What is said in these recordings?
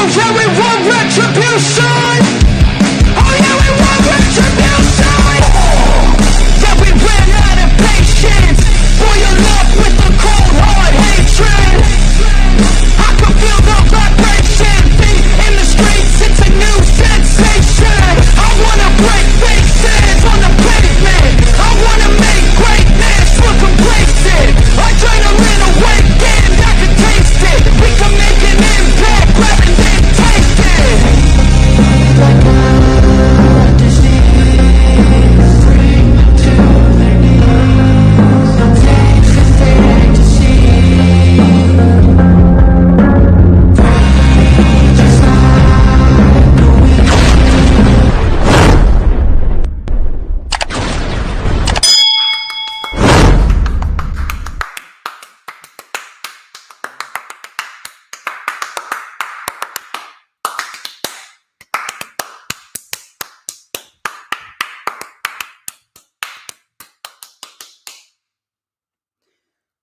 yeah, we want retribution. Oh yeah, we want retribution. Yeah, we ran out of patience. Boil up with the cold hard hatred. I can feel the vibration. Beat in the streets, it's a new sensation. I wanna break faces on the pavement. I wanna make greatness look complacent. Adrenaline awakened, I can taste it. We can make an impact, grab it and take it. Like a disease, bring them to their knees. Takes a thing to see. Just like the wind.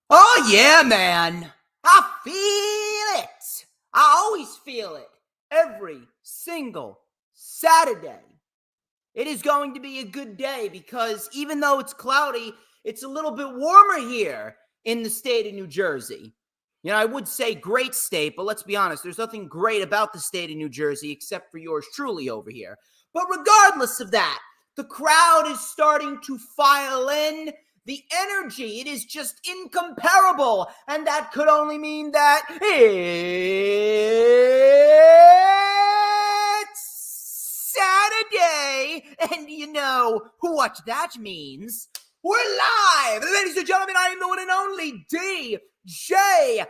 Oh yeah, man. I feel it. I always feel it. Every single Saturday. It is going to be a good day because even though it's cloudy, it's a little bit warmer here in the state of New Jersey. You know, I would say great state, but let's be honest, there's nothing great about the state of New Jersey except for yours truly over here. But regardless of that, the crowd is starting to file in. The energy, it is just incomparable. And that could only mean that it's Saturday. And you know what that means. We're live. Ladies and gentlemen, I am the one and only DJ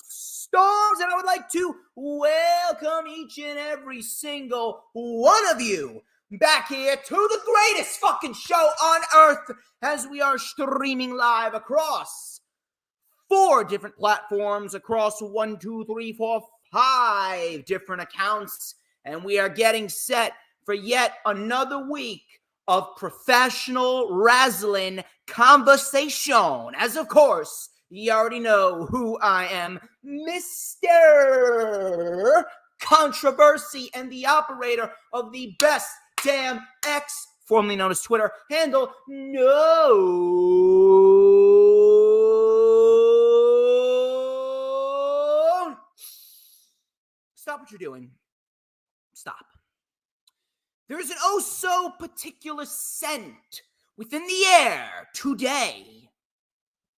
Storms. And I would like to welcome each and every single one of you back here to the greatest fucking show on earth as we are streaming live across 4 different platforms, across 1, 2, 3, 4, 5 different accounts. And we are getting set for yet another week of professional wrestling conversation. As of course, you already know who I am, Mr. Controversy and the operator of the best damn X, formerly known as Twitter, handle. No. Stop what you're doing. Stop. There is an oh so particular scent within the air today.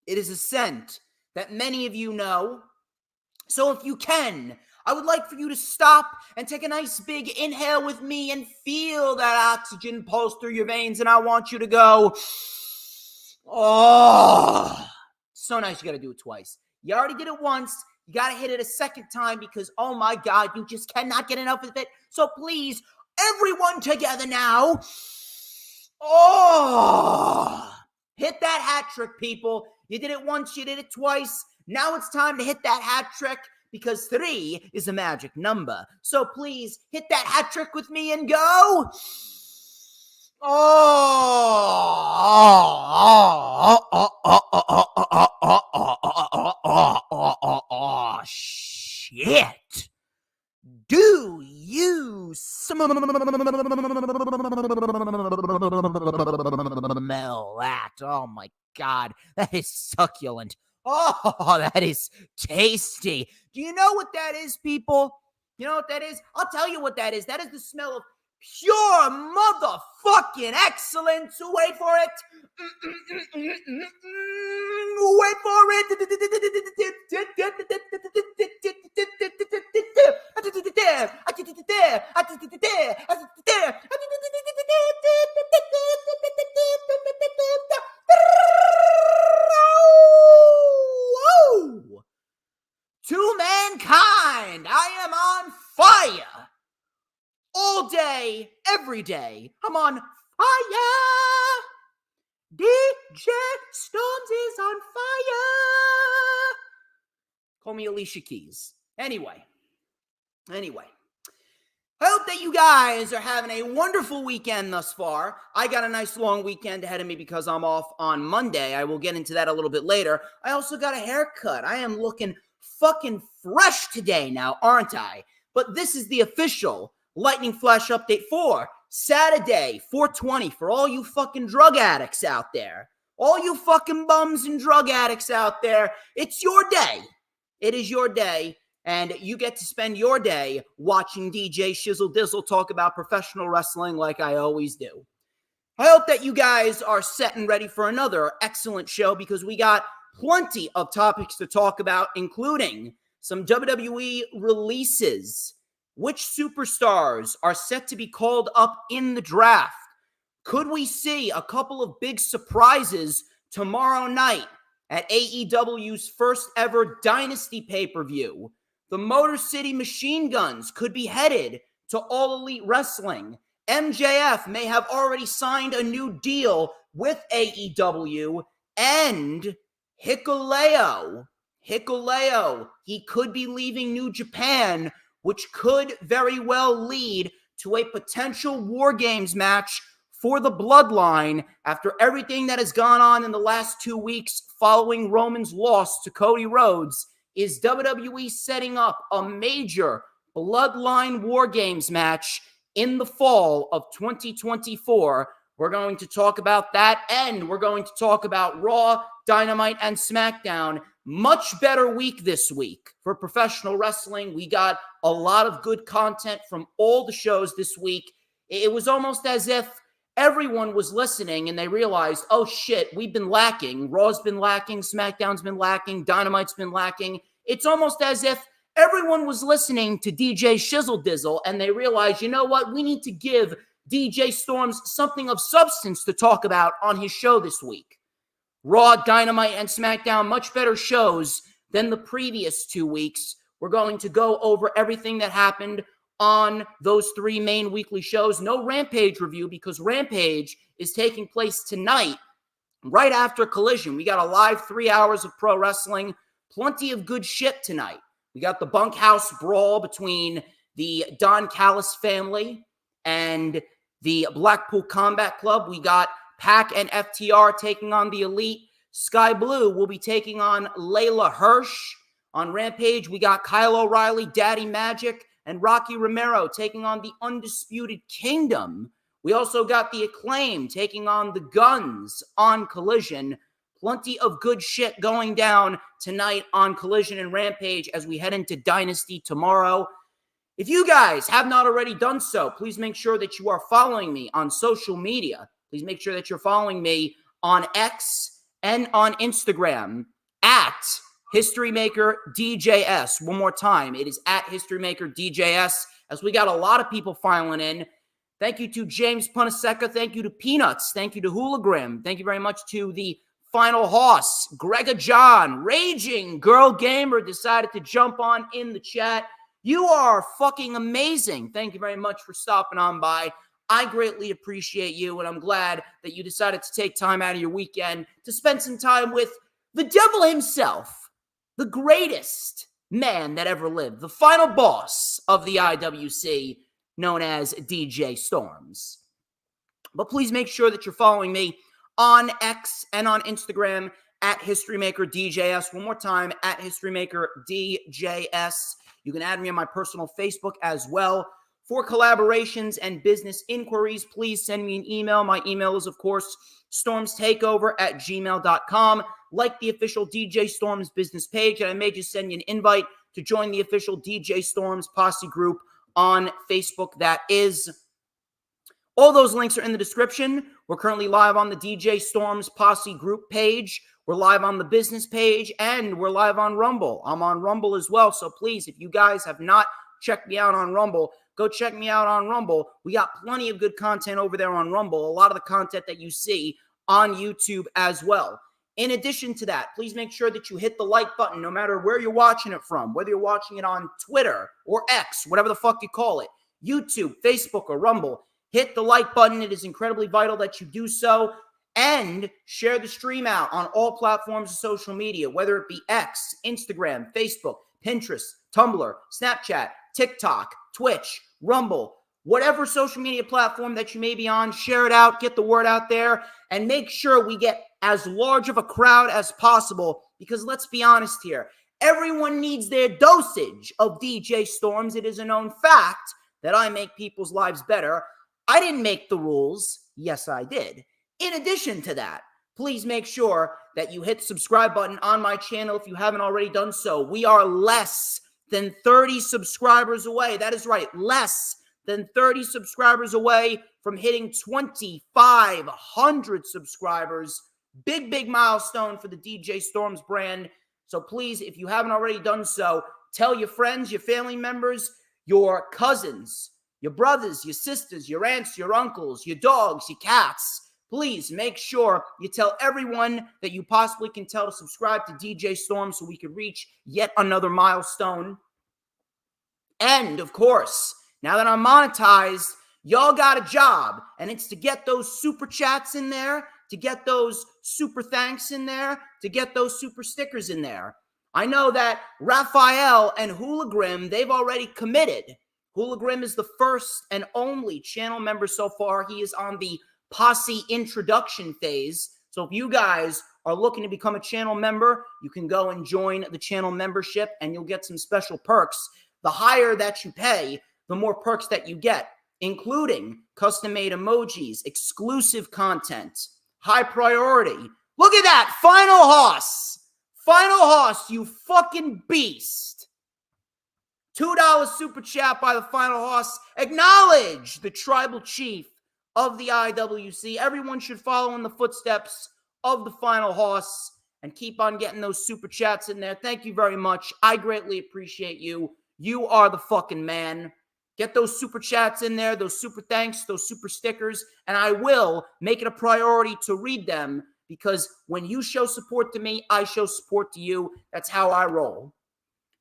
It is a scent that many of you know. So if you can, I would like for you to stop and take a nice big inhale with me and feel that oxygen pulse through your veins. And I want you to go, oh, so nice. You got to do it twice. You already did it once. You got to hit it a second time because, oh my God, you just cannot get enough of it. So please, everyone together now. Oh, hit that hat trick, people. You did it once. You did it twice. Now it's time to hit that hat trick, because 3 is a magic number. So please hit that hat trick with me and go. Oh, shit. Do you smell that? Oh my God, that is succulent. Oh, that is tasty. Do you know what that is, people? You know what that is? I'll tell you what that is. That is the smell of pure motherfucking excellence. Wait for it. Wait for it. To mankind, I am on fire. All day, every day, I'm on fire. DJ Storms is on fire. Call me Alicia Keys. Anyway. I hope that you guys are having a wonderful weekend thus far. I got a nice long weekend ahead of me because I'm off on Monday. I will get into that a little bit later. I also got a haircut. I am looking fucking fresh today now, aren't I? But this is the official Lightning Flash update for Saturday, 4/20, for all you fucking drug addicts out there. All you fucking bums and drug addicts out there, it's your day. It is your day, and you get to spend your day watching DJ Shizzle Dizzle talk about professional wrestling like I always do. I hope that you guys are set and ready for another excellent show because we got plenty of topics to talk about, including some WWE releases. Which superstars are set to be called up in the draft? Could we see a couple of big surprises tomorrow night at AEW's first ever Dynasty pay-per-view? The Motor City Machine Guns could be headed to All Elite Wrestling. MJF may have already signed a new deal with AEW. And Hikuleo, he could be leaving New Japan, which could very well lead to a potential War Games match for the Bloodline after everything that has gone on in the last 2 weeks following Roman's loss to Cody Rhodes. Is WWE setting up a major Bloodline War Games match in the fall of 2024? We're going to talk about that, and we're going to talk about Raw, Dynamite, and SmackDown. Much better week this week for professional wrestling. We got a lot of good content from all the shows this week. It was almost as if everyone was listening and they realized, oh shit, we've been lacking. Raw's been lacking. SmackDown's been lacking. Dynamite's been lacking. It's almost as if everyone was listening to DJ Shizzle Dizzle and they realized, you know what? We need to give DJ Storms something of substance to talk about on his show this week. Raw, Dynamite, and SmackDown, much better shows than the previous 2 weeks. We're going to go over everything that happened on those 3 main weekly shows. No Rampage review because Rampage is taking place tonight, right after Collision. We got a live 3 hours of pro wrestling. Plenty of good shit tonight. We got the bunkhouse brawl between the Don Callis family and the Blackpool Combat Club. We got Pac and FTR taking on the Elite. Sky Blue will be taking on Layla Hirsch. On Rampage, we got Kyle O'Reilly, Daddy Magic, and Rocky Romero taking on the Undisputed Kingdom. We also got the Acclaim taking on the Guns on Collision. Plenty of good shit going down tonight on Collision and Rampage as we head into Dynasty tomorrow. If you guys have not already done so, please make sure that you are following me on social media. Please make sure that you're following me on X and on Instagram at HistoryMaker DJS. One more time, it is at HistoryMaker DJS, as we got a lot of people filing in. Thank you to James Punaseca. Thank you to Peanuts. Thank you to Hooligram. Thank you very much to the Final Hoss, Grega John, Raging Girl Gamer decided to jump on in the chat. You are fucking amazing. Thank you very much for stopping on by. I greatly appreciate you, and I'm glad that you decided to take time out of your weekend to spend some time with the devil himself, the greatest man that ever lived, the final boss of the IWC, known as DJ Storms. But please make sure that you're following me on X and on Instagram at HistoryMaker DJS. One more time, at HistoryMaker DJS. You can add me on my personal Facebook as well. For collaborations and business inquiries, please send me an email. My email is, of course, StormsTakeOver@gmail.com. Like the official DJ Storms business page, and I may just send you an invite to join the official DJ Storms Posse group on Facebook. That is, all those links are in the description. We're currently live on the DJ Storms Posse group page. We're live on the business page, and we're live on Rumble. I'm on Rumble as well, so please, if you guys have not checked me out on Rumble, go check me out on Rumble. We got plenty of good content over there on Rumble, a lot of the content that you see on YouTube as well. In addition to that, please make sure that you hit the like button no matter where you're watching it from, whether you're watching it on Twitter or X, whatever the fuck you call it, YouTube, Facebook, or Rumble. Hit the like button. It is incredibly vital that you do so. And share the stream out on all platforms of social media, whether it be X, Instagram, Facebook, Pinterest, Tumblr, Snapchat, TikTok, Twitch, Rumble, whatever social media platform that you may be on. Share it out, get the word out there, and make sure we get as large of a crowd as possible, because let's be honest here, Everyone needs their dosage of DJ Storms. It is a known fact that I make people's lives better. I didn't make the rules. Yes, I did. In addition to that, please make sure that you hit the subscribe button on my channel if you haven't already done so. We are less than 30 subscribers away. That is right, less than 30 subscribers away from hitting 2,500 subscribers. Big, big milestone for the DJ Storms brand. So please, if you haven't already done so, tell your friends, your family members, your cousins, your brothers, your sisters, your aunts, your uncles, your dogs, your cats. Please make sure you tell everyone that you possibly can tell to subscribe to DJ Storm so we can reach yet another milestone. And, of course, now that I'm monetized, y'all got a job, and it's to get those super chats in there, to get those super thanks in there, to get those super stickers in there. I know that Raphael and Hoolagrim, they've already committed. Hoolagrim is the first and only channel member so far. He is on the Posse introduction phase. So if you guys are looking to become a channel member, you can go and join the channel membership and you'll get some special perks. The higher that you pay, the more perks that you get, including custom-made emojis, exclusive content, high priority. Look at that, Final Hoss. Final Hoss, you fucking beast. $2 super chat by the Final Hoss. Acknowledge the tribal chief of the IWC. Everyone should follow in the footsteps of the Final Hoss and keep on getting those super chats in there. Thank you very much. I greatly appreciate you. You are the fucking man. Get those super chats in there, those super thanks, those super stickers, and I will make it a priority to read them because when you show support to me, I show support to you. That's how I roll.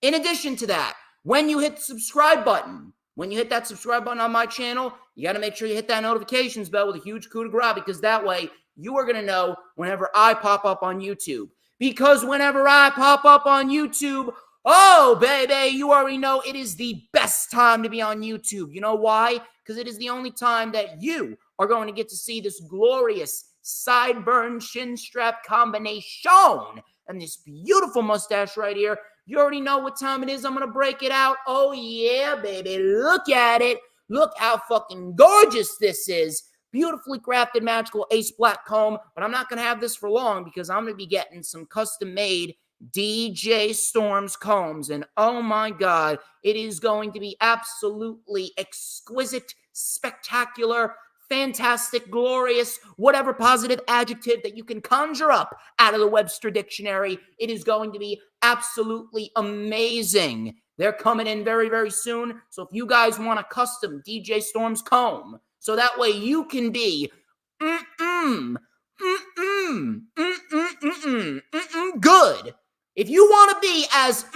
In addition to that, when you hit the subscribe button, when you hit that subscribe button on my channel, you got to make sure you hit that notifications bell with a huge coup de grace because that way you are going to know whenever I pop up on YouTube. Because whenever I pop up on YouTube, oh, baby, you already know it is the best time to be on YouTube. You know why? Because it is the only time that you are going to get to see this glorious sideburn chin strap combination and this beautiful mustache right here. You already know what time it is. I'm going to break it out. Oh, yeah, baby. Look at it. Look how fucking gorgeous this is. Beautifully crafted magical ace black comb. But I'm not going to have this for long because I'm going to be getting some custom-made DJ Storms combs. And oh, my God, it is going to be absolutely exquisite, spectacular, fantastic, glorious, whatever positive adjective that you can conjure up out of the Webster Dictionary. It is going to be absolutely amazing. They're coming in very, very soon. So if you guys want a custom DJ Storms comb, so that way you can be good. If you want to be as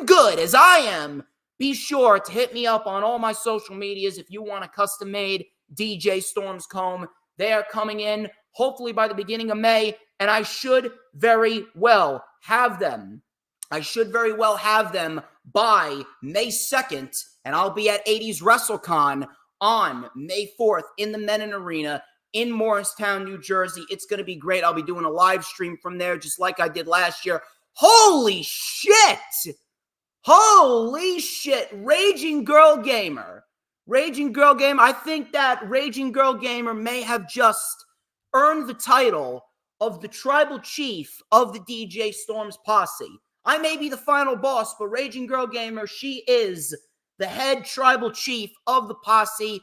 good as I am, be sure to hit me up on all my social medias if you want a custom-made DJ Storms comb. They are coming in hopefully by the beginning of May, and I should very well have them. I should very well have them by May 2nd, and I'll be at 80s WrestleCon on May 4th in the Menon Arena in Morristown, New Jersey. It's going to be great. I'll be doing a live stream from there just like I did last year. Holy shit! Holy shit! Raging Girl Gamer. Raging Girl Gamer. I think that Raging Girl Gamer may have just earned the title of the tribal chief of the DJ Storms posse. I may be the final boss, but Raging Girl Gamer, she is the head tribal chief of the posse.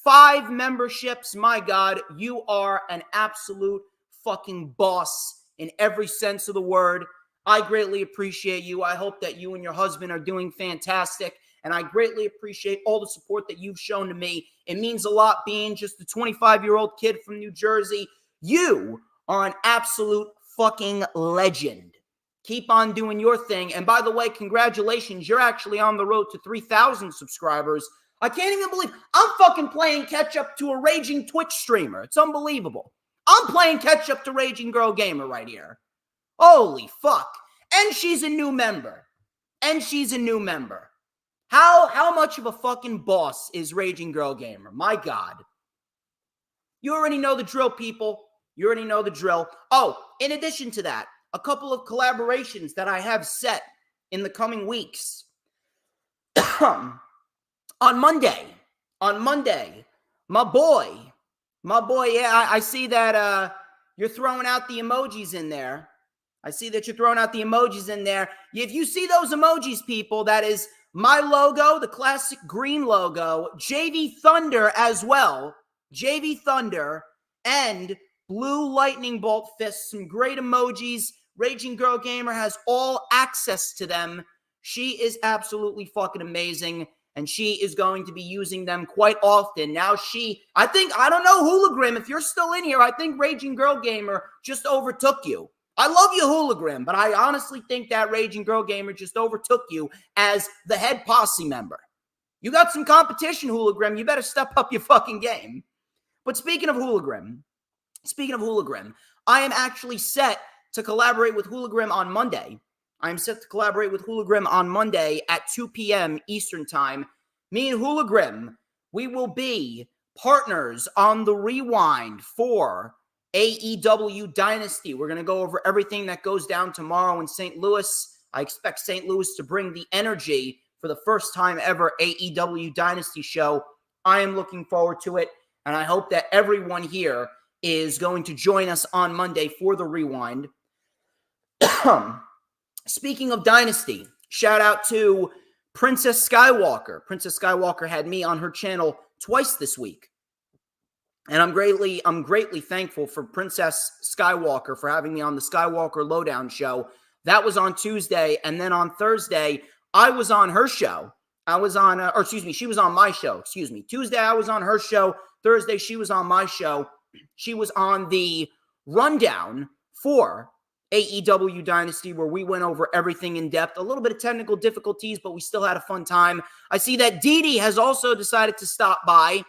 5 memberships. My God, you are an absolute fucking boss in every sense of the word. I greatly appreciate you. I hope that you and your husband are doing fantastic. And I greatly appreciate all the support that you've shown to me. It means a lot being just a 25-year-old kid from New Jersey. You are an absolute fucking legend. Keep on doing your thing. And by the way, congratulations. You're actually on the road to 3,000 subscribers. I can't even believe I'm fucking playing catch up to a raging Twitch streamer. It's unbelievable. I'm playing catch up to Raging Girl Gamer right here. Holy fuck. And she's a new member. How much of a fucking boss is Raging Girl Gamer? My God. You already know the drill, people. You already know the drill. Oh, in addition to that, a couple of collaborations that I have set in the coming weeks. On Monday, my boy, yeah, I see that you're throwing out the emojis in there. If you see those emojis, people, that is my logo, the classic green logo, JV Thunder as well. JV Thunder and blue lightning bolt fists, some great emojis. Raging Girl Gamer has all access to them. She is absolutely fucking amazing, and she is going to be using them quite often. Now I don't know, Hologram, if you're still in here, I think Raging Girl Gamer just overtook you. I love you, Hologram, but I honestly think that Raging Girl Gamer just overtook you as the head posse member. You got some competition, Hologram. You better step up your fucking game. But speaking of Hologram, I am actually set to collaborate with Hologram on Monday. At 2 p.m. Eastern Time. Me and Hologram, we will be partners on the Rewind for AEW Dynasty. We're going to go over everything that goes down tomorrow in St. Louis. I expect St. Louis to bring the energy for the first time ever AEW Dynasty show. I am looking forward to it, and I hope that everyone here is going to join us on Monday for the Rewind. Speaking of Dynasty, shout out to Princess Skywalker. Princess Skywalker had me on her channel twice this week. And I'm greatly thankful for Princess Skywalker for having me on the Skywalker Lowdown show. That was on Tuesday. And then on Thursday, I was on her show. She was on my show. Tuesday, I was on her show. Thursday, she was on my show. She was on the rundown for AEW Dynasty, where we went over everything in depth. A little bit of technical difficulties, but we still had a fun time. I see that Dee Dee has also decided to stop by.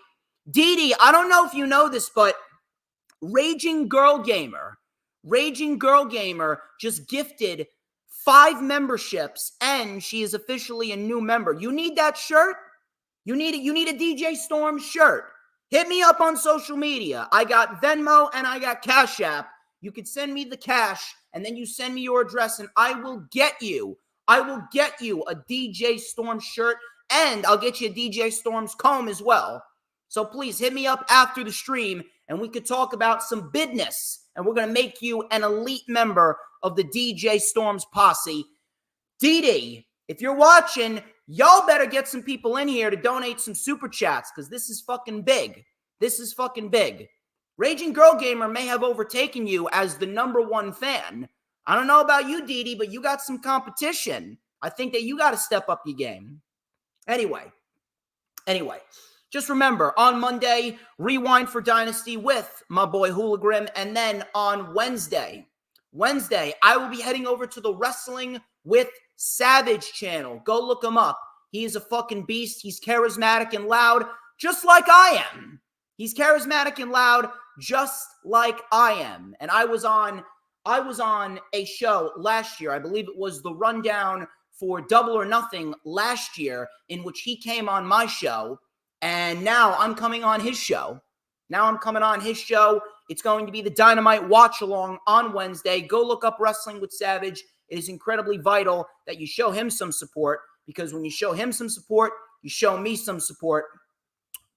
Dee Dee, I don't know if you know this, but Raging Girl Gamer just gifted 5 memberships, and she is officially a new member. You need that shirt? You need a DJ Storm shirt. Hit me up on social media. I got Venmo and I got Cash App. You can send me the cash, and then you send me your address, and I will get you a DJ Storm shirt, and I'll get you a DJ Storm's comb as well. So please hit me up after the stream, and we could talk about some business, and we're going to make you an elite member of the DJ Storms posse. Dee Dee, if you're watching, y'all better get some people in here to donate some super chats, because this is fucking big. Raging Girl Gamer may have overtaken you as the #1 fan. I don't know about you, Dee Dee, but you got some competition. I think that you got to step up your game. Anyway, just remember, on Monday, Rewind for Dynasty with my boy Hologram, and then on Wednesday, I will be heading over to the Wrestling with Savage channel. Go look him up. He is a fucking beast. He's charismatic and loud, just like I am. And I was on a show last year. I believe it was the rundown for Double or Nothing last year, in which he came on my show. And now I'm coming on his show. It's going to be the Dynamite Watch Along on Wednesday. Go look up Wrestling with Savage. It is incredibly vital that you show him some support, because when you show him some support, you show me some support.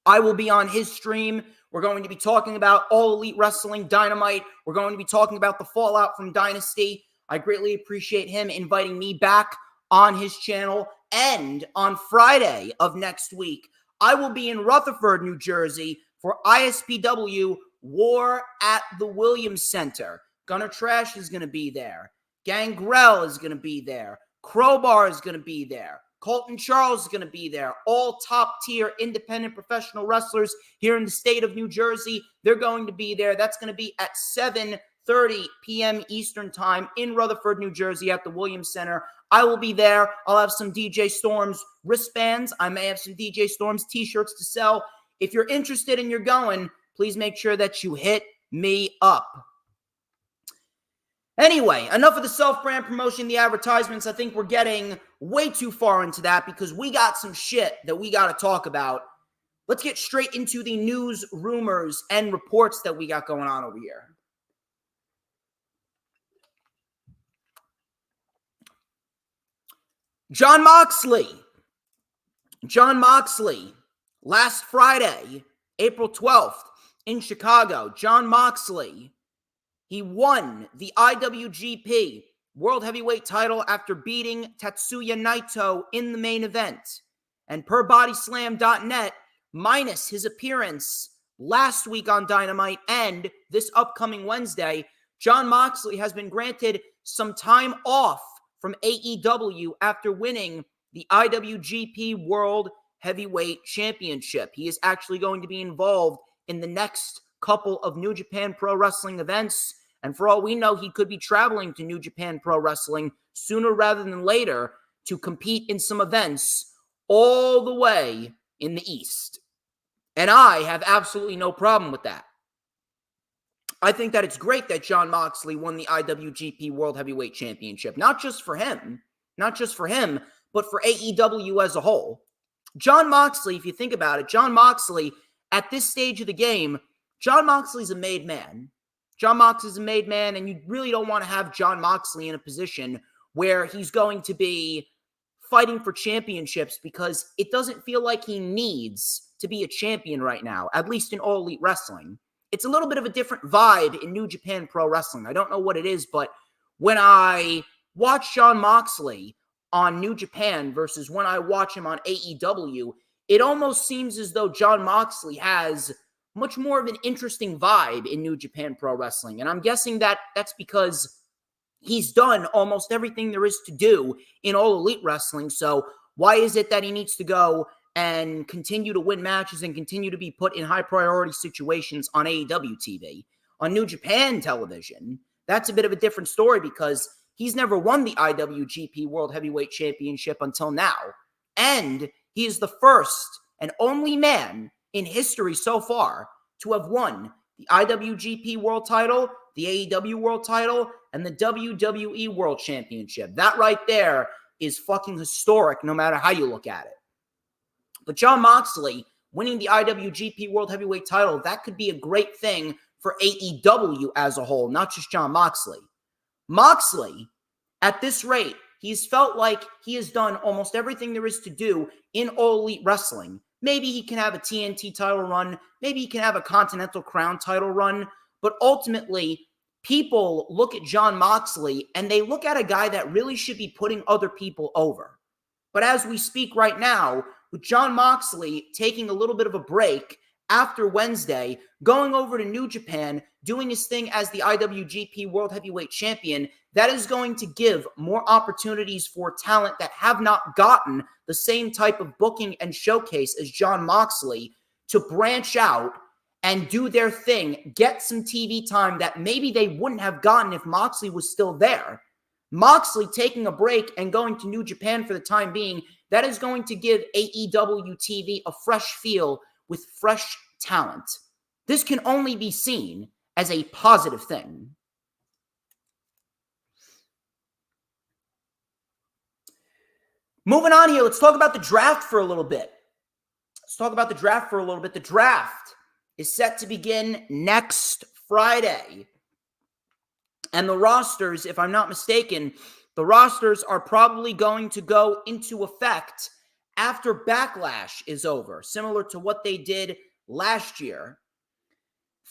I will be on his stream. We're going to be talking about All Elite Wrestling Dynamite. We're going to be talking about the fallout from Dynasty. I greatly appreciate him inviting me back on his channel. And on Friday of next week, I will be in Rutherford, New Jersey for ISPW War at the Williams Center. Gunner Trash is going to be there. Gangrel is going to be there. Crowbar is going to be there. Colton Charles is going to be there. All top-tier independent professional wrestlers here in the state of New Jersey. They're going to be there. That's going to be at 7:30 p.m. Eastern Time in Rutherford, New Jersey at the Williams Center. I will be there. I'll have some DJ Storms wristbands. I may have some DJ Storms t-shirts to sell. If you're interested and you're going, please make sure that you hit me up. Anyway, enough of the self-brand promotion, the advertisements. I think we're getting way too far into that, because we got some shit that we got to talk about. Let's get straight into the news, rumors, and reports that we got going on over here. Jon Moxley. Jon Moxley, last Friday, April 12th, in Chicago. Jon Moxley, he won the IWGP World Heavyweight title after beating Tetsuya Naito in the main event. And per Bodyslam.net, minus his appearance last week on Dynamite and this upcoming Wednesday, Jon Moxley has been granted some time off from AEW after winning the IWGP World Heavyweight Championship. He is actually going to be involved in the next couple of New Japan Pro Wrestling events. And for all we know, he could be traveling to New Japan Pro Wrestling sooner rather than later to compete in some events all the way in the East. And I have absolutely no problem with that. I think that it's great that Jon Moxley won the IWGP World Heavyweight Championship. Not just for him, but for AEW as a whole. Jon Moxley, if you think about it, Jon Moxley, at this stage of the game, Jon Moxley's a made man. Jon Moxley's a made man, and you really don't want to have Jon Moxley in a position where he's going to be fighting for championships because it doesn't feel like he needs to be a champion right now, at least in All Elite Wrestling. It's a little bit of a different vibe in New Japan Pro Wrestling. I don't know what it is, but when I watch Jon Moxley on New Japan versus when I watch him on AEW, it almost seems as though Jon Moxley has much more of an interesting vibe in New Japan Pro Wrestling. And I'm guessing that that's because he's done almost everything there is to do in All Elite Wrestling. So why is it that he needs to go and continue to win matches and continue to be put in high priority situations on AEW TV? On New Japan television, that's a bit of a different story because he's never won the IWGP World Heavyweight Championship until now. And he is the first and only man in history so far to have won the IWGP World title, the AEW World title, and the WWE World Championship. That right there is fucking historic no matter how you look at it. But Jon Moxley winning the IWGP World Heavyweight title, that could be a great thing for AEW as a whole, not just Jon Moxley. Moxley, at this rate, he's felt like he has done almost everything there is to do in All Elite Wrestling. Maybe he can have a TNT title run. Maybe he can have a Continental Crown title run. But ultimately, people look at Jon Moxley and they look at a guy that really should be putting other people over. But as we speak right now, with Jon Moxley taking a little bit of a break after Wednesday, going over to New Japan, doing his thing as the IWGP World Heavyweight Champion, that is going to give more opportunities for talent that have not gotten the same type of booking and showcase as Jon Moxley to branch out and do their thing, get some TV time that maybe they wouldn't have gotten if Moxley was still there. Moxley taking a break and going to New Japan for the time being, that is going to give AEW TV a fresh feel with fresh talent. This can only be seen as a positive thing. Moving on here, let's talk about the draft for a little bit. The draft is set to begin next Friday. And the rosters, if I'm not mistaken, the rosters are probably going to go into effect after Backlash is over, similar to what they did last year.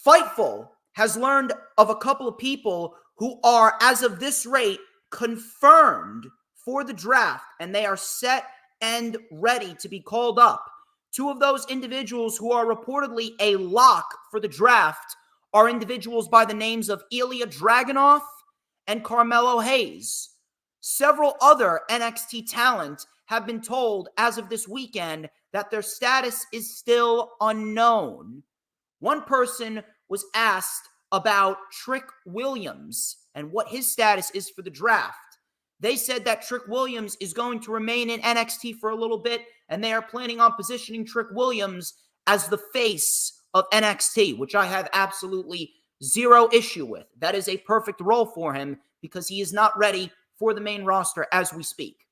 Fightful has learned of a couple of people who are, as of this rate, confirmed for the draft, and they are set and ready to be called up. Two of those individuals who are reportedly a lock for the draft are individuals by the names of Ilya Dragunov and Carmelo Hayes. Several other NXT talent have been told as of this weekend that their status is still unknown. One person was asked about Trick Williams and what his status is for the draft. They said that Trick Williams is going to remain in NXT for a little bit, and they are planning on positioning Trick Williams as the face of NXT, which I have absolutely zero issue with. That is a perfect role for him because he is not ready for the main roster as we speak.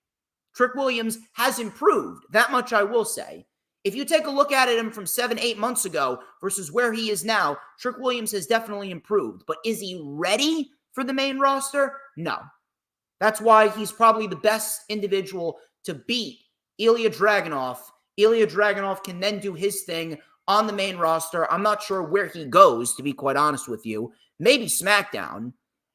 Trick Williams has improved, that much I will say. If you take a look at him from 7-8 months ago versus where he is now, Trick Williams has definitely improved. But is he ready for the main roster? No. That's why he's probably the best individual to beat Ilya Dragunov. Ilya Dragunov can then do his thing on the main roster. I'm not sure where he goes, to be quite honest with you. Maybe SmackDown.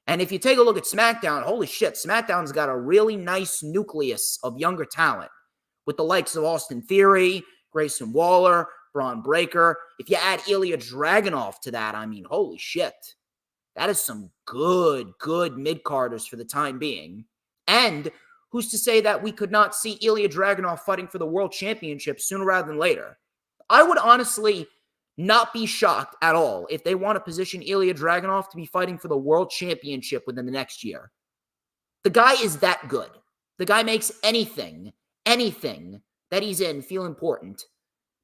And if you take a look at SmackDown, holy shit, SmackDown's got a really nice nucleus of younger talent with the likes of Austin Theory, Grayson Waller, Braun Breaker. If you add Ilya Dragunov to that, I mean, holy shit. That is some good mid-carders for the time being. And who's to say that we could not see Ilya Dragunov fighting for the World Championship sooner rather than later? I would honestly not be shocked at all if they want to position Ilya Dragunov to be fighting for the World Championship within the next year. The guy is that good. The guy makes anything that he's in feel important.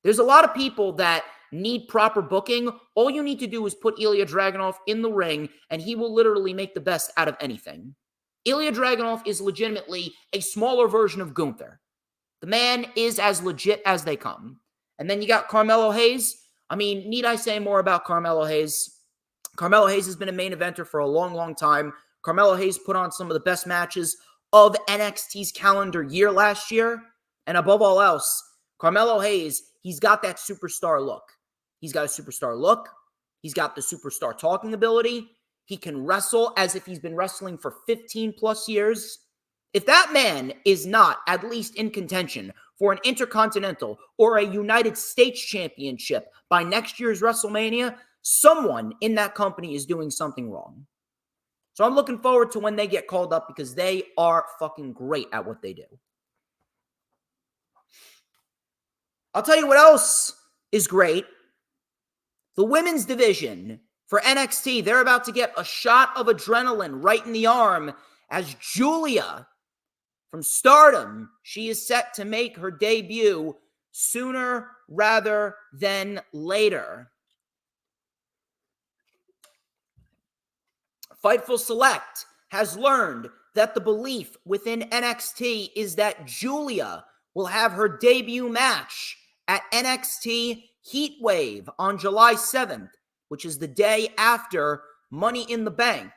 There's a lot of people that need proper booking. All you need to do is put Ilya Dragunov in the ring, and he will literally make the best out of anything. Ilya Dragunov is legitimately a smaller version of Gunther. The man is as legit as they come. And then you got Carmelo Hayes. I mean, need I say more about Carmelo Hayes? Carmelo Hayes has been a main eventer for a long time. Carmelo Hayes put on some of the best matches of NXT's calendar year last year. And above all else, Carmelo Hayes, he's got that superstar look. He's got a superstar look. He's got the superstar talking ability. He can wrestle as if he's been wrestling for 15 plus years. If that man is not at least in contention for an Intercontinental or a United States Championship by next year's WrestleMania, someone in that company is doing something wrong. So I'm looking forward to when they get called up because they are fucking great at what they do. I'll tell you what else is great. The women's division for NXT, they're about to get a shot of adrenaline right in the arm as Julia from Stardom, she is set to make her debut sooner rather than later. Fightful Select has learned that the belief within NXT is that Julia will have her debut match at NXT Heatwave on July 7th, which is the day after Money in the Bank.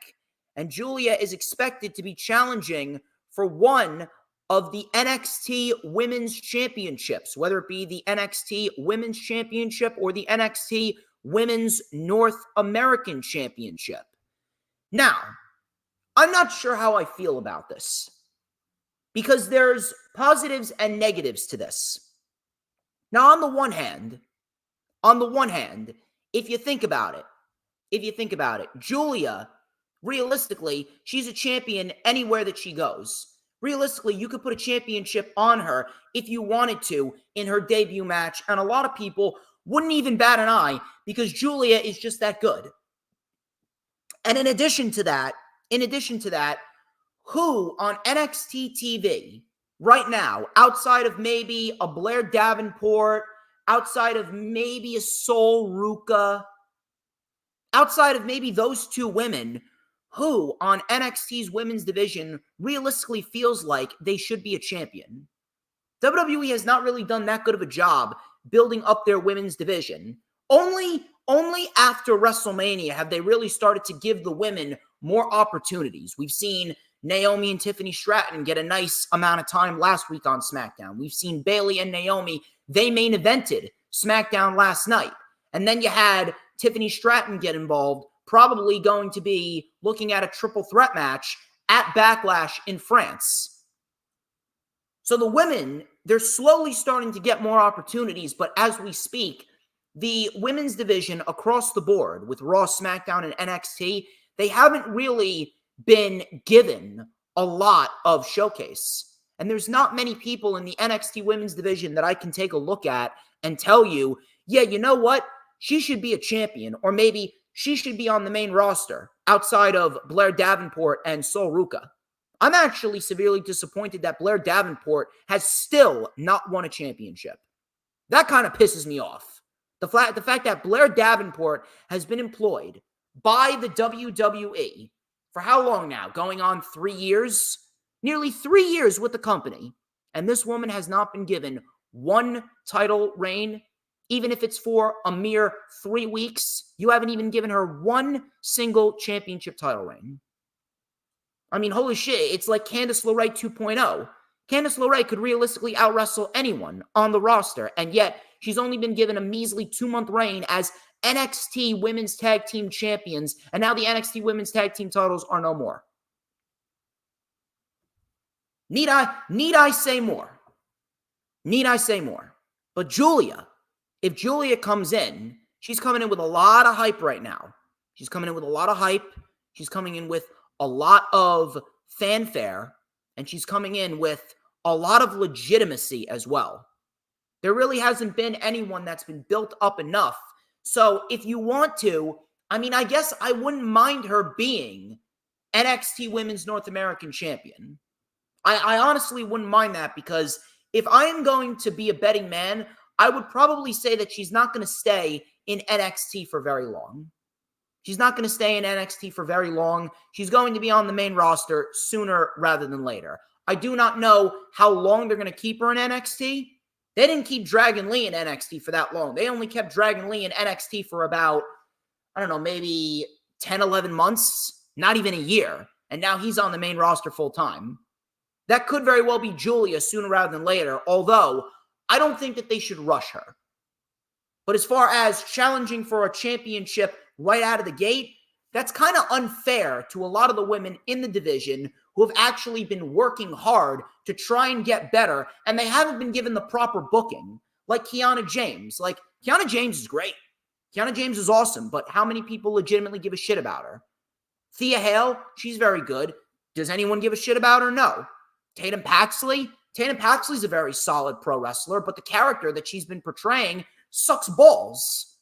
And Julia is expected to be challenging for one of the NXT Women's Championships, whether it be the NXT Women's Championship or the NXT Women's North American Championship. Now, I'm not sure how I feel about this because there's positives and negatives to this. Now, on the one hand, if you think about it, Julia, realistically, she's a champion anywhere that she goes. Realistically, you could put a championship on her if you wanted to in her debut match, and a lot of people wouldn't even bat an eye because Julia is just that good. And in addition to that, who on NXT TV right now, outside of maybe a Blair Davenport, outside of maybe a Sol Ruka, outside of maybe those two women, who on NXT's women's division realistically feels like they should be a champion? WWE has not really done that good of a job building up their women's division. Only after WrestleMania have they really started to give the women more opportunities. We've seen Naomi and Tiffany Stratton get a nice amount of time last week on SmackDown. We've seen Bayley and Naomi, they main evented SmackDown last night. And then you had Tiffany Stratton get involved, probably going to be looking at a triple threat match at Backlash in France. So the women, they're slowly starting to get more opportunities, but as we speak, the women's division across the board with Raw, SmackDown, and NXT, they haven't really been given a lot of showcase. And there's not many people in the NXT women's division that I can take a look at and tell you, yeah, you know what? She should be a champion, or maybe she should be on the main roster outside of Blair Davenport and Sol Ruka. I'm actually severely disappointed that Blair Davenport has still not won a championship. That kind of pisses me off. The fact that Blair Davenport has been employed by the WWE for how long now? Going on 3 years? Nearly 3 years with the company. And this woman has not been given one title reign. Even if it's for a mere 3 weeks, you haven't even given her one single championship title reign. I mean, holy shit, it's like Candice LeRae 2.0. Candice LeRae could realistically out-wrestle anyone on the roster, and yet she's only been given a measly 2-month reign as NXT Women's Tag Team Champions, and now the NXT Women's Tag Team titles are no more. Need I say more? Need I say more? But Julia, if Julia comes in, she's coming in with a lot of hype right now. She's coming in with a lot of hype. She's coming in with a lot of fanfare, and she's coming in with a lot of legitimacy as well. There really hasn't been anyone that's been built up enough. So if you want to, I guess I wouldn't mind her being NXT Women's North American Champion. I honestly wouldn't mind that, because if I am going to be a betting man, I would probably say that she's not going to stay in NXT for very long. She's not going to stay in NXT for very long. She's going to be on the main roster sooner rather than later. I do not know how long they're going to keep her in NXT. They didn't keep Dragon Lee in NXT for that long. They only kept Dragon Lee in NXT for about, maybe 10, 11 months, not even a year. And now he's on the main roster full time. That could very well be Julia sooner rather than later, although I don't think that they should rush her. But as far as challenging for a championship right out of the gate, that's kind of unfair to a lot of the women in the division who have actually been working hard to try and get better, and they haven't been given the proper booking, like Kiana James. Like, Kiana James is great. Kiana James is awesome, but how many people legitimately give a shit about her? Thea Hale, she's very good. Does anyone give a shit about her? No. Tatum Paxley? Tatum Paxley's a very solid pro wrestler, but the character that she's been portraying sucks balls.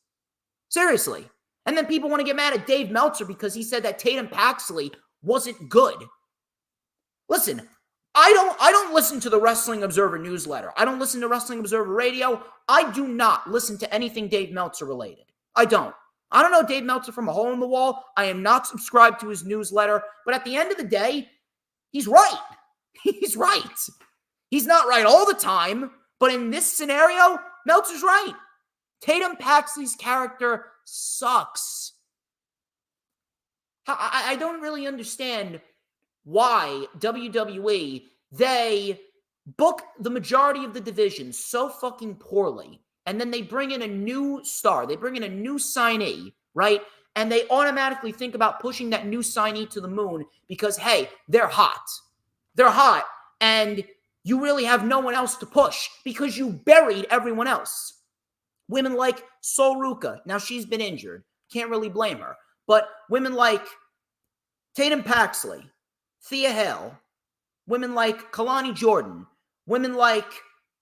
Seriously. And then people want to get mad at Dave Meltzer because he said that Tatum Paxley wasn't good. Listen, I don't listen to the Wrestling Observer newsletter. I don't listen to Wrestling Observer radio. I do not listen to anything Dave Meltzer related. I don't. I don't know Dave Meltzer from a hole in the wall. I am not subscribed to his newsletter. But at the end of the day, he's right. He's right. He's not right all the time. But in this scenario, Meltzer's right. Tatum Paxley's character sucks. I don't really understand why WWE, they book the majority of the division so fucking poorly, and then they bring in a new star, they bring in a new signee, right? And they automatically think about pushing that new signee to the moon because, hey, they're hot. They're hot, and you really have no one else to push because you buried everyone else. Women like Sol Ruka, now she's been injured, can't really blame her, but women like Tatum Paxley, Thea Hale, women like Kalani Jordan, women like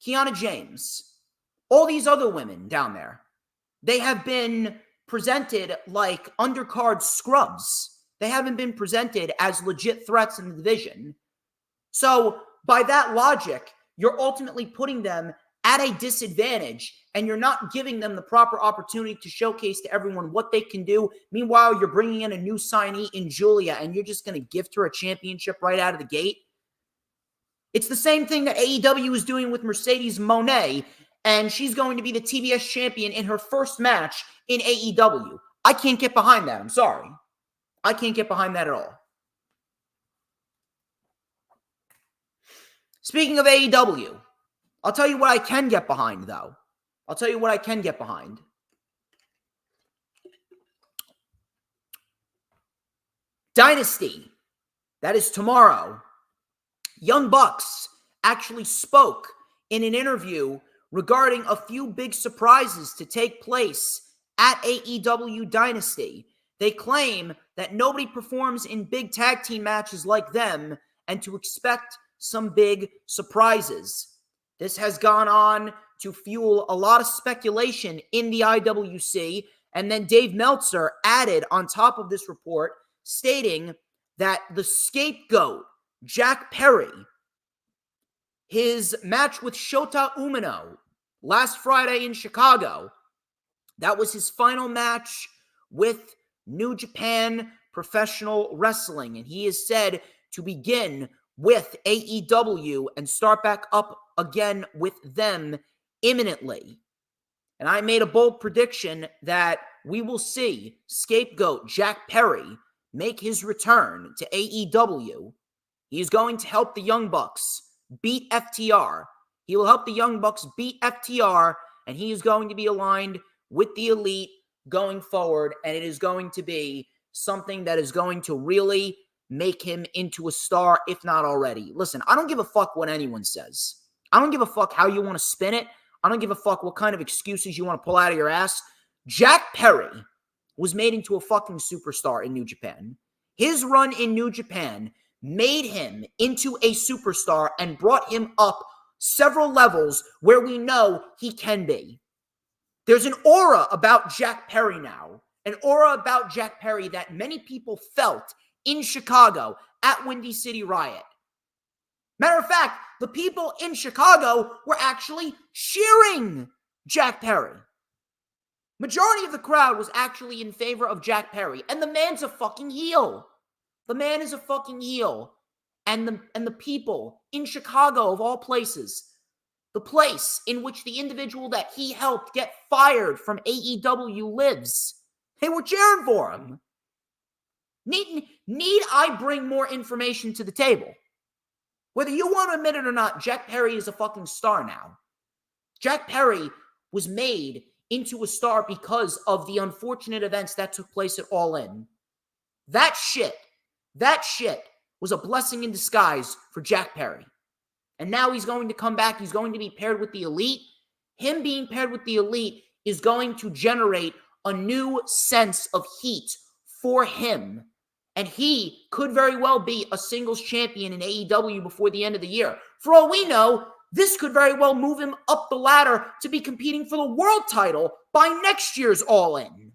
Kiana James, all these other women down there, they have been presented like undercard scrubs. They haven't been presented as legit threats in the division. So by that logic, you're ultimately putting them at a disadvantage, and you're not giving them the proper opportunity to showcase to everyone what they can do. Meanwhile, you're bringing in a new signee in Julia, and you're just going to gift her a championship right out of the gate. It's the same thing that AEW is doing with Mercedes Moné, and she's going to be the TBS champion in her first match in AEW. I can't get behind that. I'm sorry. I can't get behind that at all. Speaking of AEW, I'll tell you what I can get behind, though. I'll tell you what I can get behind. Dynasty. That is tomorrow. Young Bucks actually spoke in an interview regarding a few big surprises to take place at AEW Dynasty. They claim that nobody performs in big tag team matches like them and to expect some big surprises. This has gone on to fuel a lot of speculation in the IWC, and then Dave Meltzer added on top of this report stating that the scapegoat, Jack Perry, his match with Shota Umino last Friday in Chicago, that was his final match with New Japan Professional Wrestling, and he is said to begin with AEW and start back up again with them imminently. And I made a bold prediction that we will see scapegoat Jack Perry make his return to AEW. He's going to help the Young Bucks beat FTR. He will help the Young Bucks beat FTR, and he is going to be aligned with the Elite going forward, and it is going to be something that is going to really make him into a star, if not already. Listen, I don't give a fuck what anyone says. I don't give a fuck how you want to spin it. I don't give a fuck what kind of excuses you want to pull out of your ass. Jack Perry was made into a fucking superstar in New Japan. His run in New Japan made him into a superstar and brought him up several levels where we know he can be. There's an aura about Jack Perry now, an aura about Jack Perry that many people felt in Chicago at Windy City Riot. Matter of fact, the people in Chicago were actually cheering Jack Perry. Majority of the crowd was actually in favor of Jack Perry, and the man's a fucking heel. The man is a fucking heel. And the people in Chicago, of all places, the place in which the individual that he helped get fired from AEW lives, they were cheering for him. Need I bring more information to the table? Whether you want to admit it or not, Jack Perry is a fucking star now. Jack Perry was made into a star because of the unfortunate events that took place at All In. That shit was a blessing in disguise for Jack Perry. And now he's going to come back. He's going to be paired with the Elite. Him being paired with the Elite is going to generate a new sense of heat for him. And he could very well be a singles champion in AEW before the end of the year. For all we know, this could very well move him up the ladder to be competing for the world title by next year's All In.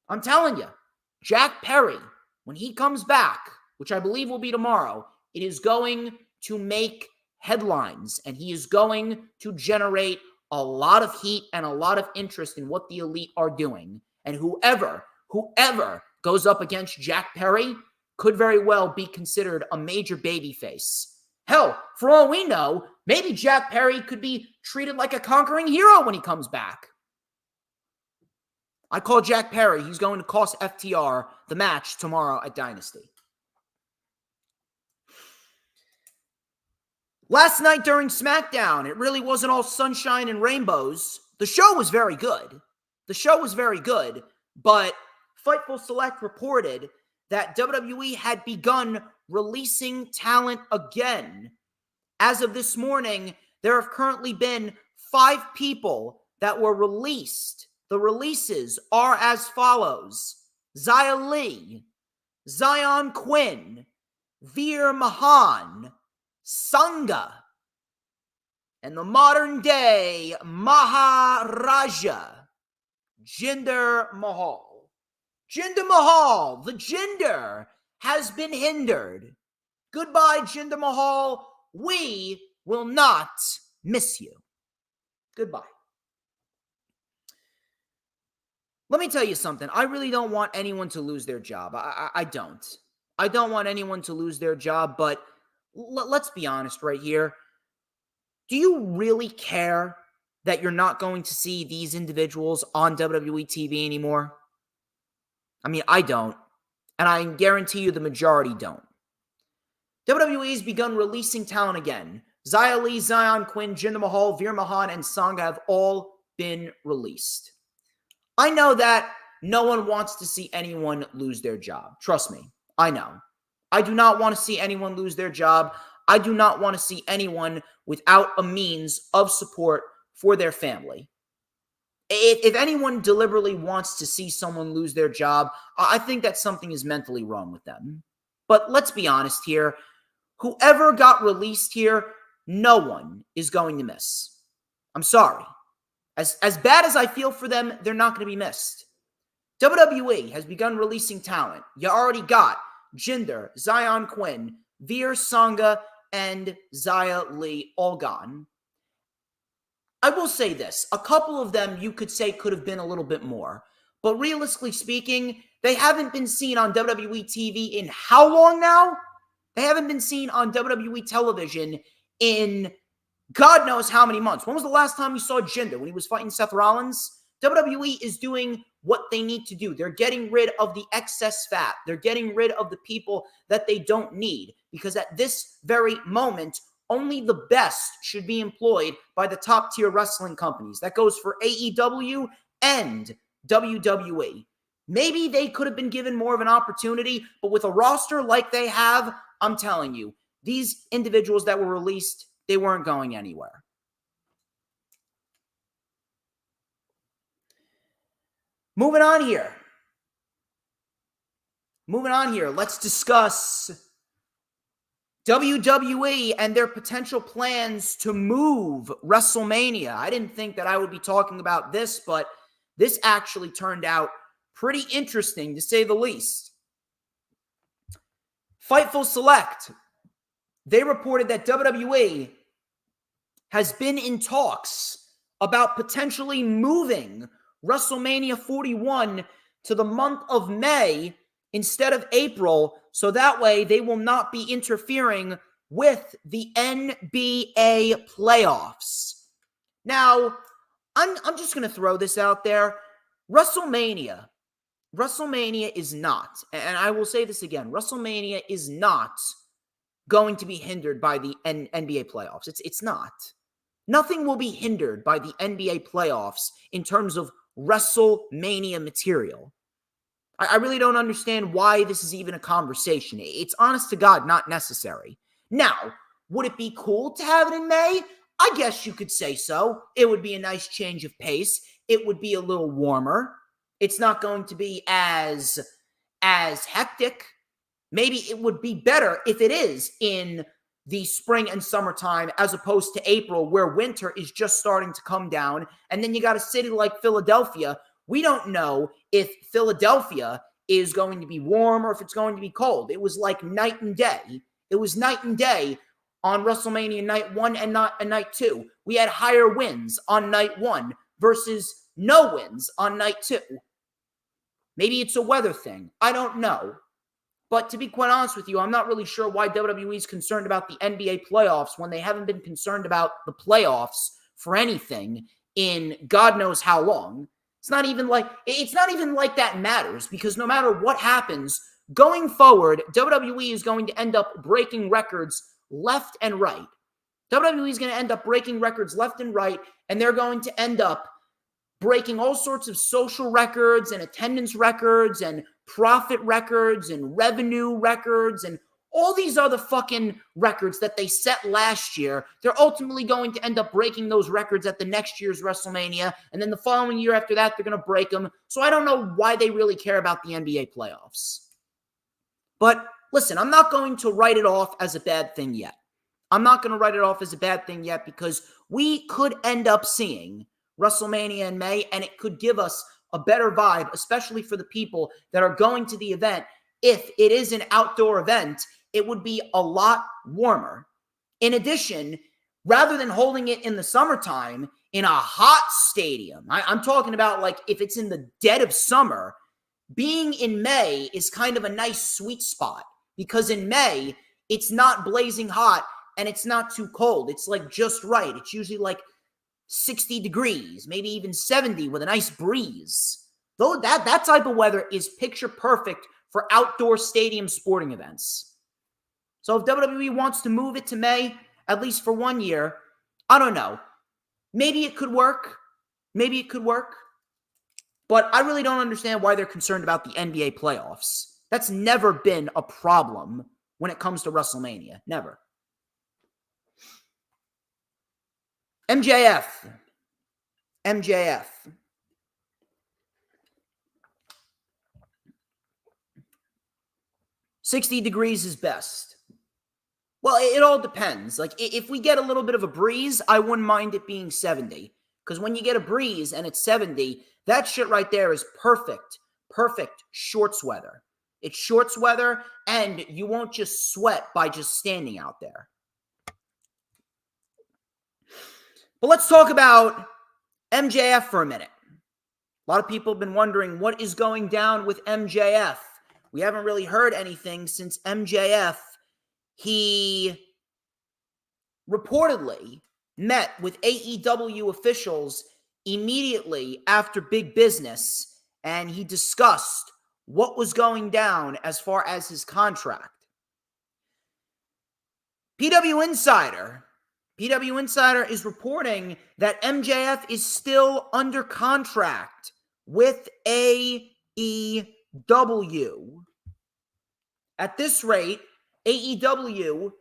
I'm telling you, Jack Perry, when he comes back, which I believe will be tomorrow, it is going to make headlines, and he is going to generate a lot of heat and a lot of interest in what the Elite are doing. And whoever goes up against Jack Perry could very well be considered a major babyface. Hell, for all we know, maybe Jack Perry could be treated like a conquering hero when he comes back. I call Jack Perry. He's going to cost FTR the match tomorrow at Dynasty. Last night during Smackdown, it really wasn't all sunshine and rainbows. The show was very good. But Fightful Select reported that WWE had begun releasing talent again. As of this morning, there have currently been 5 people that were released. The releases are as follows: Xia Li, Zion Quinn, Veer Mahan, Sangha, and the modern day Maharaja, Jinder Mahal. Jinder Mahal, the Jinder, has been hindered. Goodbye, Jinder Mahal. We will not miss you. Goodbye. Let me tell you something. I really don't want anyone to lose their job. I don't. I don't want anyone to lose their job, but let's be honest right here. Do you really care that you're not going to see these individuals on WWE TV anymore? I mean, I don't. And I guarantee you the majority don't. WWE has begun releasing talent again. Xia Li, Zion Quinn, Jinder Mahal, Veer Mahan, and Sangha have all been released. I know that no one wants to see anyone lose their job. Trust me, I know. I do not want to see anyone lose their job. I do not want to see anyone without a means of support for their family. If anyone deliberately wants to see someone lose their job, I think that something is mentally wrong with them. But let's be honest here. Whoever got released here, no one is going to miss. I'm sorry. As bad as I feel for them, they're not going to be missed. WWE has begun releasing talent. You already got Jinder, Zion Quinn, Veer, Sangha, and Xia Li all gone. I will say this. A couple of them you could say could have been a little bit more. But realistically speaking, they haven't been seen on WWE TV in how long now? They haven't been seen on WWE television in God knows how many months. When was the last time you saw Jinder? When he was fighting Seth Rollins? WWE is doing what they need to do. They're getting rid of the excess fat. They're getting rid of the people that they don't need, because at this very moment, only the best should be employed by the top tier wrestling companies. That goes for AEW and WWE. Maybe they could have been given more of an opportunity, but with a roster like they have, I'm telling you, these individuals that were released, they weren't going anywhere. Moving on here. Let's discuss WWE and their potential plans to move WrestleMania. I didn't think that I would be talking about this, but this actually turned out pretty interesting, to say the least. Fightful Select, they reported that WWE has been in talks about potentially moving WrestleMania 41 to the month of May instead of April, so that way they will not be interfering with the NBA playoffs. Now, I'm just going to throw this out there. WrestleMania is not, and I will say this again, WrestleMania is not going to be hindered by the NBA playoffs. It's not. Nothing will be hindered by the NBA playoffs in terms of WrestleMania material. I really don't understand why this is even a conversation. It's honest to God not necessary. Now, would it be cool to have it in May? I guess you could say so. It would be a nice change of pace. It would be a little warmer. It's not going to be as hectic. Maybe it would be better if it is in the spring and summertime as opposed to April, where winter is just starting to come down. And then you got a city like Philadelphia. We don't know if Philadelphia is going to be warm or if it's going to be cold. It was like night and day. It was night and day on WrestleMania night 1 and night 2. We had higher wins on night 1 versus no wins on night 2. Maybe it's a weather thing. I don't know. But to be quite honest with you, I'm not really sure why WWE is concerned about the NBA playoffs when they haven't been concerned about the playoffs for anything in God knows how long. It's not even like that matters, because no matter what happens going forward, WWE is going to end up breaking records left and right. WWE is going to end up breaking records left and right, and they're going to end up breaking all sorts of social records and attendance records and profit records and revenue records and all these other fucking records that they set last year. They're ultimately going to end up breaking those records at the next year's WrestleMania, and then the following year after that, they're going to break them. So I don't know why they really care about the NBA playoffs. But listen, I'm not going to write it off as a bad thing yet. Because we could end up seeing WrestleMania in May, and it could give us a better vibe, especially for the people that are going to the event. If it is an outdoor event, it would be a lot warmer. In addition, rather than holding it in the summertime in a hot stadium, I'm talking about like if it's in the dead of summer, being in May is kind of a nice sweet spot, because in May, it's not blazing hot and it's not too cold. It's like just right. It's usually like 60 degrees, maybe even 70 with a nice breeze. Though that type of weather is picture perfect for outdoor stadium sporting events. So if WWE wants to move it to May, at least for 1 year, I don't know. Maybe it could work. But I really don't understand why they're concerned about the NBA playoffs. That's never been a problem when it comes to WrestleMania. Never. MJF. 60 degrees is best. Well, it all depends. Like, if we get a little bit of a breeze, I wouldn't mind it being 70. Because when you get a breeze and it's 70, that shit right there is perfect shorts weather. It's shorts weather, and you won't just sweat by just standing out there. But let's talk about MJF for a minute. A lot of people have been wondering what is going down with MJF. We haven't really heard anything since MJF. He reportedly met with AEW officials immediately after Big Business, and he discussed what was going down as far as his contract. PW Insider is reporting that MJF is still under contract with AEW. At this rate, AEW,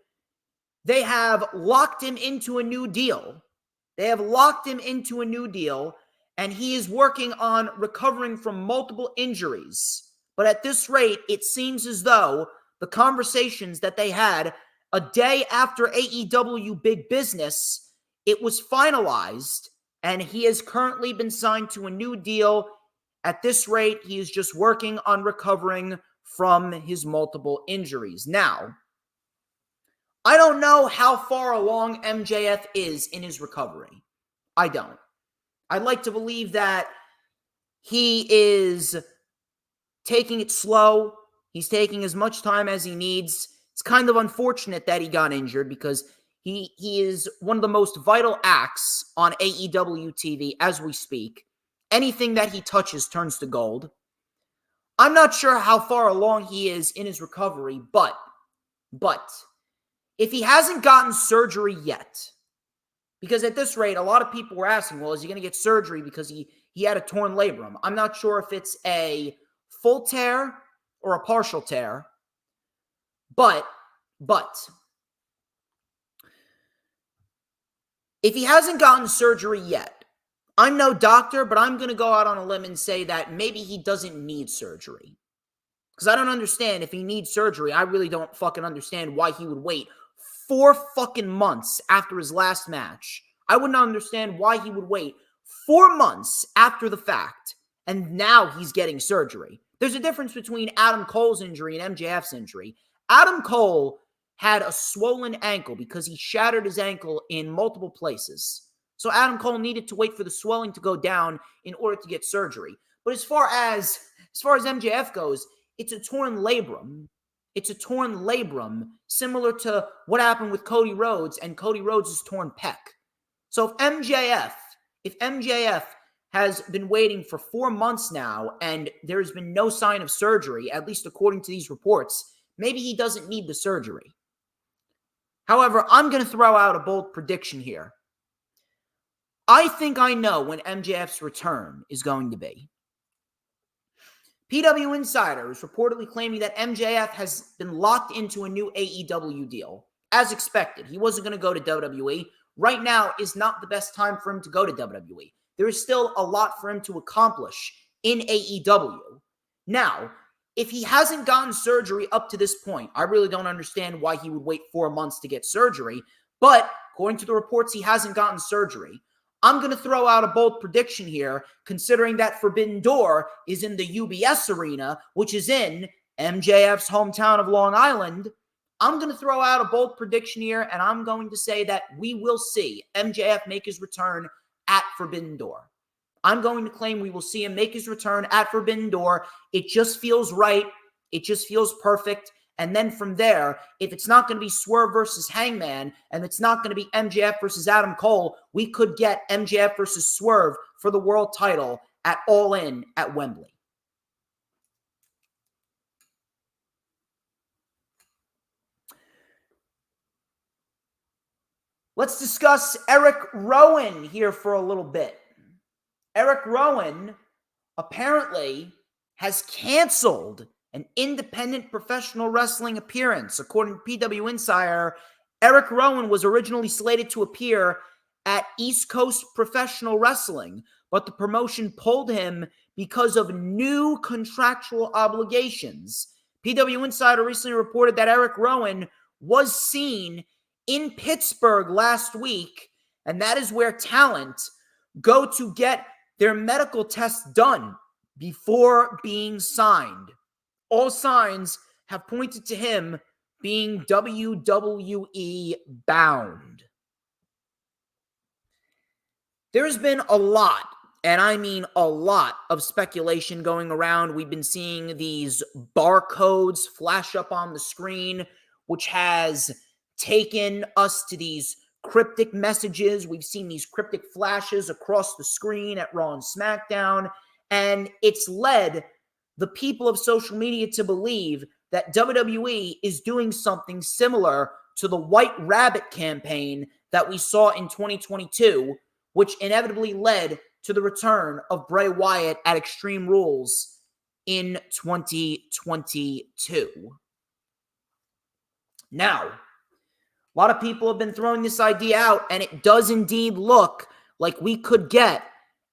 they have locked him into a new deal. And he is working on recovering from multiple injuries. But at this rate, it seems as though the conversations that they had a day after AEW Big Business, it was finalized, and he has currently been signed to a new deal. At this rate, he is just working on recovering from his multiple injuries. Now, I don't know how far along MJF is in his recovery. I don't. I'd like to believe that he is taking it slow. He's taking as much time as he needs. It's kind of unfortunate that he got injured because he is one of the most vital acts on AEW TV as we speak. Anything that he touches turns to gold. I'm not sure how far along he is in his recovery, but if he hasn't gotten surgery yet, because at this rate, a lot of people were asking, well, is he going to get surgery because he had a torn labrum? I'm not sure if it's a full tear or a partial tear, but if he hasn't gotten surgery yet, I'm no doctor, but I'm going to go out on a limb and say that maybe he doesn't need surgery. Because I don't understand if he needs surgery. I really don't fucking understand why he would wait 4 fucking months after his last match. I would not understand why he would wait 4 months after the fact, and now he's getting surgery. There's a difference between Adam Cole's injury and MJF's injury. Adam Cole had a swollen ankle because he shattered his ankle in multiple places. So Adam Cole needed to wait for the swelling to go down in order to get surgery. But as far as MJF goes, it's a torn labrum. It's a torn labrum, similar to what happened with Cody Rhodes and Cody Rhodes' torn pec. So if MJF has been waiting for 4 months now and there's been no sign of surgery, at least according to these reports, maybe he doesn't need the surgery. However, I'm going to throw out a bold prediction here. I think I know when MJF's return is going to be. PW Insider is reportedly claiming that MJF has been locked into a new AEW deal. As expected, he wasn't going to go to WWE. Right now is not the best time for him to go to WWE. There is still a lot for him to accomplish in AEW. Now, if he hasn't gotten surgery up to this point, I really don't understand why he would wait 4 months to get surgery. But according to the reports, he hasn't gotten surgery. I'm going to throw out a bold prediction here, considering that Forbidden Door is in the UBS Arena, which is in MJF's hometown of Long Island. I'm going to throw out a bold prediction here, and I'm going to say that we will see MJF make his return at Forbidden Door. I'm going to claim we will see him make his return at Forbidden Door. It just feels right. It just feels perfect. And then from there, if it's not going to be Swerve versus Hangman, and it's not going to be MJF versus Adam Cole, we could get MJF versus Swerve for the world title at All In at Wembley. Let's discuss Erick Rowan here for a little bit. Erick Rowan apparently has canceled an independent professional wrestling appearance. According to PW Insider, Erick Rowan was originally slated to appear at East Coast Professional Wrestling, but the promotion pulled him because of new contractual obligations. PW Insider recently reported that Erick Rowan was seen in Pittsburgh last week, and that is where talent go to get their medical tests done before being signed. All signs have pointed to him being WWE bound. There's been a lot, and I mean a lot, of speculation going around. We've been seeing these barcodes flash up on the screen, which has taken us to these cryptic messages. We've seen these cryptic flashes across the screen at Raw and SmackDown. And it's led the people of social media to believe that WWE is doing something similar to the White Rabbit campaign that we saw in 2022, which inevitably led to the return of Bray Wyatt at Extreme Rules in 2022. Now, a lot of people have been throwing this idea out, and it does indeed look like we could get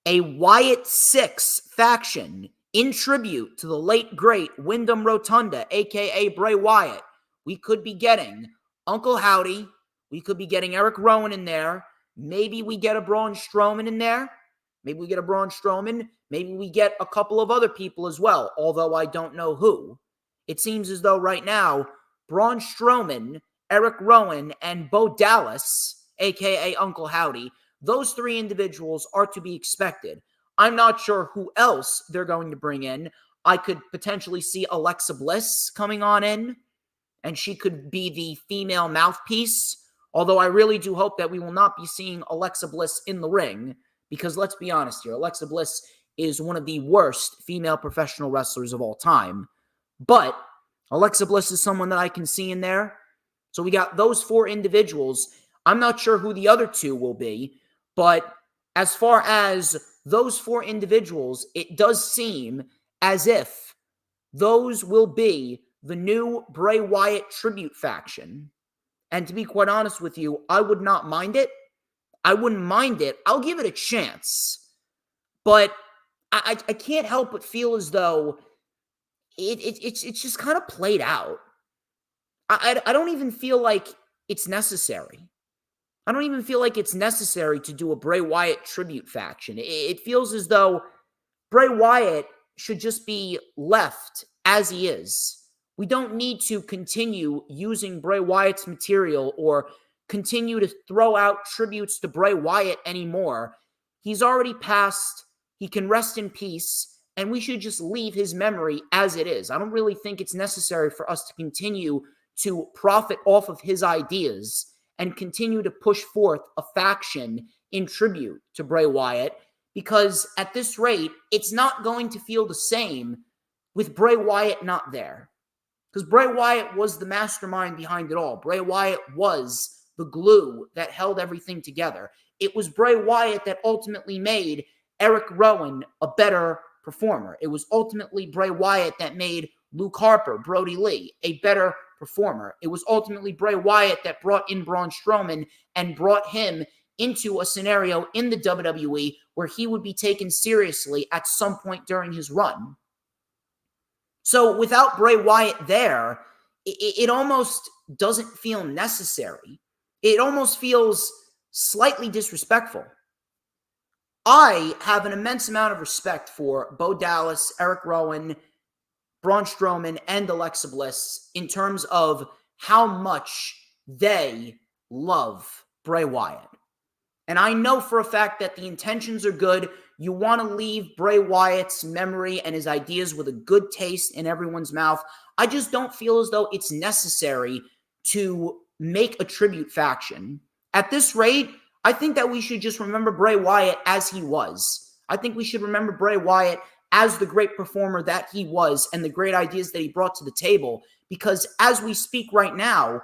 a Wyatt 6 faction in tribute to the late, great Wyndham Rotunda, a.k.a. Bray Wyatt. We could be getting Uncle Howdy. We could be getting Erick Rowan in there. Maybe we get a Braun Strowman in there. Maybe we get a Braun Strowman. Maybe we get a couple of other people as well, although I don't know who. It seems as though right now, Braun Strowman, Erick Rowan, and Bo Dallas, a.k.a. Uncle Howdy, those three individuals are to be expected. I'm not sure who else they're going to bring in. I could potentially see Alexa Bliss coming on in, and she could be the female mouthpiece, although I really do hope that we will not be seeing Alexa Bliss in the ring, because let's be honest here, Alexa Bliss is one of the worst female professional wrestlers of all time. But Alexa Bliss is someone that I can see in there. So we got those four individuals. I'm not sure who the other two will be, but as far as those four individuals, it does seem as if those will be the new Bray Wyatt tribute faction. And to be quite honest with you, I would not mind it. I wouldn't mind it. I'll give it a chance. But I can't help but feel as though it's just kind of played out. I don't even feel like it's necessary. I don't even feel like it's necessary to do a Bray Wyatt tribute faction. It feels as though Bray Wyatt should just be left as he is. We don't need to continue using Bray Wyatt's material or continue to throw out tributes to Bray Wyatt anymore. He's already passed. He can rest in peace, and we should just leave his memory as it is. I don't really think it's necessary for us to continue to profit off of his ideas and continue to push forth a faction in tribute to Bray Wyatt, because at this rate, it's not going to feel the same with Bray Wyatt not there. Because Bray Wyatt was the mastermind behind it all. Bray Wyatt was the glue that held everything together. It was Bray Wyatt that ultimately made Erick Rowan a better performer. It was ultimately Bray Wyatt that made Luke Harper, Brody Lee, a better performer. It was ultimately Bray Wyatt that brought in Braun Strowman and brought him into a scenario in the WWE where he would be taken seriously at some point during his run. So without Bray Wyatt there, it almost doesn't feel necessary. It almost feels slightly disrespectful. I have an immense amount of respect for Bo Dallas, Erick Rowan, Braun Strowman, and Alexa Bliss in terms of how much they love Bray Wyatt. And I know for a fact that the intentions are good. You want to leave Bray Wyatt's memory and his ideas with a good taste in everyone's mouth. I just don't feel as though it's necessary to make a tribute faction. At this rate, I think that we should just remember Bray Wyatt as he was. I think we should remember Bray Wyatt as the great performer that he was and the great ideas that he brought to the table. Because as we speak right now,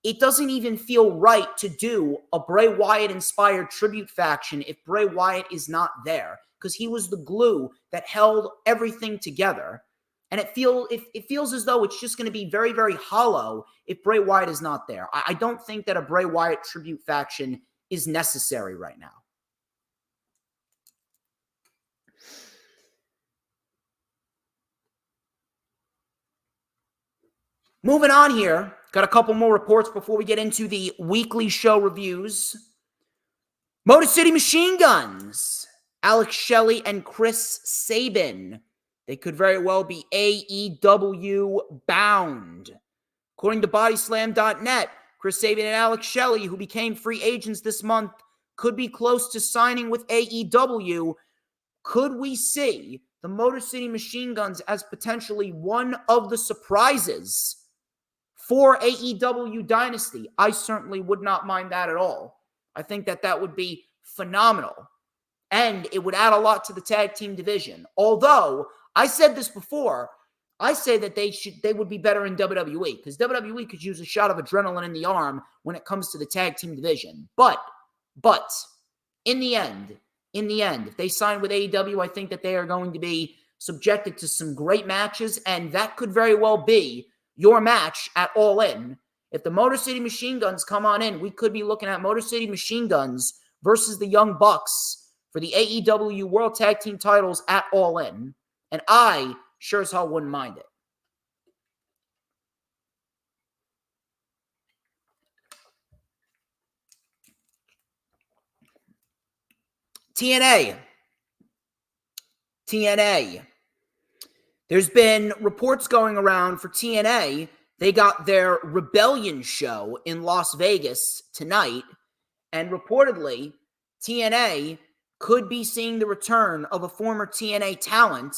it doesn't even feel right to do a Bray Wyatt-inspired tribute faction if Bray Wyatt is not there, because he was the glue that held everything together. And it feels as though it's just going to be very, very hollow if Bray Wyatt is not there. I don't think that a Bray Wyatt tribute faction is necessary right now. Moving on here, got a couple more reports before we get into the weekly show reviews. Motor City Machine Guns, Alex Shelley and Chris Sabin. They could very well be AEW bound. According to Bodyslam.net, Chris Sabin and Alex Shelley, who became free agents this month, could be close to signing with AEW. Could we see the Motor City Machine Guns as potentially one of the surprises for AEW Dynasty? I certainly would not mind that at all. I think that that would be phenomenal. And it would add a lot to the tag team division. Although, I said this before, I say that they would be better in WWE because WWE could use a shot of adrenaline in the arm when it comes to the tag team division. But in the end, if they sign with AEW, I think that they are going to be subjected to some great matches, and that could very well be your match at All In. If the Motor City Machine Guns come on in, we could be looking at Motor City Machine Guns versus the Young Bucks for the AEW World Tag Team titles at All In. And I sure as hell wouldn't mind it. TNA. There's been reports going around for TNA. They got their Rebellion show in Las Vegas tonight. And reportedly, TNA could be seeing the return of a former TNA talent.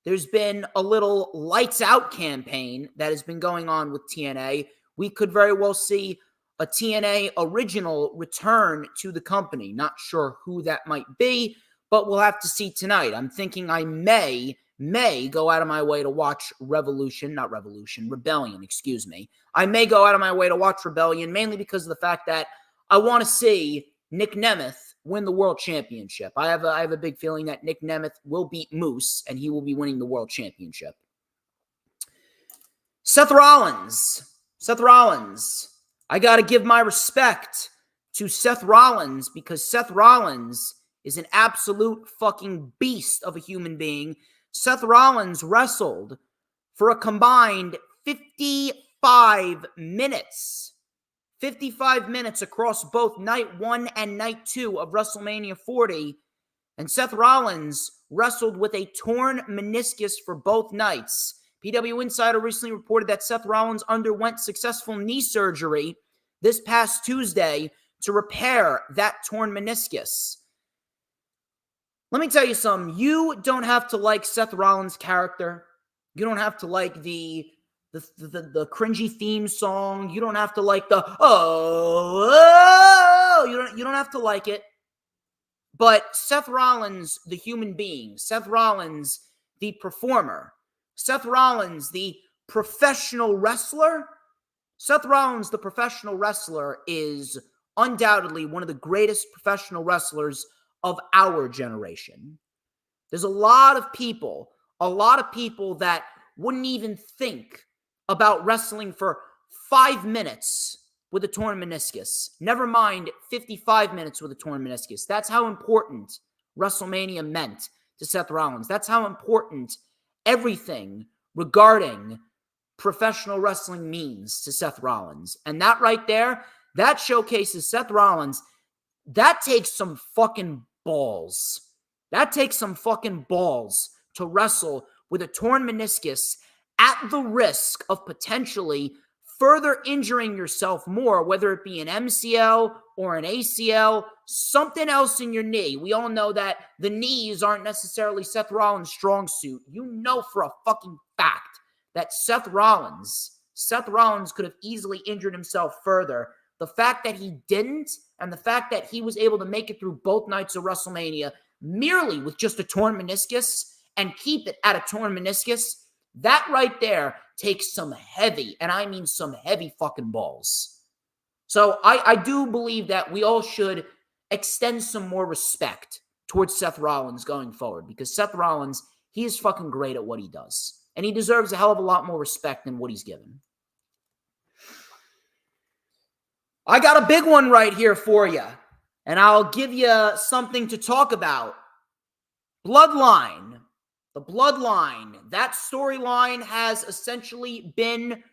There's been a little lights out campaign that has been going on with TNA. We could very well see a TNA original return to the company. Not sure who that might be, but we'll have to see tonight. I'm thinking I may go out of my way to watch Rebellion, excuse me. I may go out of my way to watch Rebellion, mainly because of the fact that I want to see Nick Nemeth win the world championship. I have a big feeling that Nick Nemeth will beat Moose, and he will be winning the world championship. Seth Rollins. I got to give my respect to Seth Rollins because Seth Rollins is an absolute fucking beast of a human being. Seth Rollins wrestled for a combined 55 minutes. 55 minutes across both night 1 and night 2 of WrestleMania 40. And Seth Rollins wrestled with a torn meniscus for both nights. PW Insider recently reported that Seth Rollins underwent successful knee surgery this past Tuesday to repair that torn meniscus. Let me tell you something. You don't have to like Seth Rollins' character. You don't have to like the cringy theme song. You don't have to like the you don't have to like it. But Seth Rollins, the human being, Seth Rollins, the performer, Seth Rollins, the professional wrestler, Seth Rollins, the professional wrestler, is undoubtedly one of the greatest professional wrestlers of our generation. There's a lot of people that wouldn't even think about wrestling for 5 minutes with a torn meniscus. Never mind 55 minutes with a torn meniscus. That's how important WrestleMania meant to Seth Rollins. That's how important everything regarding professional wrestling means to Seth Rollins. And that right there, that showcases Seth Rollins. That takes some fucking balls. That takes some fucking balls to wrestle with a torn meniscus at the risk of potentially further injuring yourself more, whether it be an MCL or an ACL, something else in your knee. We all know that the knees aren't necessarily Seth Rollins' strong suit. You know for a fucking fact that Seth Rollins could have easily injured himself further. The fact that he didn't, and the fact that he was able to make it through both nights of WrestleMania merely with just a torn meniscus and keep it at a torn meniscus, that right there takes some heavy, and I mean some heavy fucking balls. So I do believe that we all should extend some more respect towards Seth Rollins going forward, because Seth Rollins, he is fucking great at what he does. And he deserves a hell of a lot more respect than what he's given. I got a big one right here for you, and I'll give you something to talk about. Bloodline. The Bloodline. That storyline has essentially been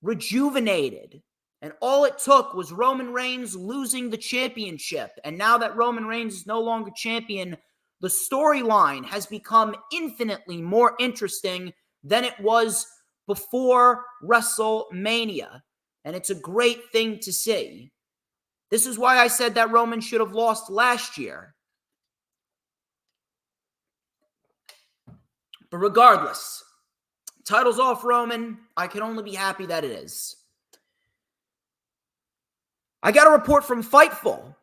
rejuvenated. And all it took was Roman Reigns losing the championship. And now that Roman Reigns is no longer champion, the storyline has become infinitely more interesting than it was before WrestleMania. And it's a great thing to see. This is why I said that Roman should have lost last year. But regardless, title's off Roman. I can only be happy that it is. I got a report from Fightful.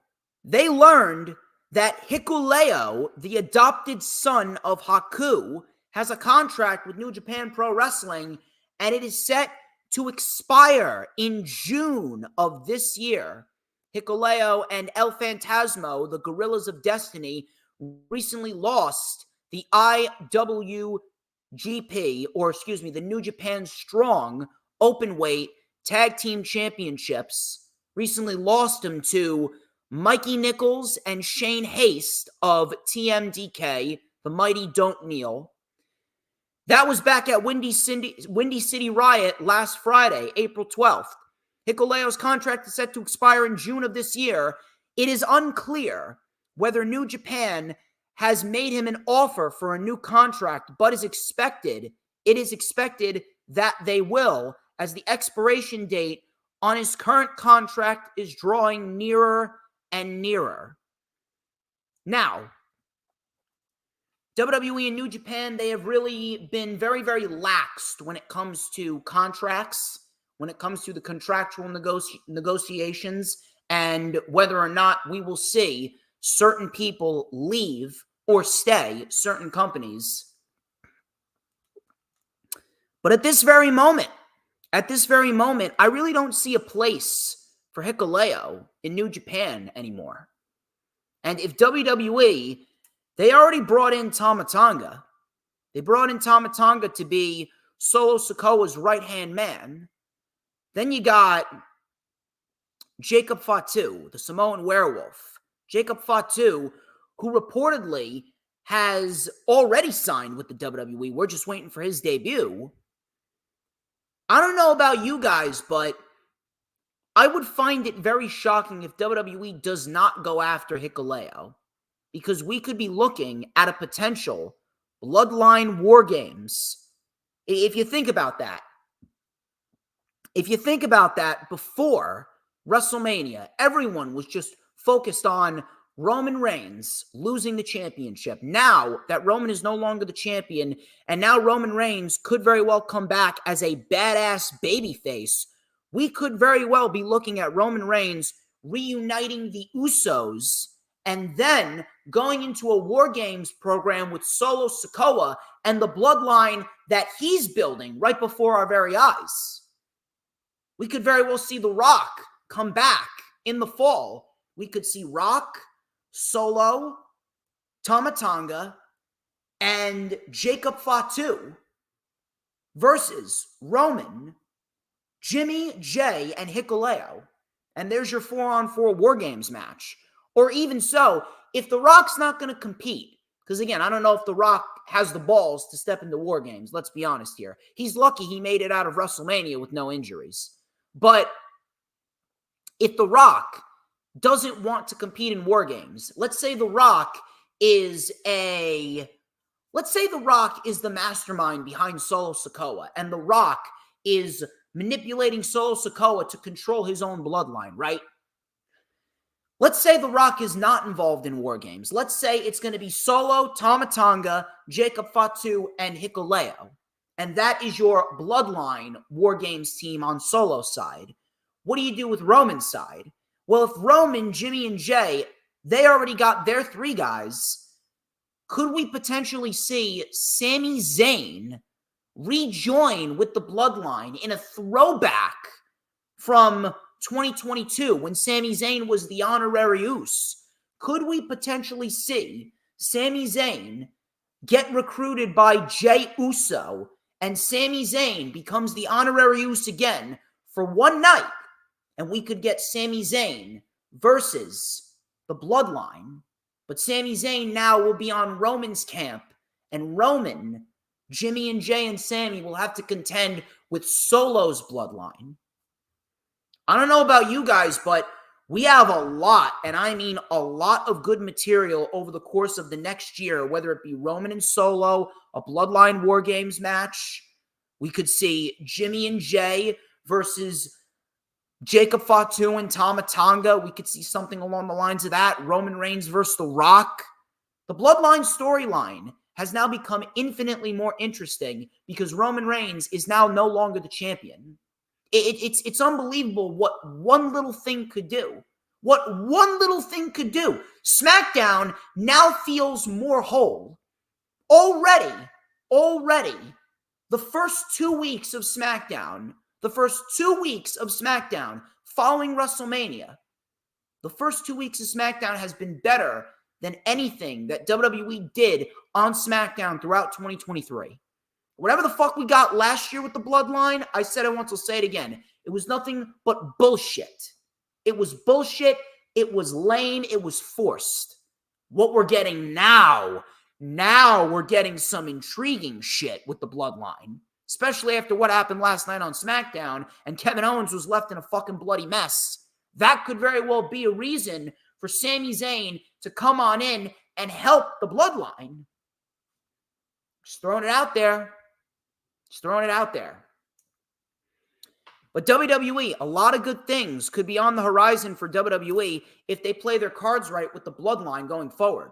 they learned that Hikuleo, the adopted son of Haku, has a contract with New Japan Pro Wrestling, and it is set to expire in June of this year. Hikuleo and El Fantasmo, the Gorillas of Destiny, recently lost the the New Japan Strong Openweight Tag Team Championships. Recently lost them to Mikey Nichols and Shane Haste of TMDK, the Mighty Don't Kneel. That was back at Windy City Riot last Friday, April 12th. Hikuleo's contract is set to expire in June of this year. It is unclear whether New Japan has made him an offer for a new contract, but it is expected that they will, as the expiration date on his current contract is drawing nearer and nearer. Now, WWE and New Japan, they have really been very, very laxed when it comes to contracts, when it comes to the contractual negotiations, and whether or not we will see certain people leave or stay certain companies. But at this very moment, I really don't see a place for Hikuleo in New Japan anymore. And if WWE, they already brought in Tama Tonga. They brought in Tama Tonga to be Solo Sikoa's right-hand man. Then you got Jacob Fatu, the Samoan werewolf. Jacob Fatu, who reportedly has already signed with the WWE. We're just waiting for his debut. I don't know about you guys, but I would find it very shocking if WWE does not go after Hikuleo, because we could be looking at a potential Bloodline Wargames. If you think about that, before WrestleMania, everyone was just focused on Roman Reigns losing the championship. Now that Roman is no longer the champion, and now Roman Reigns could very well come back as a badass babyface, we could very well be looking at Roman Reigns reuniting the Usos and then going into a War Games program with Solo Sikoa and the bloodline that he's building right before our very eyes. We could very well see The Rock come back in the fall. We could see Rock, Solo, Tama Tonga, and Jacob Fatu versus Roman, Jimmy, Jay, and Hikuleo. And there's your 4-on-4 War Games match. Or even so, if The Rock's not going to compete, because again, I don't know if The Rock has the balls to step into War Games, let's be honest here. He's lucky he made it out of WrestleMania with no injuries. But if The Rock doesn't want to compete in War Games, let's say The Rock is the mastermind behind Solo Sikoa, and The Rock is manipulating Solo Sikoa to control his own bloodline, right? Let's say The Rock is not involved in War Games. Let's say it's going to be Solo, Tama Tonga, Jacob Fatu, and Hikuleo. And that is your Bloodline War Games team on Solo's side. What do you do with Roman's side? Well, if Roman, Jimmy, and Jay, they already got their 3 guys, could we potentially see Sami Zayn rejoin with the Bloodline in a throwback from 2022 when Sami Zayn was the honorary Uso? Could we potentially see Sami Zayn get recruited by Jey Uso and Sami Zayn becomes the honorary Uso again for one night, and we could get Sami Zayn versus the Bloodline? But Sami Zayn now will be on Roman's camp, and Roman, Jimmy, and Jay, and Sami will have to contend with Solo's Bloodline. I don't know about you guys, but we have a lot, and I mean a lot of good material over the course of the next year, whether it be Roman and Solo, a Bloodline War Games match. We could see Jimmy and Jay versus Jacob Fatu and Tama Tonga. We could see something along the lines of that. Roman Reigns versus The Rock. The Bloodline storyline has now become infinitely more interesting because Roman Reigns is now no longer the champion. It's unbelievable what one little thing could do. what one little thing could do. SmackDown now feels more whole. Already, the first 2 weeks of SmackDown, following WrestleMania, the first 2 weeks of SmackDown has been better than anything that WWE did on SmackDown throughout 2023. Whatever the fuck we got last year with the Bloodline, I said it once, I'll say it again. It was nothing but bullshit. It was bullshit. It was lame. It was forced. What we're getting now we're getting some intriguing shit with the Bloodline, especially after what happened last night on SmackDown and Kevin Owens was left in a fucking bloody mess. That could very well be a reason for Sami Zayn to come on in and help the Bloodline. Just throwing it out there. But WWE, a lot of good things could be on the horizon for WWE if they play their cards right with the Bloodline going forward.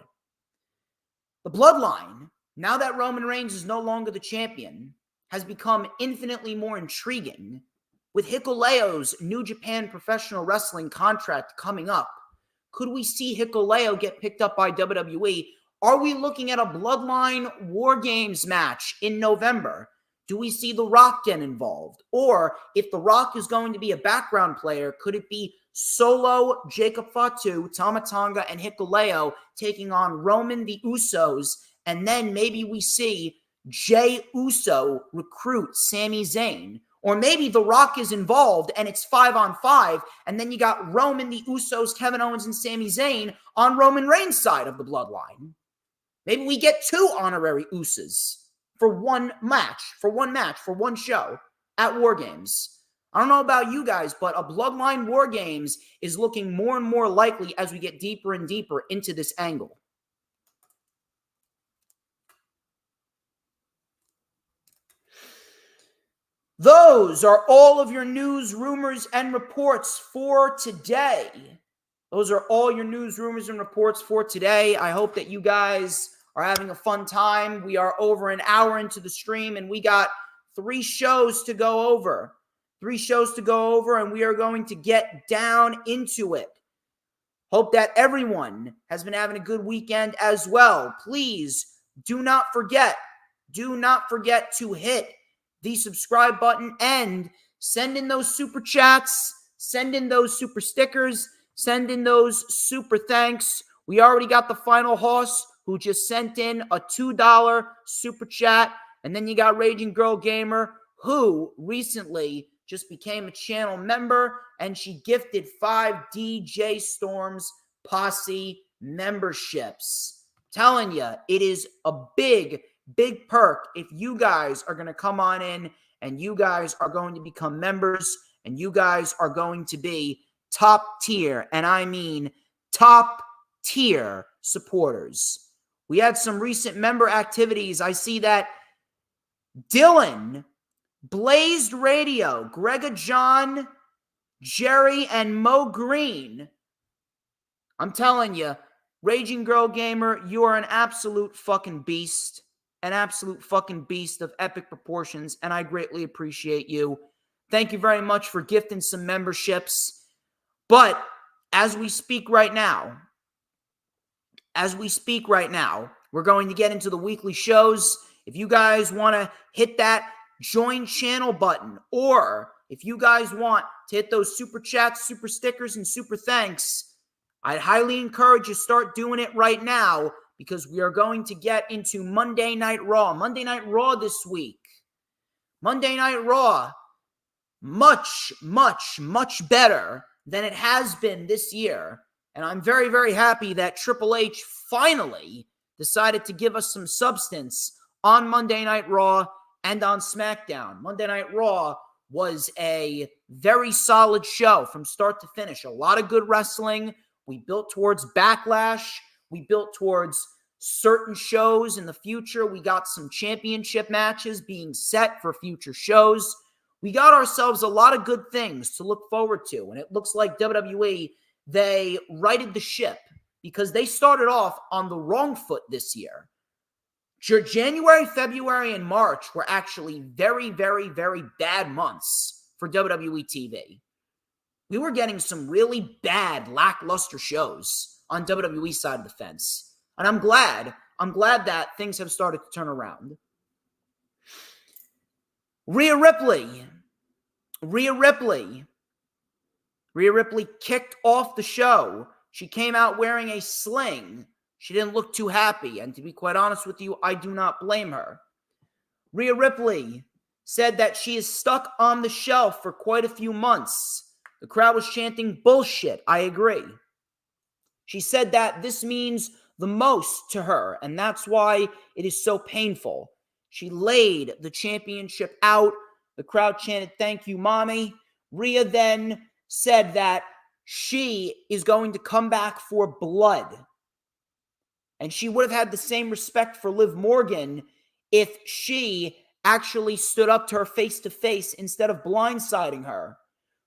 The Bloodline, now that Roman Reigns is no longer the champion, has become infinitely more intriguing. With Hikuleo's New Japan Professional Wrestling contract coming up, could we see Hikuleo get picked up by WWE? Are we looking at a Bloodline Wargames match in November? Do we see The Rock get involved? Or if The Rock is going to be a background player, could it be Solo, Jacob Fatu, Tama Tonga, and Hikuleo taking on Roman, the Usos, and then maybe we see Jey Uso recruit Sami Zayn? Or maybe The Rock is involved and it's 5-on-5, and then you got Roman, the Usos, Kevin Owens, and Sami Zayn on Roman Reigns' side of the Bloodline. Maybe we get 2 honorary Usos for one show at War Games. I don't know about you guys, but a Bloodline War Games is looking more and more likely as we get deeper and deeper into this angle. Those are all of your news, rumors, and reports for today. I hope that you guys are having a fun time. We are over an hour into the stream, and we got 3 shows to go over. And we are going to get down into it. Hope that everyone has been having a good weekend as well. Please do not forget to hit the subscribe button and send in those super chats, send in those super stickers, send in those super thanks. We already got the final horse who just sent in a $2 super chat. And then you got Raging Girl Gamer, who recently just became a channel member, and she gifted 5 DJ Storms Posse memberships. Telling you, it is a big perk if you guys are going to come on in and you guys are going to become members and you guys are going to be top tier, and I mean top tier supporters. We had some recent member activities. I see that Dylan, Blazed Radio, Grega John, Jerry, and Mo Green. I'm telling you, Raging Girl Gamer, you are an absolute fucking beast. An absolute fucking beast of epic proportions, and I greatly appreciate you. Thank you very much for gifting some memberships. But as we speak right now, we're going to get into the weekly shows. If you guys want to hit that join channel button, or if you guys want to hit those super chats, super stickers, and super thanks, I'd highly encourage you to start doing it right now, because we are going to get into Monday Night Raw. Monday Night Raw this week. Monday Night Raw, much better than it has been this year. And I'm very, very happy that Triple H finally decided to give us some substance on Monday Night Raw and on SmackDown. Monday Night Raw was a very solid show from start to finish. A lot of good wrestling. We built towards Backlash. We built towards certain shows in the future. We got some championship matches being set for future shows. We got ourselves a lot of good things to look forward to. And it looks like WWE, they righted the ship because they started off on the wrong foot this year. January, February, and March were actually very, very, very bad months for WWE TV. we were getting some really bad, lackluster shows on WWE side of the fence. And I'm glad that things have started to turn around. Rhea Ripley kicked off the show. She came out wearing a sling. She didn't look too happy, and to be quite honest with you, I do not blame her. Rhea Ripley said that she is stuck on the shelf for quite a few months. The crowd was chanting bullshit. I agree. She said that this means the most to her, and that's why it is so painful. She laid the championship out. The crowd chanted, "Thank you, mommy." Rhea then said that she is going to come back for blood. And she would have had the same respect for Liv Morgan if she actually stood up to her face-to-face instead of blindsiding her.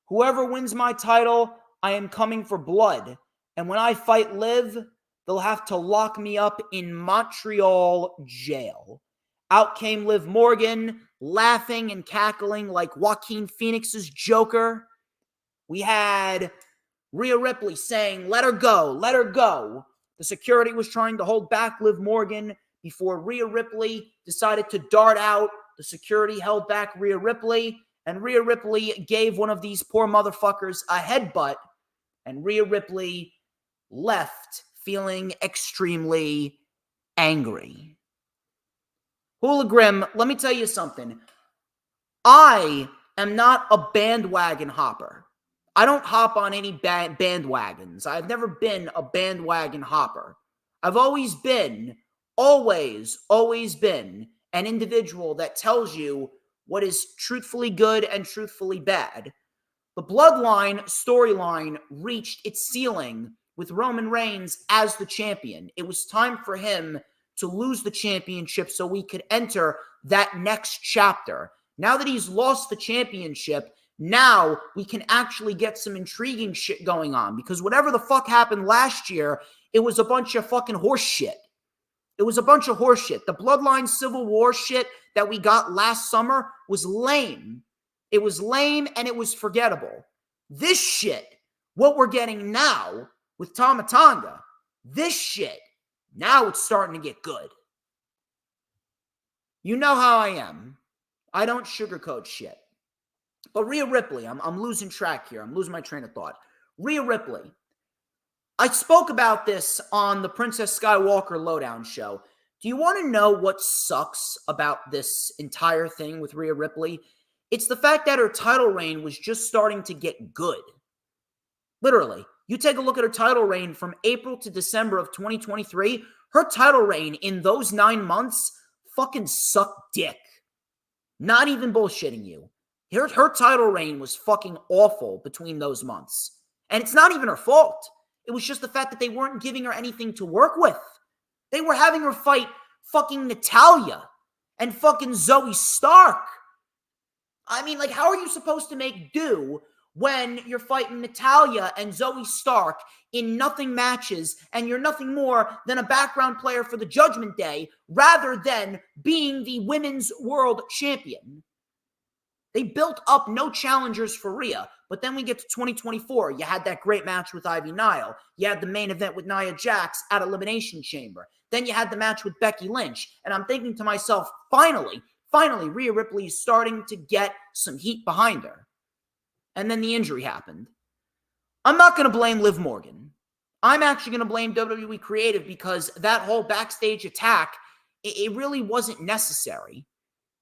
Whoever wins my title, I am coming for blood. And when I fight Liv, they'll have to lock me up in Montreal jail. Out came Liv Morgan, laughing and cackling like Joaquin Phoenix's Joker. We had Rhea Ripley saying, "Let her go, let her go." The security was trying to hold back Liv Morgan before Rhea Ripley decided to dart out. The security held back Rhea Ripley, and Rhea Ripley gave one of these poor motherfuckers a headbutt, and Rhea Ripley left feeling extremely angry. Hoolagrim, let me tell you something. I am not a bandwagon hopper. I don't hop on any bandwagons. I've never been a bandwagon hopper. I've always been an individual that tells you what is truthfully good and truthfully bad. The Bloodline storyline reached its ceiling with Roman Reigns as the champion. It was time for him to lose the championship so we could enter that next chapter. Now that he's lost the championship, now we can actually get some intriguing shit going on, because whatever the fuck happened last year, it was a bunch of fucking horse shit. It was a bunch of horse shit. The Bloodline Civil War shit that we got last summer was lame. It was lame and it was forgettable. This shit, what we're getting now with Tama Tonga, this shit, now it's starting to get good. You know how I am. I don't sugarcoat shit. But Rhea Ripley, I'm losing track here. I'm losing my train of thought. Rhea Ripley. I spoke about this on the Princess Skywalker Lowdown show. Do you want to know what sucks about this entire thing with Rhea Ripley? It's the fact that her title reign was just starting to get good. Literally. You take a look at her title reign from April to December of 2023. Her title reign in those 9 months fucking sucked dick. Not even bullshitting you. Her title reign was fucking awful between those months. And it's not even her fault. It was just the fact that they weren't giving her anything to work with. They were having her fight fucking Natalya and fucking Zoe Stark. I mean, like, how are you supposed to make do when you're fighting Natalya and Zoe Stark in nothing matches and you're nothing more than a background player for the Judgment Day rather than being the women's world champion? They built up no challengers for Rhea, but then we get to 2024. You had that great match with Ivy Nile. You had the main event with Nia Jax at Elimination Chamber. Then you had the match with Becky Lynch. And I'm thinking to myself, finally, Rhea Ripley is starting to get some heat behind her. And then the injury happened. I'm not going to blame Liv Morgan. I'm actually going to blame WWE Creative, because that whole backstage attack, it really wasn't necessary.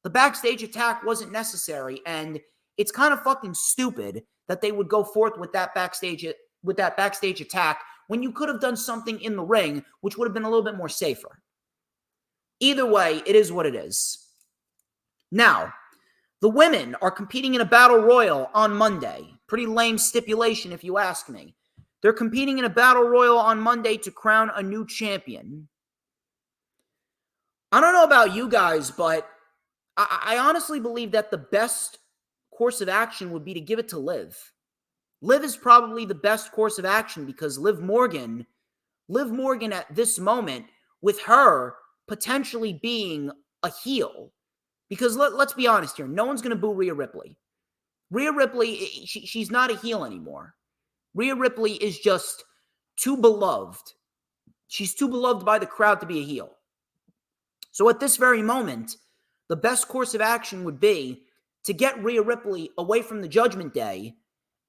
The backstage attack wasn't necessary, and it's kind of fucking stupid that they would go forth with that backstage attack when you could have done something in the ring, which would have been a little bit more safer. Either way, it is what it is. Now, the women are competing in a battle royal on Monday. Pretty lame stipulation, if you ask me. They're competing in a battle royal on Monday to crown a new champion. I don't know about you guys, but I honestly believe that the best course of action would be to give it to Liv. Liv is probably the best course of action, because Liv Morgan at this moment, with her potentially being a heel, because let's be honest here, no one's going to boo Rhea Ripley. Rhea Ripley, she's not a heel anymore. Rhea Ripley is just too beloved. She's too beloved by the crowd to be a heel. So at this very moment, the best course of action would be to get Rhea Ripley away from the Judgment Day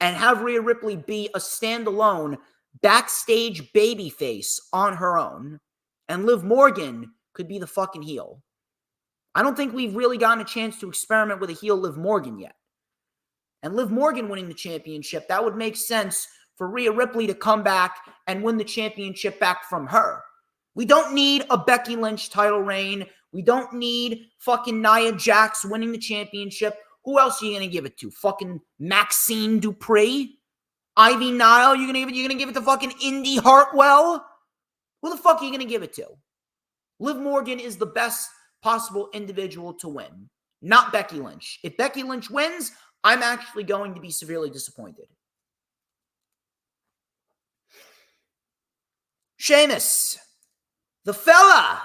and have Rhea Ripley be a standalone backstage babyface on her own. And Liv Morgan could be the fucking heel. I don't think we've really gotten a chance to experiment with a heel Liv Morgan yet. And Liv Morgan winning the championship, that would make sense for Rhea Ripley to come back and win the championship back from her. We don't need a Becky Lynch title reign. We don't need fucking Nia Jax winning the championship. Who else are you going to give it to? Fucking Maxine Dupree? Ivy Nile? You're going to give it to fucking Indy Hartwell? Who the fuck are you going to give it to? Liv Morgan is the best possible individual to win, not Becky Lynch. If Becky Lynch wins, I'm actually going to be severely disappointed. Sheamus, the fella.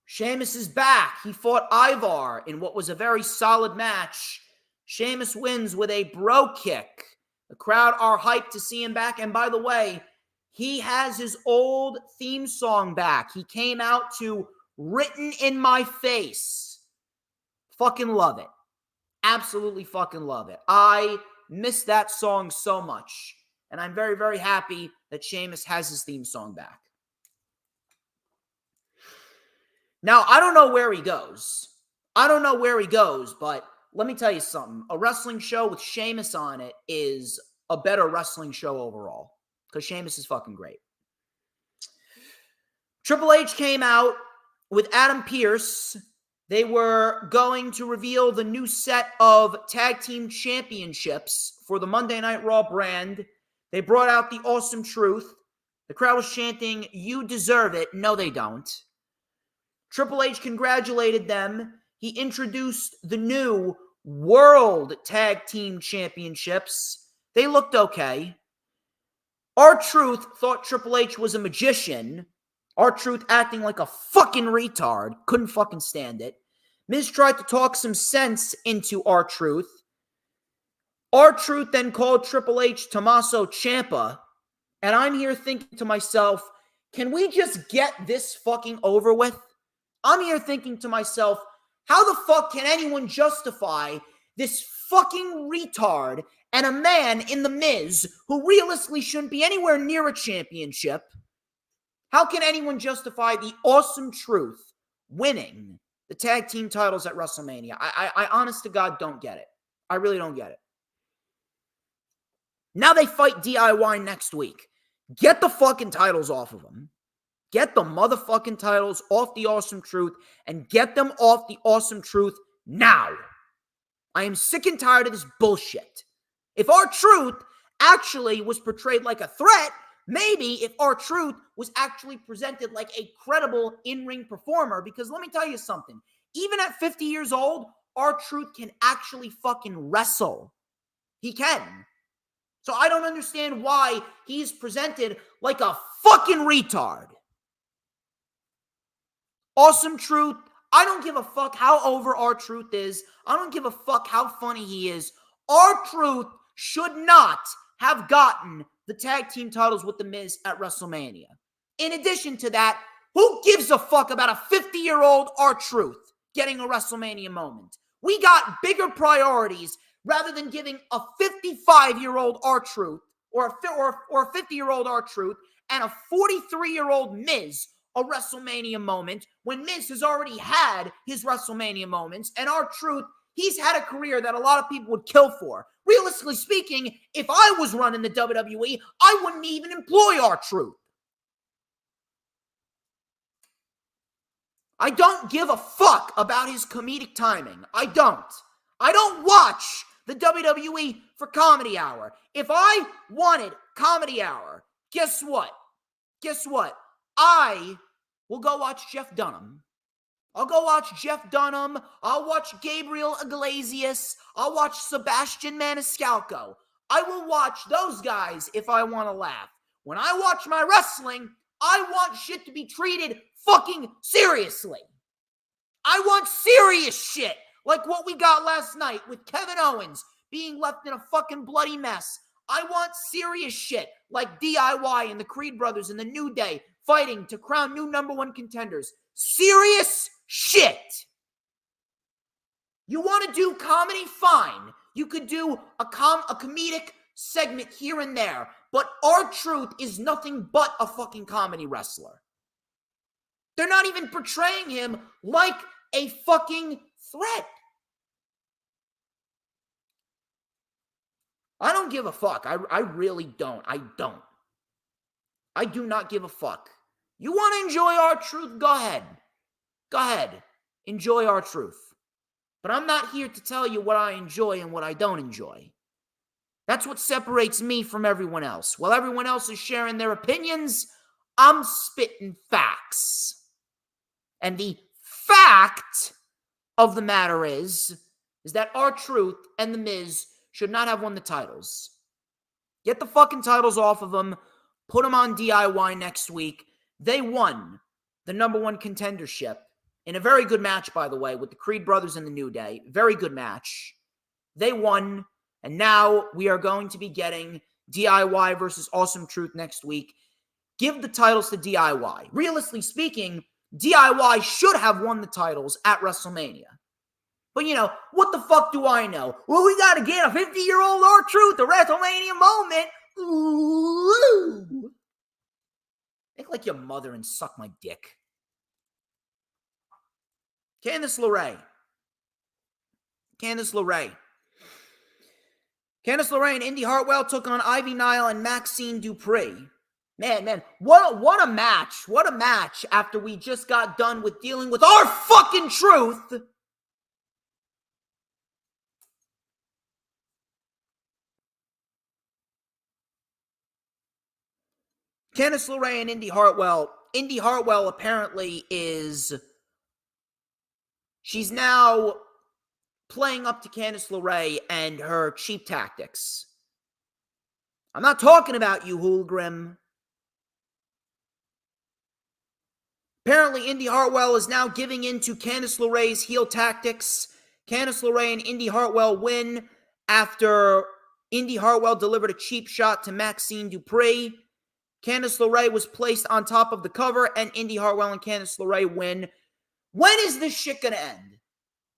Sheamus is back. He fought Ivar in what was a very solid match. Sheamus wins with a bro kick. The crowd are hyped to see him back. And by the way, he has his old theme song back. He came out to Written in My Face. Fucking love it. Absolutely fucking love it. I miss that song so much. And I'm very, very happy that Sheamus has his theme song back. Now, I don't know where he goes. But let me tell you something. A wrestling show with Sheamus on it is a better wrestling show overall. Because Sheamus is fucking great. Triple H came out with Adam Pearce. They were going to reveal the new set of tag team championships for the Monday Night Raw brand. They brought out the Awesome Truth. The crowd was chanting, "You deserve it." No, they don't. Triple H congratulated them. He introduced the new World Tag Team Championships. They looked okay. R-Truth thought Triple H was a magician. R-Truth acting like a fucking retard. Couldn't fucking stand it. Miz tried to talk some sense into R-Truth. R-Truth then called Triple H Tommaso Ciampa. And I'm here thinking to myself, can we just get this fucking over with? I'm here thinking to myself, how the fuck can anyone justify this fucking retard and a man in The Miz who realistically shouldn't be anywhere near a championship? How can anyone justify the Awesome Truth winning the tag team titles at WrestleMania? I honest to God don't get it. I really don't get it. Now they fight DIY next week. Get the fucking titles off of them. Get the motherfucking titles off the Awesome Truth and get them off the Awesome Truth now. I am sick and tired of this bullshit. If R-Truth actually was portrayed like a threat, maybe if R-Truth was actually presented like a credible in-ring performer, because let me tell you something, even at 50 years old, R-Truth can actually fucking wrestle. He can. So I don't understand why he's presented like a fucking retard. Awesome Truth, I don't give a fuck how over R-Truth is. I don't give a fuck how funny he is. R-Truth should not have gotten the tag team titles with The Miz at WrestleMania. In addition to that, who gives a fuck about a 50-year-old R-Truth getting a WrestleMania moment? We got bigger priorities rather than giving a 55-year-old R-Truth or a 50-year-old R-Truth and a 43-year-old Miz a WrestleMania moment when Miz has already had his WrestleMania moments, and R-Truth, he's had a career that a lot of people would kill for. Realistically speaking, if I was running the WWE, I wouldn't even employ R-Truth. I don't give a fuck about his comedic timing. I don't watch the WWE for Comedy Hour. If I wanted Comedy Hour, guess what? I will go watch Jeff Dunham. I'll go watch Jeff Dunham. I'll watch Gabriel Iglesias. I'll watch Sebastian Maniscalco. I will watch those guys if I want to laugh. When I watch my wrestling, I want shit to be treated fucking seriously. I want serious shit like what we got last night with Kevin Owens being left in a fucking bloody mess. I want serious shit like DIY and the Creed Brothers and the New Day fighting to crown new number one contenders. Serious shit. You want to do comedy? Fine. You could do a comedic segment here and there, but R-Truth is nothing but a fucking comedy wrestler. They're not even portraying him like a fucking threat. I don't give a fuck. I really don't. I do not give a fuck. You want to enjoy R-Truth? Go ahead. Go ahead. Enjoy R-Truth. But I'm not here to tell you what I enjoy and what I don't enjoy. That's what separates me from everyone else. While everyone else is sharing their opinions, I'm spitting facts. And the fact of the matter is that R-Truth and The Miz should not have won the titles. Get the fucking titles off of them. Put them on DIY next week. They won the number one contendership in a very good match, by the way, with the Creed Brothers and the New Day. Very good match. They won, and now we are going to be getting DIY versus Awesome Truth next week. Give the titles to DIY. Realistically speaking, DIY should have won the titles at WrestleMania. But, you know, what the fuck do I know? Well, we got to get a 50-year-old R-Truth, a WrestleMania moment. Ooh. Make like your mother and suck my dick. Candice LeRae. Candice LeRae and Indy Hartwell took on Ivy Nile and Maxine Dupree. Man, what a match. What a match after we just got done with dealing with our fucking truth. Candice LeRae and Indy Hartwell. Indy Hartwell apparently she's now playing up to Candice LeRae and her cheap tactics. I'm not talking about you, Hulgrim. Apparently, Indy Hartwell is now giving in to Candice LeRae's heel tactics. Candice LeRae and Indy Hartwell win after Indy Hartwell delivered a cheap shot to Maxine Dupree. Candice LeRae was placed on top of the cover, and Indy Hartwell and Candice LeRae win. When is this shit going to end?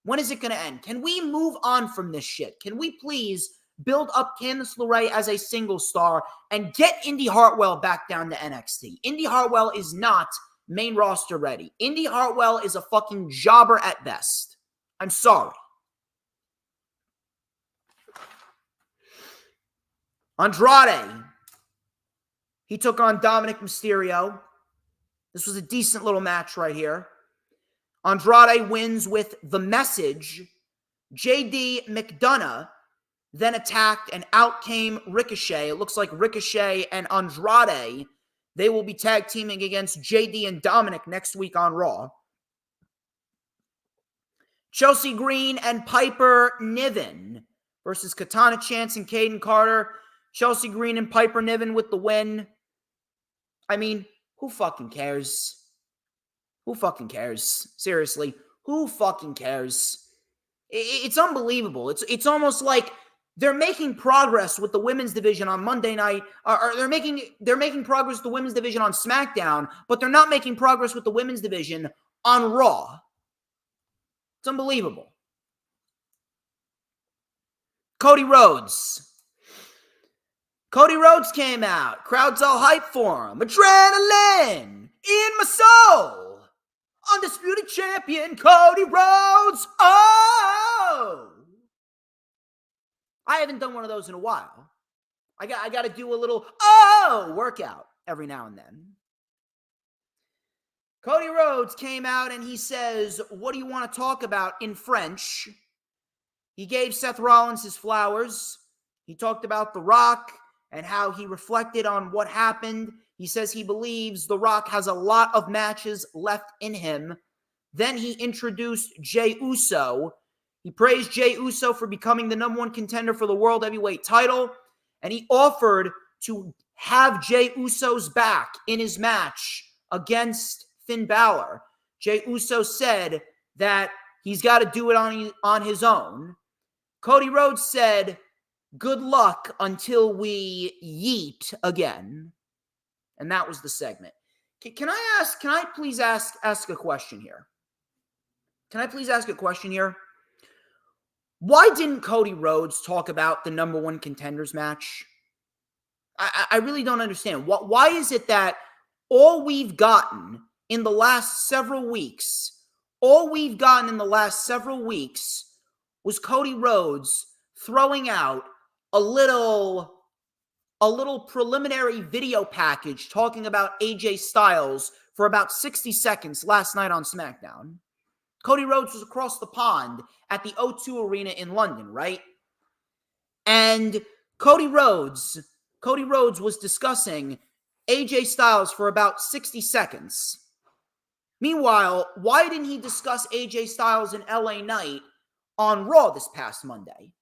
When is it going to end? Can we move on from this shit? Can we please build up Candice LeRae as a single star and get Indy Hartwell back down to NXT? Indy Hartwell is not main roster ready. Indy Hartwell is a fucking jobber at best. I'm sorry. Andrade. He took on Dominic Mysterio. This was a decent little match right here. Andrade wins with the message. JD McDonough then attacked, and out came Ricochet. It looks like Ricochet and Andrade, they will be tag teaming against JD and Dominic next week on Raw. Chelsea Green and Piper Niven versus Katana Chance and Caden Carter. Chelsea Green and Piper Niven with the win. I mean, who fucking cares? Who fucking cares? Seriously, who fucking cares? It's unbelievable. It's almost like they're making progress with the women's division on Monday night, or they're making progress with the women's division on SmackDown, but they're not making progress with the women's division on Raw. It's unbelievable. Cody Rhodes. Cody Rhodes came out. Crowd's all hyped for him. Adrenaline in my soul. Undisputed champion Cody Rhodes. Oh! I haven't done one of those in a while. I got to do a little workout every now and then. Cody Rhodes came out and he says, "What do you want to talk about?" in French. He gave Seth Rollins his flowers. He talked about The Rock and how he reflected on what happened. He says he believes The Rock has a lot of matches left in him. Then he introduced Jey Uso. He praised Jey Uso for becoming the number one contender for the World Heavyweight title. And he offered to have Jey Uso's back in his match against Finn Balor. Jey Uso said that he's got to do it on his own. Cody Rhodes said good luck until we yeet again. And that was the segment. Can I please ask a question here? Can I please ask a question here? Why didn't Cody Rhodes talk about the number one contenders match? I really don't understand. Why is it that all we've gotten in the last several weeks, was Cody Rhodes throwing out a little preliminary video package talking about AJ Styles for about 60 seconds last night on SmackDown? Cody Rhodes was across the pond at the O2 Arena in London, right? And Cody Rhodes was discussing AJ Styles for about 60 seconds. Meanwhile, why didn't he discuss AJ Styles and LA Knight on Raw this past Monday?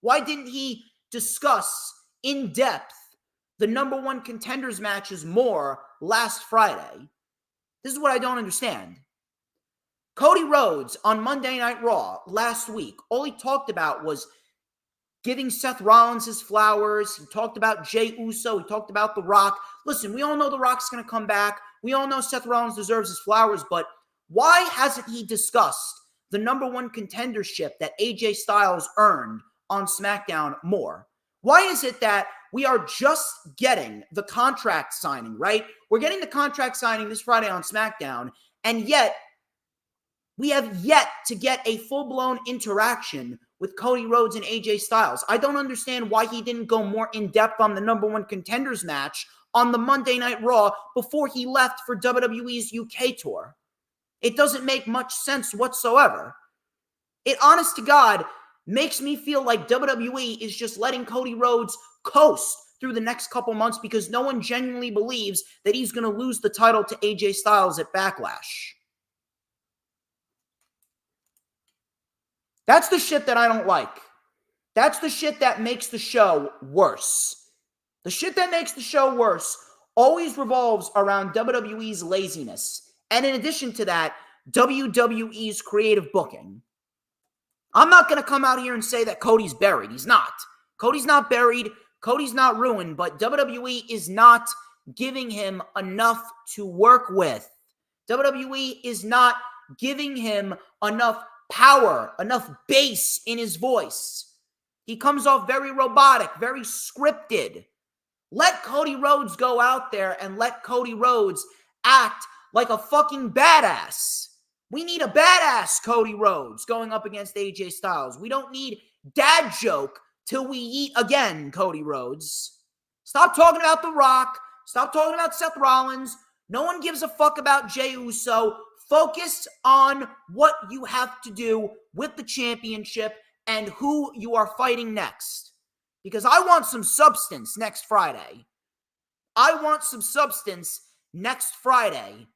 Why didn't he discuss in depth the number one contenders matches more last Friday? This is what I don't understand. Cody Rhodes on Monday Night Raw last week, all he talked about was giving Seth Rollins his flowers. He talked about Jey Uso. He talked about The Rock. Listen, we all know The Rock's going to come back. We all know Seth Rollins deserves his flowers, but why hasn't he discussed the number one contendership that AJ Styles earned on SmackDown more? Why is it that we are just getting the contract signing, right? We're getting the contract signing this Friday on SmackDown, and yet we have yet to get a full-blown interaction with Cody Rhodes and AJ Styles. I don't understand why he didn't go more in-depth on the number one contenders match on the Monday Night Raw before he left for WWE's UK tour. It doesn't make much sense whatsoever. It, honest to God, makes me feel like WWE is just letting Cody Rhodes coast through the next couple months because no one genuinely believes that he's going to lose the title to AJ Styles at Backlash. That's the shit that I don't like. That's the shit that makes the show worse. The shit that makes the show worse always revolves around WWE's laziness. And in addition to that, WWE's creative booking. I'm not going to come out here and say that Cody's buried. He's not. Cody's not buried. Cody's not ruined. But WWE is not giving him enough to work with. WWE is not giving him enough power, enough bass in his voice. He comes off very robotic, very scripted. Let Cody Rhodes go out there and let Cody Rhodes act like a fucking badass. We need a badass Cody Rhodes going up against AJ Styles. We don't need dad joke till we eat again, Cody Rhodes. Stop talking about The Rock. Stop talking about Seth Rollins. No one gives a fuck about Jey Uso. Focus on what you have to do with the championship and who you are fighting next. Because I want some substance next Friday. I want some substance next Friday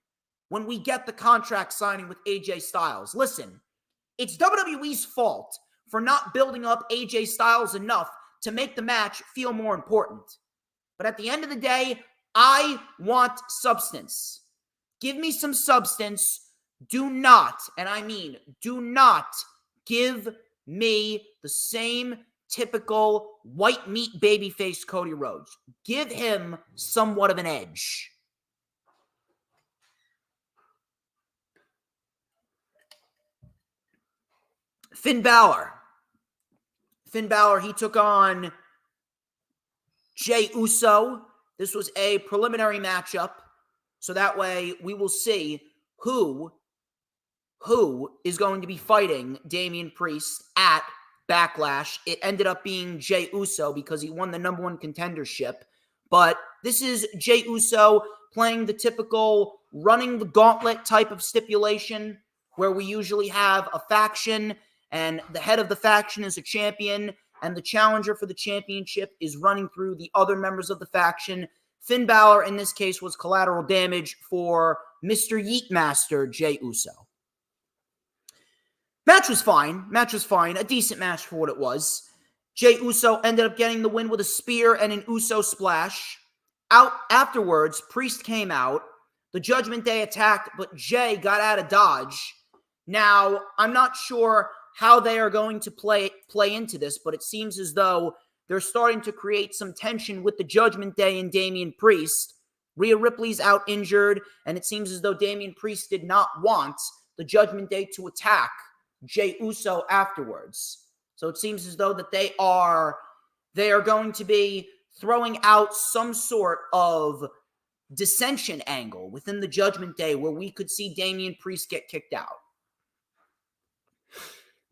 when we get the contract signing with AJ Styles. Listen, it's WWE's fault for not building up AJ Styles enough to make the match feel more important. But at the end of the day, I want substance. Give me some substance. Do not, and I mean do not, give me the same typical white meat babyface Cody Rhodes. Give him somewhat of an edge. Finn Balor, he took on Jey Uso. This was a preliminary matchup, so that way we will see who is going to be fighting Damian Priest at Backlash. It ended up being Jey Uso because he won the number one contendership. But this is Jey Uso playing the typical running the gauntlet type of stipulation where we usually have a faction and the head of the faction is a champion and the challenger for the championship is running through the other members of the faction. Finn Balor, in this case, was collateral damage for Mr. Yeetmaster Jey Uso. Match was fine. A decent match for what it was. Jey Uso ended up getting the win with a spear and an Uso splash. Afterwards, Priest came out. The Judgment Day attacked, but Jey got out of dodge. Now, I'm not sure how they are going to play into this, but it seems as though they're starting to create some tension with the Judgment Day and Damian Priest. Rhea Ripley's out injured, and it seems as though Damian Priest did not want the Judgment Day to attack Jey Uso afterwards. So it seems as though that they are going to be throwing out some sort of dissension angle within the Judgment Day where we could see Damian Priest get kicked out.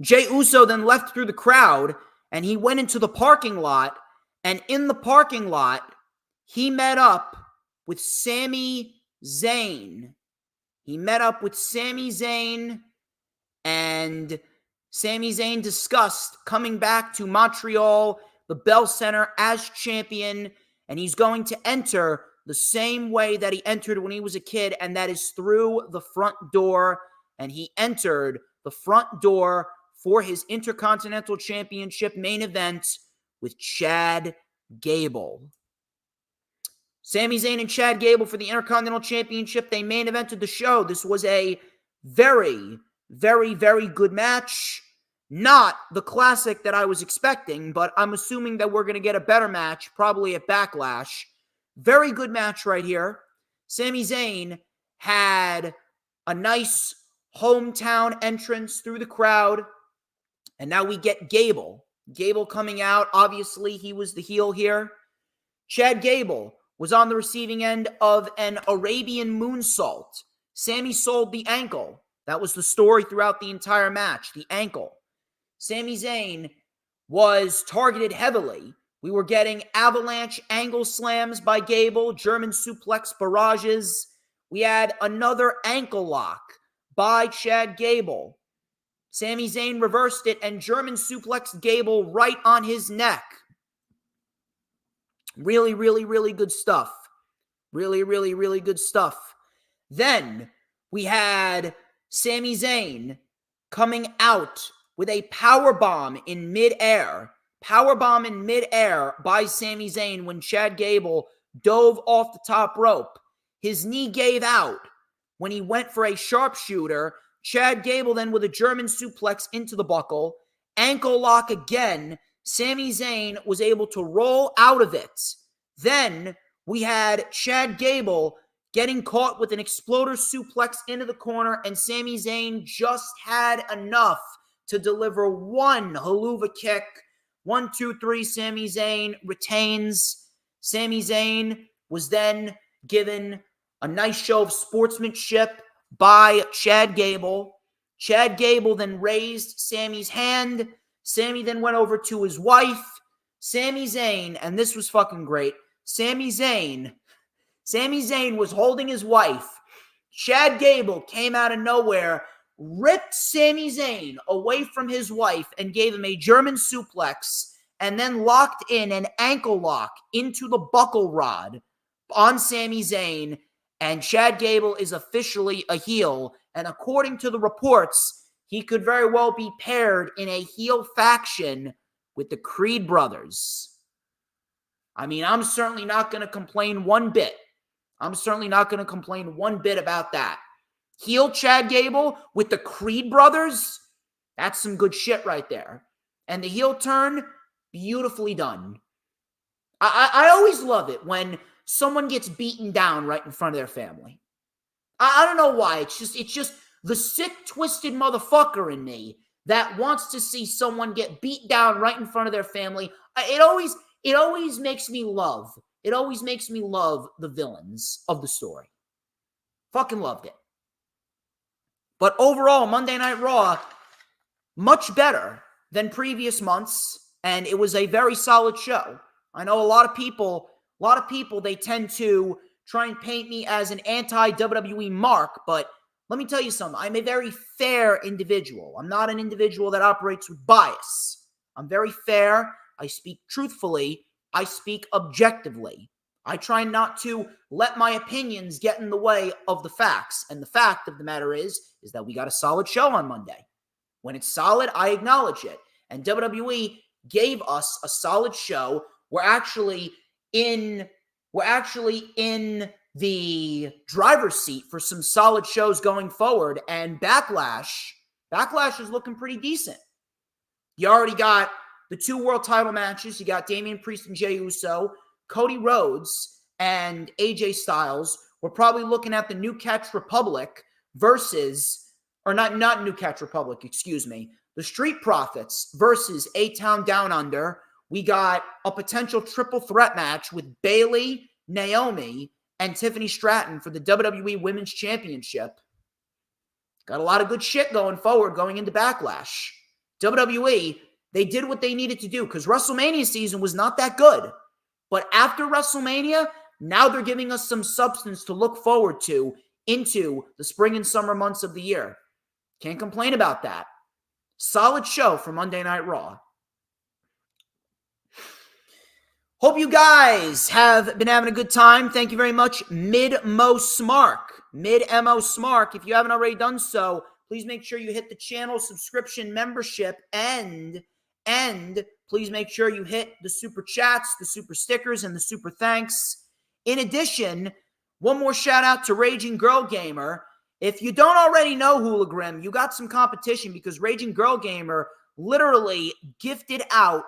Jey Uso then left through the crowd, and he went into the parking lot, and in the parking lot, he met up with Sami Zayn. And Sami Zayn discussed coming back to Montreal, the Bell Center, as champion, and he's going to enter the same way that he entered when he was a kid, and that is through the front door. And he entered the front door for his Intercontinental Championship main event with Chad Gable. Sami Zayn and Chad Gable for the Intercontinental Championship, they main evented the show. This was a very, very, very good match. Not the classic that I was expecting, but I'm assuming that we're going to get a better match, probably at Backlash. Very good match right here. Sami Zayn had a nice hometown entrance through the crowd. And now we get Gable. Gable coming out. Obviously, he was the heel here. Chad Gable was on the receiving end of an Arabian moonsault. Sami sold the ankle. That was the story throughout the entire match, the ankle. Sami Zayn was targeted heavily. We were getting avalanche angle slams by Gable, German suplex barrages. We had another ankle lock by Chad Gable. Sami Zayn reversed it and German suplexed Gable right on his neck. Really, really, really good stuff. Really, really, really good stuff. Then we had Sami Zayn coming out with a powerbomb in midair. Powerbomb in midair by Sami Zayn when Chad Gable dove off the top rope. His knee gave out when he went for a sharpshooter. Chad Gable then with a German suplex into the buckle. Ankle lock again. Sami Zayn was able to roll out of it. Then we had Chad Gable getting caught with an exploder suplex into the corner, and Sami Zayn just had enough to deliver one haluva kick. 1, 2, 3, Sami Zayn retains. Sami Zayn was then given a nice show of sportsmanship by Chad Gable. Chad Gable then raised Sami's hand. Sami then went over to his wife. Sami Zayn, and this was fucking great. Sami Zayn was holding his wife. Chad Gable came out of nowhere, ripped Sami Zayn away from his wife and gave him a German suplex and then locked in an ankle lock into the buckle rod on Sami Zayn. And Chad Gable is officially a heel. And according to the reports, he could very well be paired in a heel faction with the Creed brothers. I mean, I'm certainly not going to complain one bit. about that. Heel Chad Gable with the Creed brothers, that's some good shit right there. And the heel turn, beautifully done. I always love it when someone gets beaten down right in front of their family. I don't know why. It's just the sick, twisted motherfucker in me that wants to see someone get beat down right in front of their family. It always makes me love. It always makes me love the villains of the story. Fucking loved it. But overall, Monday Night Raw, much better than previous months, and it was a very solid show. I know a lot of people, they tend to try and paint me as an anti-WWE mark, but let me tell you something. I'm a very fair individual. I'm not an individual that operates with bias. I'm very fair. I speak truthfully. I speak objectively. I try not to let my opinions get in the way of the facts. And the fact of the matter is that we got a solid show on Monday. When it's solid, I acknowledge it. And WWE gave us a solid show. We're actually in the driver's seat for some solid shows going forward. And Backlash is looking pretty decent. You already got the 2 world title matches. You got Damian Priest and Jey Uso, Cody Rhodes and AJ Styles. We're probably looking at the New Catch Republic versus, or not New Catch Republic, excuse me, the Street Profits versus A-Town Down Under. We got a potential triple threat match with Bayley, Naomi, and Tiffany Stratton for the WWE Women's Championship. Got a lot of good shit going forward going into Backlash. WWE, they did what they needed to do because WrestleMania season was not that good. But after WrestleMania, now they're giving us some substance to look forward to into the spring and summer months of the year. Can't complain about that. Solid show for Monday Night Raw. Hope you guys have been having a good time. Thank you very much, Mid-Mo Smark. Mid-Mo Smark. If you haven't already done so, please make sure you hit the channel subscription membership and please make sure you hit the super chats, the super stickers, and the super thanks. In addition, one more shout out to Raging Girl Gamer. If you don't already know Hula Grim, you got some competition because Raging Girl Gamer literally gifted out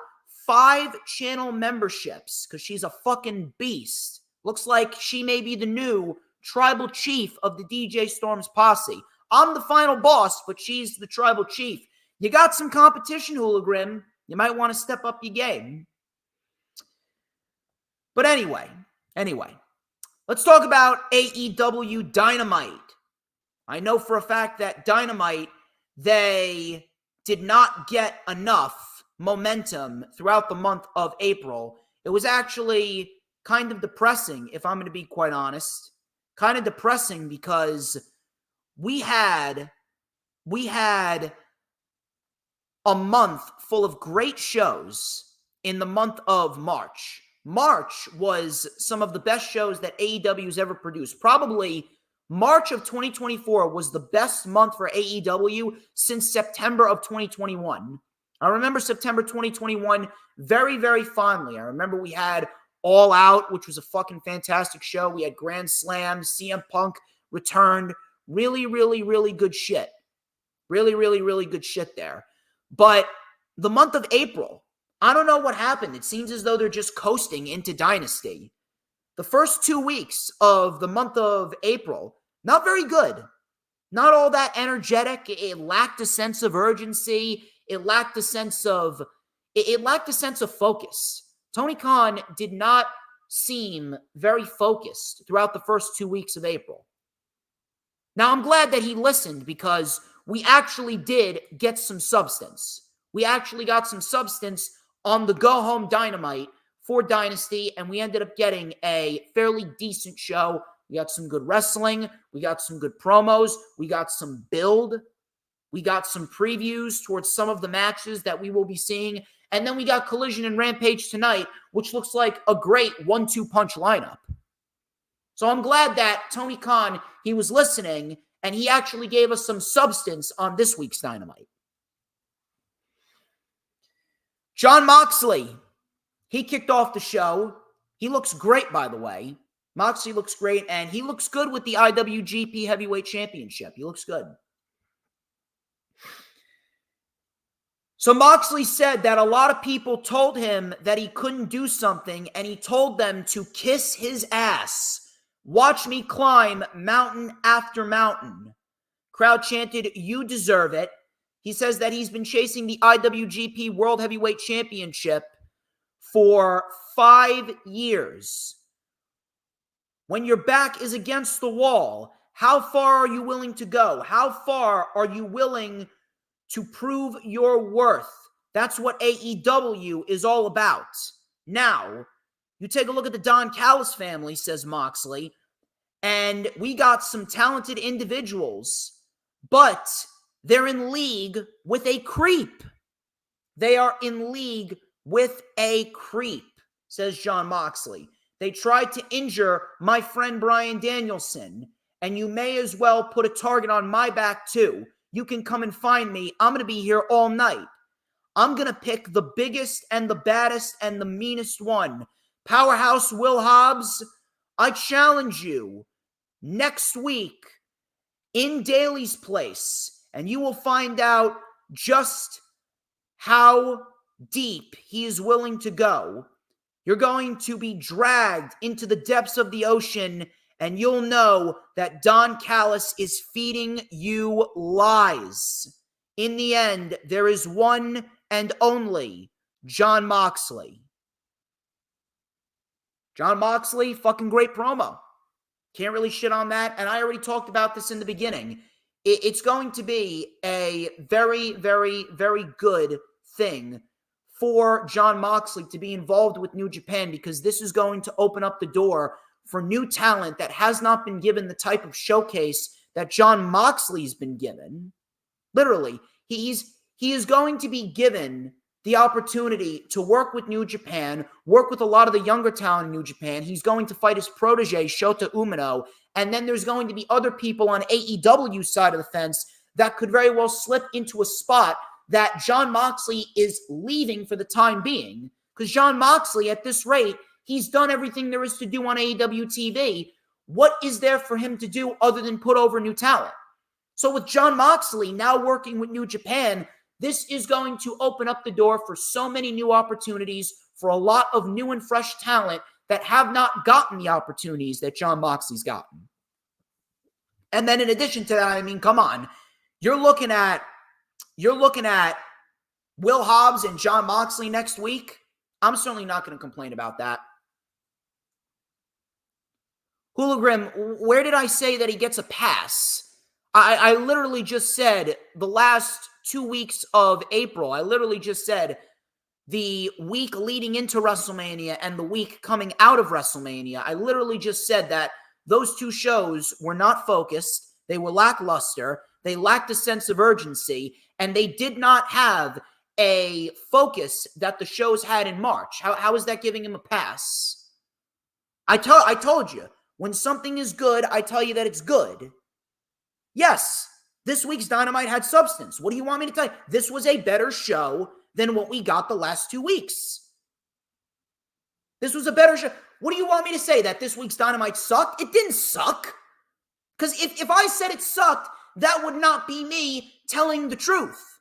5 channel memberships because she's a fucking beast. Looks like she may be the new tribal chief of the DJ Storms posse. I'm the final boss, but she's the tribal chief. You got some competition, Hula Grim. You might want to step up your game. But anyway, let's talk about AEW Dynamite. I know for a fact that Dynamite, they did not get enough momentum throughout the month of April. It was actually kind of depressing, if I'm going to be quite honest. Kind of depressing because we had a month full of great shows in the month of March. March was some of the best shows that AEW has ever produced. Probably March of 2024 was the best month for AEW since September of 2021. I remember September 2021 very, very fondly. I remember we had All Out, which was a fucking fantastic show. We had Grand Slam, CM Punk returned. Really, really, really good shit. Really, really, really good shit there. But the month of April, I don't know what happened. It seems as though they're just coasting into Dynasty. The first 2 weeks of the month of April, not very good. Not all that energetic. It lacked a sense of urgency. It lacked a sense of focus. Tony Khan did not seem very focused throughout the first 2 weeks of April. Now, I'm glad that he listened because we actually did get some substance. We actually got some substance on the go-home Dynamite for Dynasty, and we ended up getting a fairly decent show. We got some good wrestling. We got some good promos. We got some build. We got some previews towards some of the matches that we will be seeing. And then we got Collision and Rampage tonight, which looks like a great 1-2 punch lineup. So I'm glad that Tony Khan, he was listening, and he actually gave us some substance on this week's Dynamite. Jon Moxley, he kicked off the show. He looks great, by the way. Moxley looks great, and he looks good with the IWGP Heavyweight Championship. He looks good. So Moxley said that a lot of people told him that he couldn't do something, and he told them to kiss his ass. Watch me climb mountain after mountain. Crowd chanted, "You deserve it." He says that he's been chasing the IWGP World Heavyweight Championship for 5 years. When your back is against the wall, how far are you willing to go? How far are you willing to prove your worth? That's what AEW is all about. Now, you take a look at the Don Callis family, says Moxley, and we got some talented individuals, but they're in league with a creep. They are in league with a creep, says Jon Moxley. They tried to injure my friend Bryan Danielson, and you may as well put a target on my back too. You can come and find me. I'm going to be here all night. I'm going to pick the biggest and the baddest and the meanest one. Powerhouse Will Hobbs, I challenge you next week in Daly's place, and you will find out just how deep he is willing to go. You're going to be dragged into the depths of the ocean, and you'll know that Don Callis is feeding you lies. In the end, there is one and only Jon Moxley. Jon Moxley, fucking great promo. Can't really shit on that. And I already talked about this in the beginning. It's going to be a very, very, very good thing for Jon Moxley to be involved with New Japan, because this is going to open up the door for new talent that has not been given the type of showcase that Jon Moxley's been given. Literally, he is going to be given the opportunity to work with New Japan, work with a lot of the younger talent in New Japan. He's going to fight his protege, Shota Umino, and then there's going to be other people on AEW's side of the fence that could very well slip into a spot that Jon Moxley is leaving for the time being. Because Jon Moxley, at this rate, he's done everything there is to do on AEW TV. What is there for him to do other than put over new talent? So with Jon Moxley now working with New Japan, this is going to open up the door for so many new opportunities for a lot of new and fresh talent that have not gotten the opportunities that Jon Moxley's gotten. And then in addition to that, I mean, come on. You're looking at Will Hobbs and Jon Moxley next week. I'm certainly not going to complain about that. Hoolagrim, where did I say that he gets a pass? I literally just said the last 2 weeks of April. I literally just said the week leading into WrestleMania and the week coming out of WrestleMania. I literally just said that those two shows were not focused. They were lackluster. They lacked a sense of urgency, and they did not have a focus that the shows had in March. How is that giving him a pass? I told you, when something is good, I tell you that it's good. Yes, this week's Dynamite had substance. What do you want me to tell you? This was a better show than what we got the last 2 weeks. This was a better show. What do you want me to say? That this week's Dynamite sucked? It didn't suck. Because if I said it sucked, that would not be me telling the truth.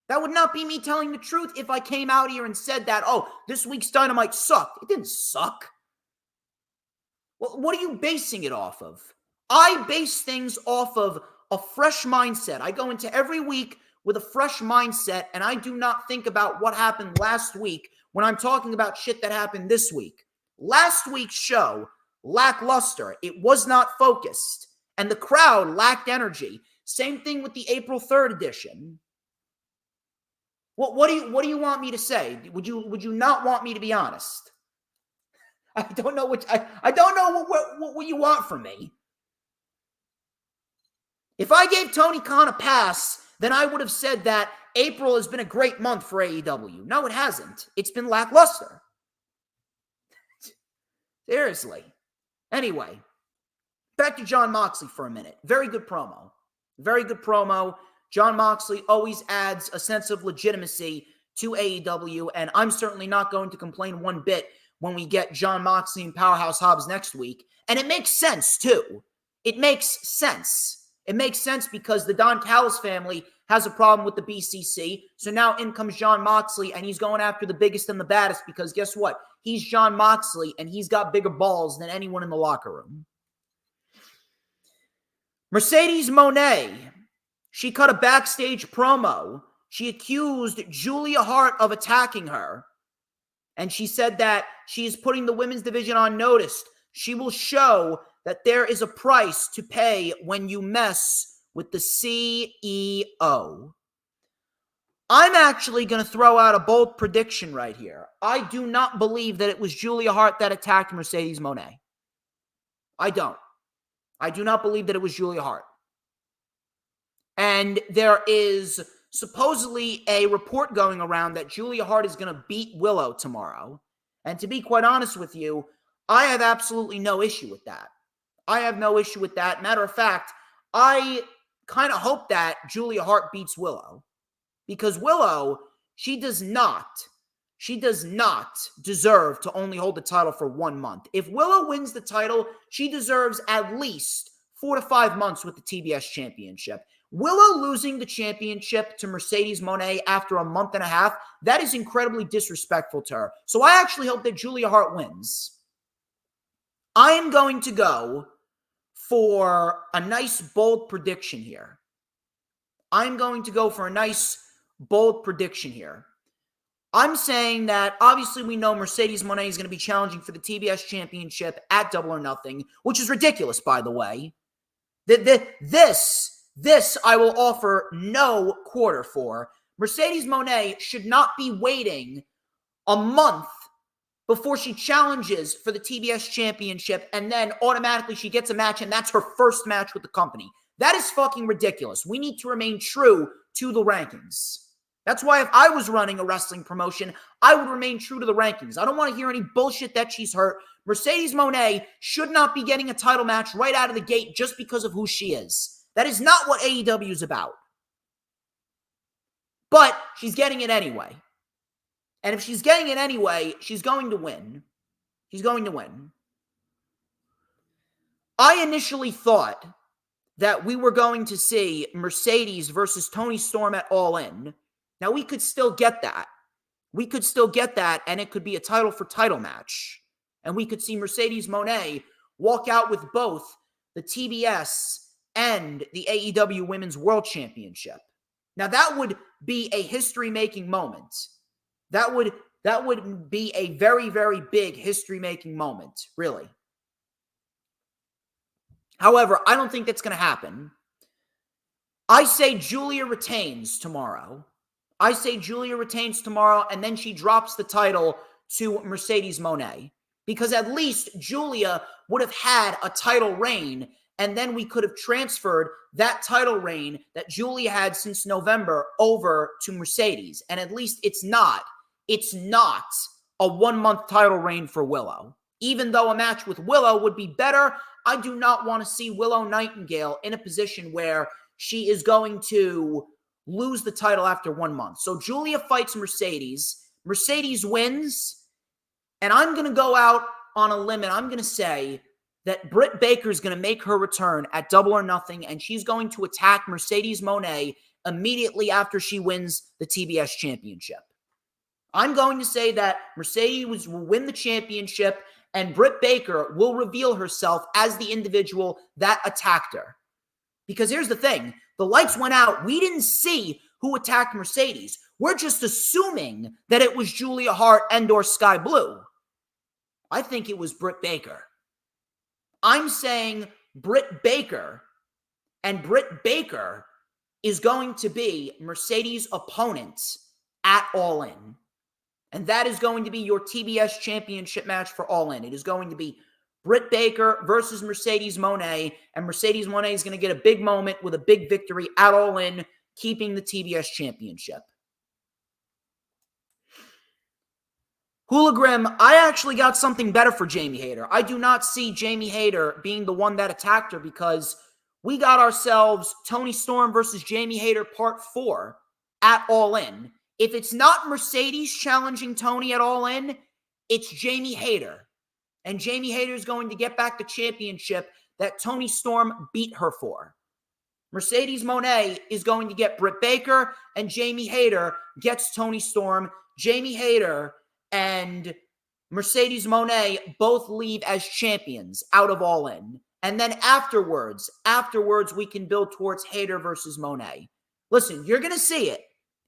That would not be me telling the truth if I came out here and said that, oh, this week's Dynamite sucked. It didn't suck. Well, what are you basing it off of? I base things off of a fresh mindset. I go into every week with a fresh mindset, and I do not think about what happened last week when I'm talking about shit that happened this week. Last week's show, lackluster. It was not focused, and the crowd lacked energy. Same thing with the April 3rd edition. What do you want me to say? Would you not want me to be honest? I don't know I don't know what you want from me. If I gave Tony Khan a pass, then I would have said that April has been a great month for AEW. No, it hasn't. It's been lackluster. Seriously. Anyway, back to Jon Moxley for a minute. Very good promo. Very good promo. Jon Moxley always adds a sense of legitimacy to AEW, and I'm certainly not going to complain one bit when we get Jon Moxley and Powerhouse Hobbs next week. And it makes sense, too. It makes sense. It makes sense because the Don Callis family has a problem with the BCC. So now in comes Jon Moxley, and he's going after the biggest and the baddest because guess what? He's Jon Moxley, and he's got bigger balls than anyone in the locker room. Mercedes Moné, she cut a backstage promo. She accused Julia Hart of attacking her. And she said that she is putting the women's division on notice. She will show that there is a price to pay when you mess with the CEO. I'm actually going to throw out a bold prediction right here. I do not believe that it was Julia Hart that attacked Mercedes Moné. I don't. I do not believe that it was Julia Hart. And there is supposedly a report going around that Julia Hart is going to beat Willow tomorrow. And to be quite honest with you, I have absolutely no issue with that. I have no issue with that. Matter of fact, I kind of hope that Julia Hart beats Willow. Because Willow, she does not deserve to only hold the title for 1 month. If Willow wins the title, she deserves at least 4 to 5 months with the TBS championship. Willow losing the championship to Mercedes Moné after a month and a half, that is incredibly disrespectful to her. So I actually hope that Julia Hart wins. I am going to go for a nice, bold prediction here. I'm saying that obviously we know Mercedes Moné is going to be challenging for the TBS championship at Double or Nothing, which is ridiculous, by the way. This I will offer no quarter for. Mercedes Moné should not be waiting a month before she challenges for the TBS championship and then automatically she gets a match and that's her first match with the company. That is fucking ridiculous. We need to remain true to the rankings. That's why if I was running a wrestling promotion, I would remain true to the rankings. I don't want to hear any bullshit that she's hurt. Mercedes Moné should not be getting a title match right out of the gate just because of who she is. That is not what AEW is about. But she's getting it anyway. And if she's getting it anyway, she's going to win. I initially thought that we were going to see Mercedes versus Toni Storm at All In. Now, we could still get that. And it could be a title for title match. And we could see Mercedes Moné walk out with both the TBS and the AEW Women's World Championship. Now, that would be a history-making moment. That would be a very, very big history-making moment, really. However, I don't think that's going to happen. I say Julia retains tomorrow. And then she drops the title to Mercedes Moné. Because at least Julia would have had a title reign, and then we could have transferred that title reign that Julia had since November over to Mercedes. And at least it's not a 1-month title reign for Willow. Even though a match with Willow would be better, I do not want to see Willow Nightingale in a position where she is going to lose the title after 1 month. So Julia fights Mercedes. Mercedes wins. And I'm going to go out on a limb and I'm going to say that Britt Baker is going to make her return at Double or Nothing, and she's going to attack Mercedes Moné immediately after she wins the TBS championship. I'm going to say that Mercedes will win the championship, and Britt Baker will reveal herself as the individual that attacked her. Because here's the thing. The lights went out. We didn't see who attacked Mercedes. We're just assuming that it was Julia Hart and or Sky Blue. I think it was Britt Baker. I'm saying Britt Baker, and Britt Baker is going to be Mercedes' opponent at All In. And that is going to be your TBS championship match for All In. It is going to be Britt Baker versus Mercedes Moné, and Mercedes Moné is going to get a big moment with a big victory at All In, keeping the TBS championship. Hoolagrim, I actually got something better for Jamie Hayter. I do not see Jamie Hayter being the one that attacked her because we got ourselves Toni Storm versus Jamie Hayter Part 4 at All In. If it's not Mercedes challenging Toni at All In, it's Jamie Hayter. And Jamie Hayter is going to get back the championship that Toni Storm beat her for. Mercedes Moné is going to get Britt Baker, and Jamie Hayter gets Toni Storm. Jamie Hayter and Mercedes Moné both leave as champions out of All In. And then afterwards, we can build towards Hayter versus Moné. Listen, you're going to see it.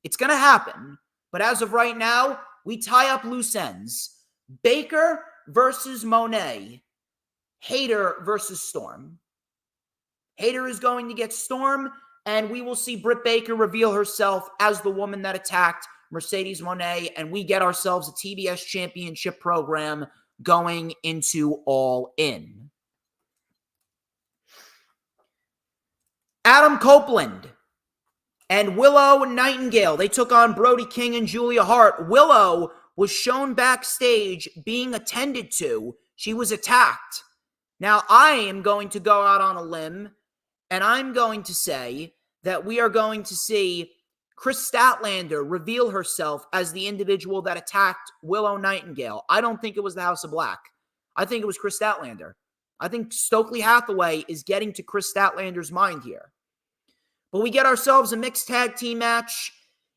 It's going to happen. But as of right now, we tie up loose ends. Baker versus Moné. Hayter versus Storm. Hayter is going to get Storm, and we will see Britt Baker reveal herself as the woman that attacked Mercedes Moné, and we get ourselves a TBS championship program going into All In. Adam Copeland and Willow Nightingale, they took on Brody King and Julia Hart. Willow was shown backstage being attended to. She was attacked. Now, I am going to go out on a limb, and I'm going to say that we are going to see Chris Statlander reveal herself as the individual that attacked Willow Nightingale. I don't think it was the House of Black. I think it was Chris Statlander. I think Stokely Hathaway is getting to Chris Statlander's mind here. But we get ourselves a mixed tag team match.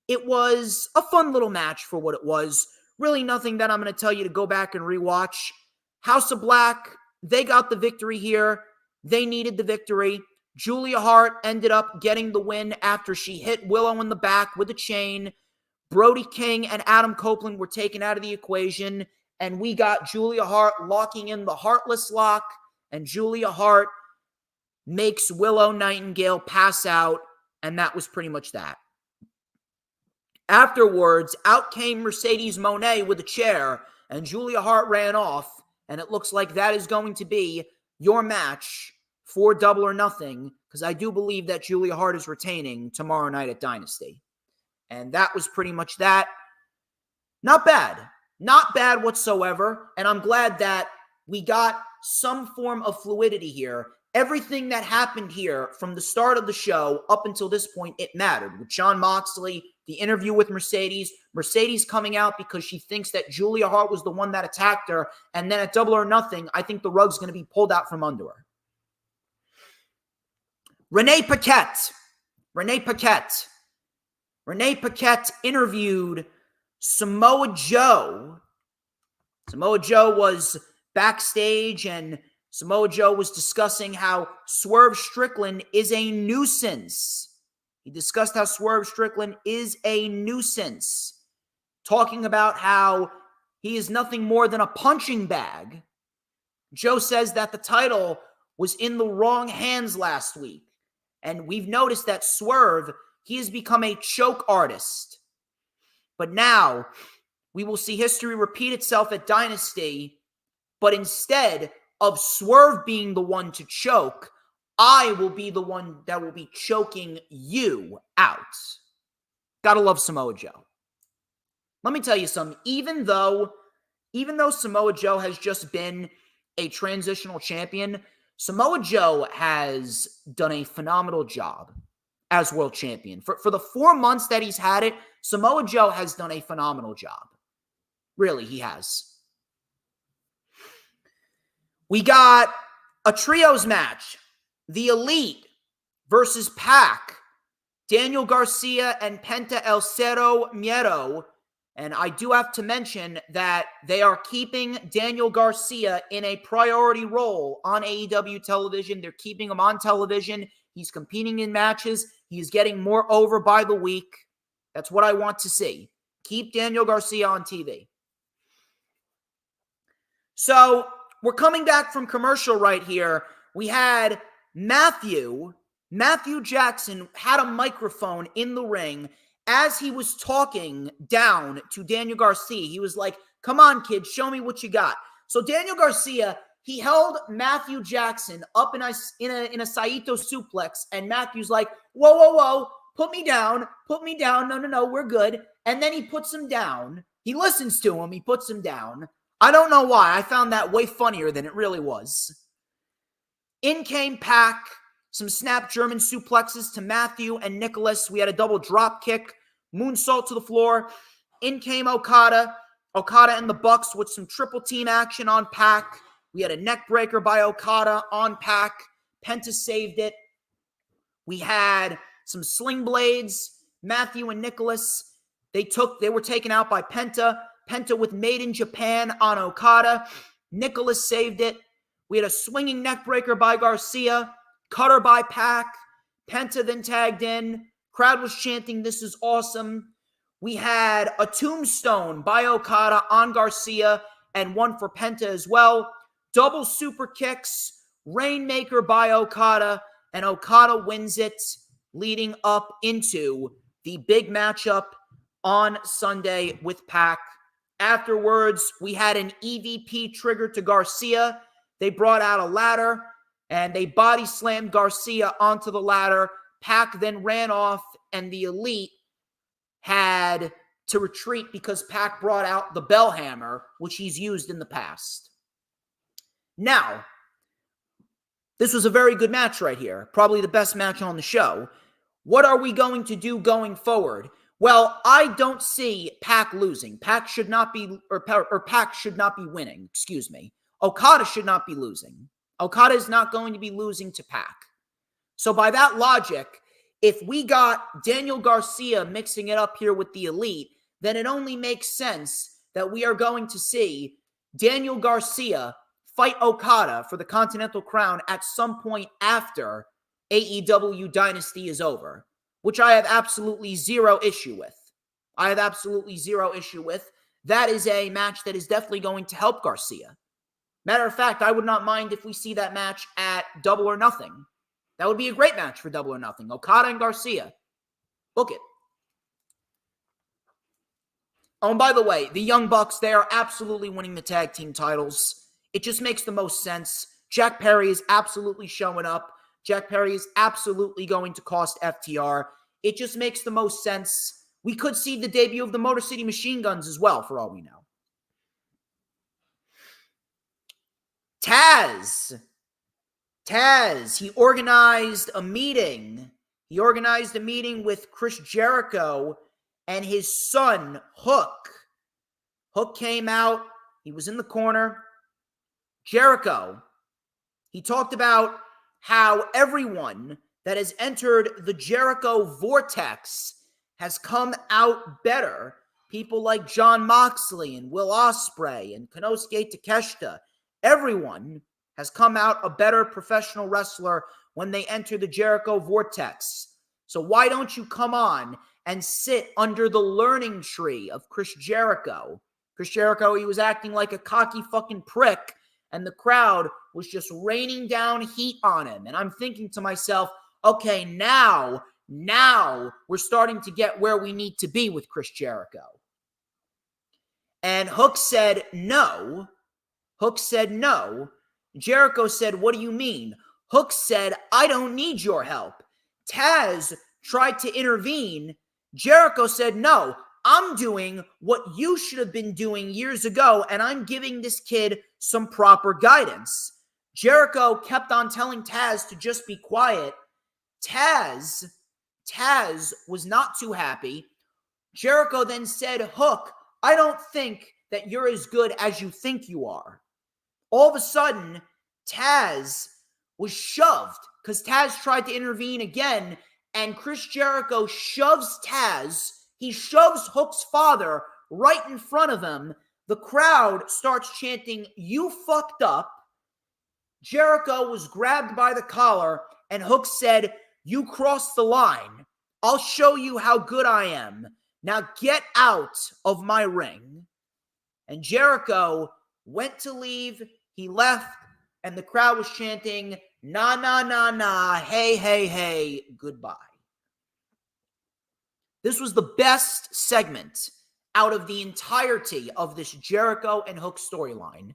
It was a fun little match for what it was. Really nothing that I'm going to tell you to go back and rewatch. House of Black, they got the victory here. They needed the victory. Julia Hart ended up getting the win after she hit Willow in the back with a chain. Brody King and Adam Copeland were taken out of the equation, and we got Julia Hart locking in the Heartless Lock, and Julia Hart makes Willow Nightingale pass out, and that was pretty much that. Afterwards, out came Mercedes Moné with a chair, and Julia Hart ran off, and it looks like that is going to be your match for Double or Nothing, because I do believe that Julia Hart is retaining tomorrow night at Dynasty. And that was pretty much that. Not bad. Not bad whatsoever, and I'm glad that we got some form of fluidity here. Everything that happened here from the start of the show up until this point, it mattered. With Jon Moxley, the interview with Mercedes coming out because she thinks that Julia Hart was the one that attacked her, and then at Double or Nothing, I think the rug's going to be pulled out from under her. Renee Paquette interviewed Samoa Joe. Samoa Joe was backstage, and Samoa Joe was discussing how Swerve Strickland is a nuisance. He discussed how Swerve Strickland is a nuisance, talking about how he is nothing more than a punching bag. Joe says that the title was in the wrong hands last week, and we've noticed that Swerve, he has become a choke artist. But now, we will see history repeat itself at Dynasty, but instead of Swerve being the one to choke, I will be the one that will be choking you out. Gotta love Samoa Joe. Let me tell you something. Even though Samoa Joe has just been a transitional champion, Samoa Joe has done a phenomenal job as world champion. For the 4 months that he's had it, Samoa Joe has done a phenomenal job. Really, he has. We got a trios match. The Elite versus Pac. Daniel Garcia and Penta El Cero Miedo. And I do have to mention that they are keeping Daniel Garcia in a priority role on AEW television. They're keeping him on television. He's competing in matches. He's getting more over by the week. That's what I want to see. Keep Daniel Garcia on TV. So, we're coming back from commercial right here. We had Matthew Jackson had a microphone in the ring as he was talking down to Daniel Garcia. He was like, "Come on, kid, show me what you got." So Daniel Garcia, he held Matthew Jackson up in a Saito suplex, and Matthew's like, whoa, put me down, no, we're good. And then he puts him down. He listens to him, he puts him down. I don't know why. I found that way funnier than it really was. In came Pac, some snap German suplexes to Matthew and Nicholas. We had a double drop kick, moonsault to the floor. In came Okada. Okada and the Bucks with some triple team action on Pac. We had a neck breaker by Okada on Pac. Penta saved it. We had some sling blades. Matthew and Nicholas, they were taken out by Penta. Penta with Made in Japan on Okada. Nicholas saved it. We had a swinging neck breaker by Garcia. Cutter by Pac. Penta then tagged in. Crowd was chanting, "This is awesome." We had a tombstone by Okada on Garcia and one for Penta as well. Double super kicks. Rainmaker by Okada. And Okada wins it, leading up into the big matchup on Sunday with Pac. Afterwards, we had an EVP trigger to Garcia. They brought out a ladder, and they body slammed Garcia onto the ladder. Pac then ran off, and the Elite had to retreat because Pac brought out the bell hammer, which he's used in the past. Now, this was a very good match right here. Probably the best match on the show. What are we going to do going forward? Well, I don't see Pac losing. Pac should not be winning, excuse me. Okada should not be losing. Okada is not going to be losing to Pac. So by that logic, if we got Daniel Garcia mixing it up here with the Elite, then it only makes sense that we are going to see Daniel Garcia fight Okada for the Continental Crown at some point after AEW Dynasty is over, which I have absolutely zero issue with. That is a match that is definitely going to help Garcia. Matter of fact, I would not mind if we see that match at Double or Nothing. That would be a great match for Double or Nothing. Okada and Garcia. Book it. Oh, and by the way, the Young Bucks, they are absolutely winning the tag team titles. It just makes the most sense. Jack Perry is absolutely showing up. Jack Perry is absolutely going to cost FTR. It just makes the most sense. We could see the debut of the Motor City Machine Guns as well, for all we know. Taz, he organized a meeting. He organized a meeting with Chris Jericho and his son, Hook. Hook came out. He was in the corner. Jericho, he talked about how everyone that has entered the Jericho vortex has come out better. People like Jon Moxley and Will Ospreay and Konosuke Takeshita. Everyone has come out a better professional wrestler when they enter the Jericho vortex. So why don't you come on and sit under the learning tree of Chris Jericho? Chris Jericho, he was acting like a cocky fucking prick, and the crowd was just raining down heat on him. And I'm thinking to myself, okay, now we're starting to get where we need to be with Chris Jericho. And Hook said no. Jericho said, what do you mean? Hook said, I don't need your help. Taz tried to intervene. Jericho said, no, I'm doing what you should have been doing years ago, and I'm giving this kid some proper guidance. Jericho kept on telling Taz to just be quiet. Taz was not too happy. Jericho then said, Hook, I don't think that you're as good as you think you are. All of a sudden, Taz was shoved because Taz tried to intervene again, and Chris Jericho shoves Taz. He shoves Hook's father right in front of him. The crowd starts chanting, you fucked up. Jericho was grabbed by the collar, and Hook said, you crossed the line. I'll show you how good I am. Now get out of my ring. And Jericho went to leave. He left, and the crowd was chanting, nah, nah, nah, nah, hey, hey, hey, goodbye. This was the best segment out of the entirety of this Jericho and Hook storyline.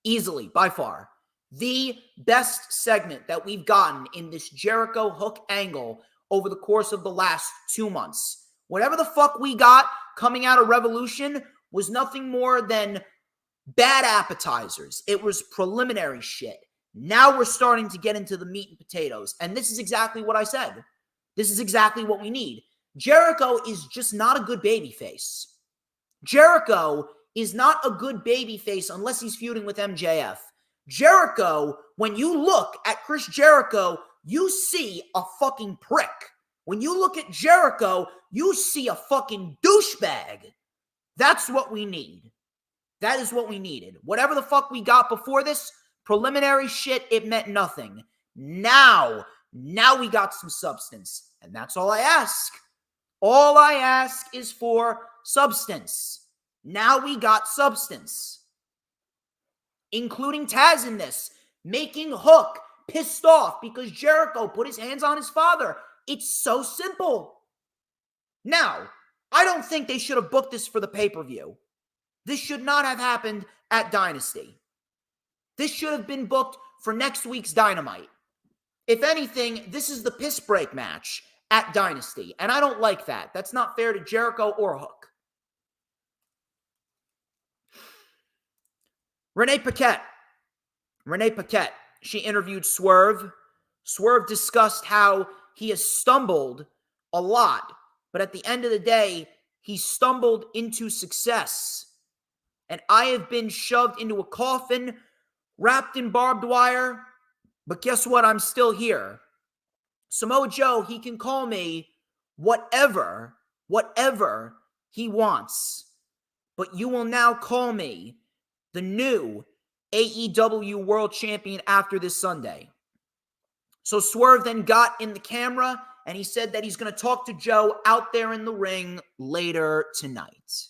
Easily, by far. The best segment that we've gotten in this Jericho Hook angle over the course of the last 2 months. Whatever the fuck we got coming out of Revolution was nothing more than bad appetizers. It was preliminary shit. Now we're starting to get into the meat and potatoes. And this is exactly what I said. This is exactly what we need. Jericho is just not a good babyface. Jericho is not a good babyface unless he's feuding with MJF. Jericho, when you look at Chris Jericho, you see a fucking prick. When you look at Jericho, you see a fucking douchebag. That's what we need. That is what we needed. Whatever the fuck we got before this, preliminary shit, it meant nothing. Now we got some substance. And that's all I ask. All I ask is for substance. Now we got substance. Including Taz in this. Making Hook pissed off because Jericho put his hands on his father. It's so simple. Now, I don't think they should have booked this for the pay-per-view. This should not have happened at Dynasty. This should have been booked for next week's Dynamite. If anything, this is the piss break match at Dynasty, and I don't like that. That's not fair to Jericho or Hook. Renee Paquette, she interviewed Swerve. Swerve discussed how he has stumbled a lot, but at the end of the day, he stumbled into success. And I have been shoved into a coffin, wrapped in barbed wire, but guess what? I'm still here. Samoa Joe, he can call me whatever he wants. But you will now call me the new AEW World Champion after this Sunday. So Swerve then got in the camera and he said that he's going to talk to Joe out there in the ring later tonight.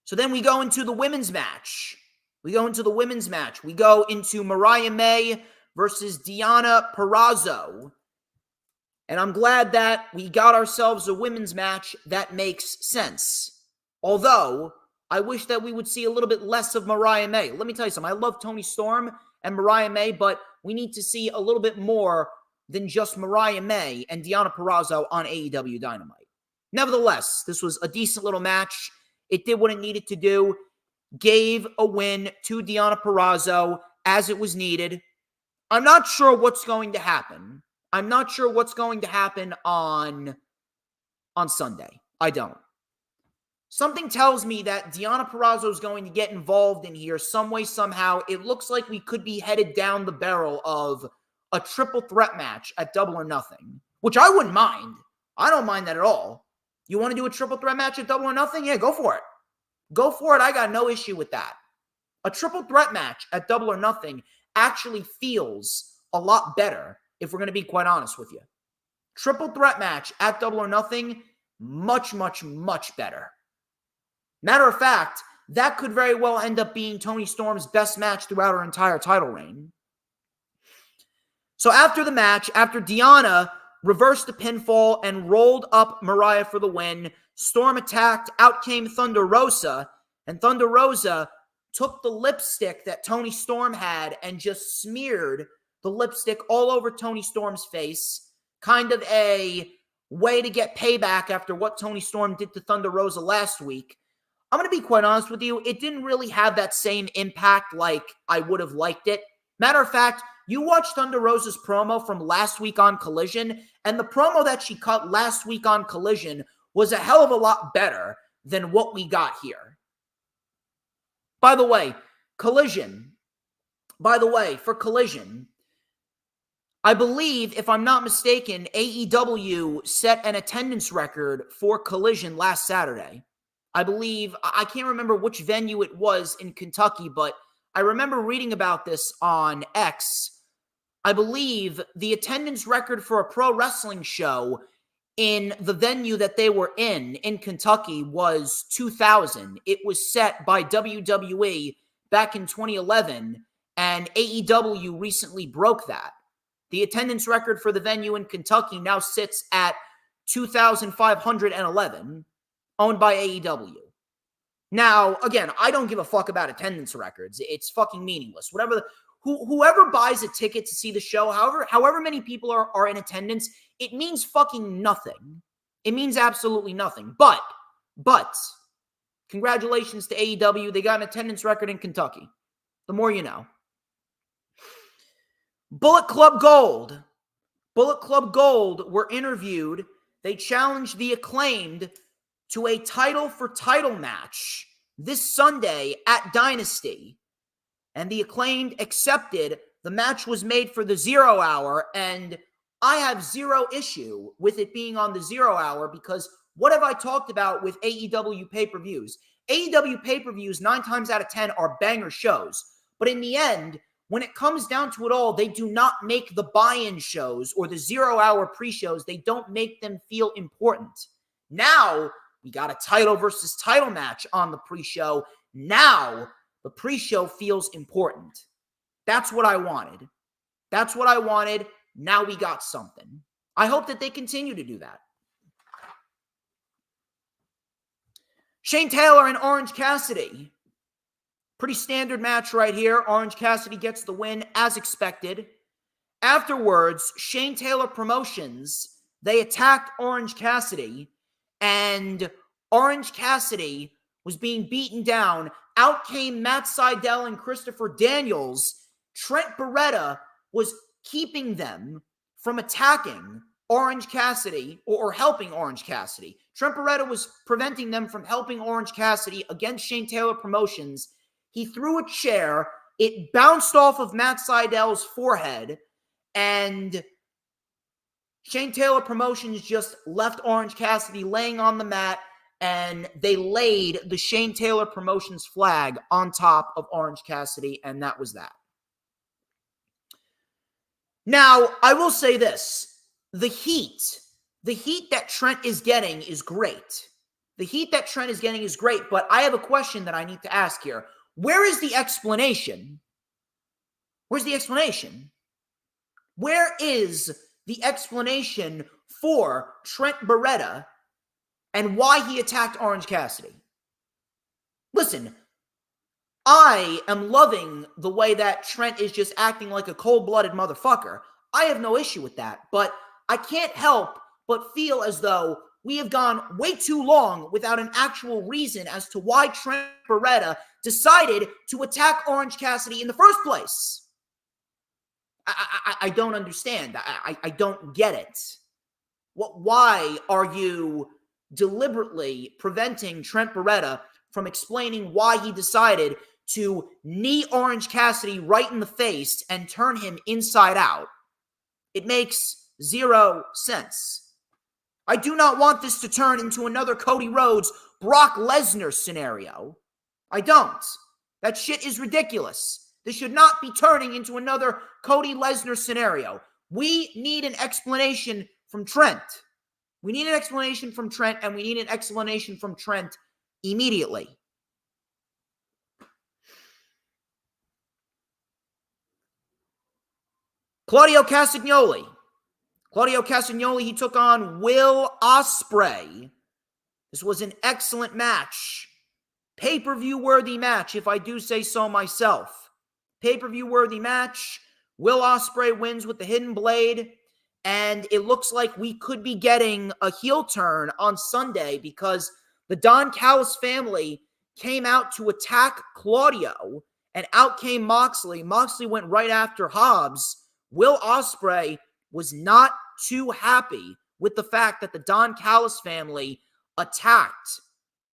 So then we go into the women's match. We go into Mariah May versus Deonna Purrazzo. And I'm glad that we got ourselves a women's match that makes sense. Although, I wish that we would see a little bit less of Mariah May. Let me tell you something. I love Toni Storm and Mariah May, but we need to see a little bit more than just Mariah May and Deonna Purrazzo on AEW Dynamite. Nevertheless, this was a decent little match. It did what it needed to do. Gave a win to Deonna Purrazzo as it was needed. I'm not sure what's going to happen. I'm not sure what's going to happen on Sunday. I don't. Something tells me that Deonna Purrazzo is going to get involved in here some way, somehow. It looks like we could be headed down the barrel of a triple threat match at Double or Nothing, which I wouldn't mind. I don't mind that at all. You want to do a triple threat match at Double or Nothing? Yeah, go for it. Go for it. I got no issue with that. A triple threat match at Double or Nothing actually feels a lot better, if we're going to be quite honest with you. Triple threat match at Double or Nothing, much, much, much better. Matter of fact, that could very well end up being Toni Storm's best match throughout her entire title reign. So after the match, after Deonna reversed the pinfall and rolled up Mariah for the win, Storm attacked, out came Thunder Rosa, and Thunder Rosa took the lipstick that Toni Storm had and just smeared the lipstick all over Toni Storm's face. Kind of a way to get payback after what Toni Storm did to Thunder Rosa last week. I'm going to be quite honest with you. It didn't really have that same impact like I would have liked it. Matter of fact, you watched Thunder Rosa's promo from last week on Collision, and the promo that she cut last week on Collision was a hell of a lot better than what we got here. By the way, for Collision, I believe, if I'm not mistaken, AEW set an attendance record for Collision last Saturday. I believe, I can't remember which venue it was in Kentucky, but I remember reading about this on X. I believe the attendance record for a pro wrestling show in the venue that they were in Kentucky was 2,000. It was set by WWE back in 2011, and AEW recently broke that. The attendance record for the venue in Kentucky now sits at 2,511, owned by AEW. Now, again, I don't give a fuck about attendance records. It's fucking meaningless. Whoever buys a ticket to see the show, however many people are in attendance, it means fucking nothing. It means absolutely nothing. But, congratulations to AEW. They got an attendance record in Kentucky. The more you know. Bullet Club Gold were interviewed. They challenged the Acclaimed to a title for title match this Sunday at Dynasty. And the Acclaimed accepted. The match was made for the 0 hour, and I have zero issue with it being on the 0 hour because what have I talked about with AEW pay-per-views? AEW pay-per-views 9 times out of 10 are banger shows. But in the end, when it comes down to it all, they do not make the buy-in shows or the 0 hour pre-shows, they don't make them feel important. Now, we got a title versus title match on the pre-show. Now, the pre-show feels important. That's what I wanted. Now we got something. I hope that they continue to do that. Shane Taylor and Orange Cassidy. Pretty standard match right here. Orange Cassidy gets the win as expected. Afterwards, Shane Taylor Promotions, they attacked Orange Cassidy, and Orange Cassidy was being beaten down. Out came Matt Sydal and Christopher Daniels. Trent Beretta was keeping them from attacking Orange Cassidy or helping Orange Cassidy. Trent Beretta was preventing them from helping Orange Cassidy against Shane Taylor Promotions. He threw a chair. It bounced off of Matt Sydal's forehead, and Shane Taylor Promotions just left Orange Cassidy laying on the mat, and they laid the Shane Taylor Promotions flag on top of Orange Cassidy, and that was that. Now, I will say this. The heat that Trent is getting is great. The heat that Trent is getting is great, but I have a question that I need to ask here. Where is the explanation? Where's the explanation? Where is the explanation for Trent Beretta and why he attacked Orange Cassidy? Listen, I am loving the way that Trent is just acting like a cold-blooded motherfucker. I have no issue with that, but I can't help but feel as though we have gone way too long without an actual reason as to why Trent Beretta decided to attack Orange Cassidy in the first place. I don't understand. I don't get it. Why are you deliberately preventing Trent Beretta from explaining why he decided to knee Orange Cassidy right in the face and turn him inside out? It makes zero sense. I do not want this to turn into another Cody Rhodes, Brock Lesnar scenario. I don't. That shit is ridiculous. This should not be turning into another Cody Lesnar scenario. We need an explanation from Trent. We need an explanation from Trent, and we need an explanation from Trent immediately. Claudio Castagnoli, he took on Will Ospreay. This was an excellent match. Pay-per-view worthy match, if I do say so myself. Pay-per-view worthy match. Will Ospreay wins with the hidden blade. And it looks like we could be getting a heel turn on Sunday because the Don Callis family came out to attack Claudio, and out came Moxley. Moxley went right after Hobbs. Will Ospreay was not too happy with the fact that the Don Callis family attacked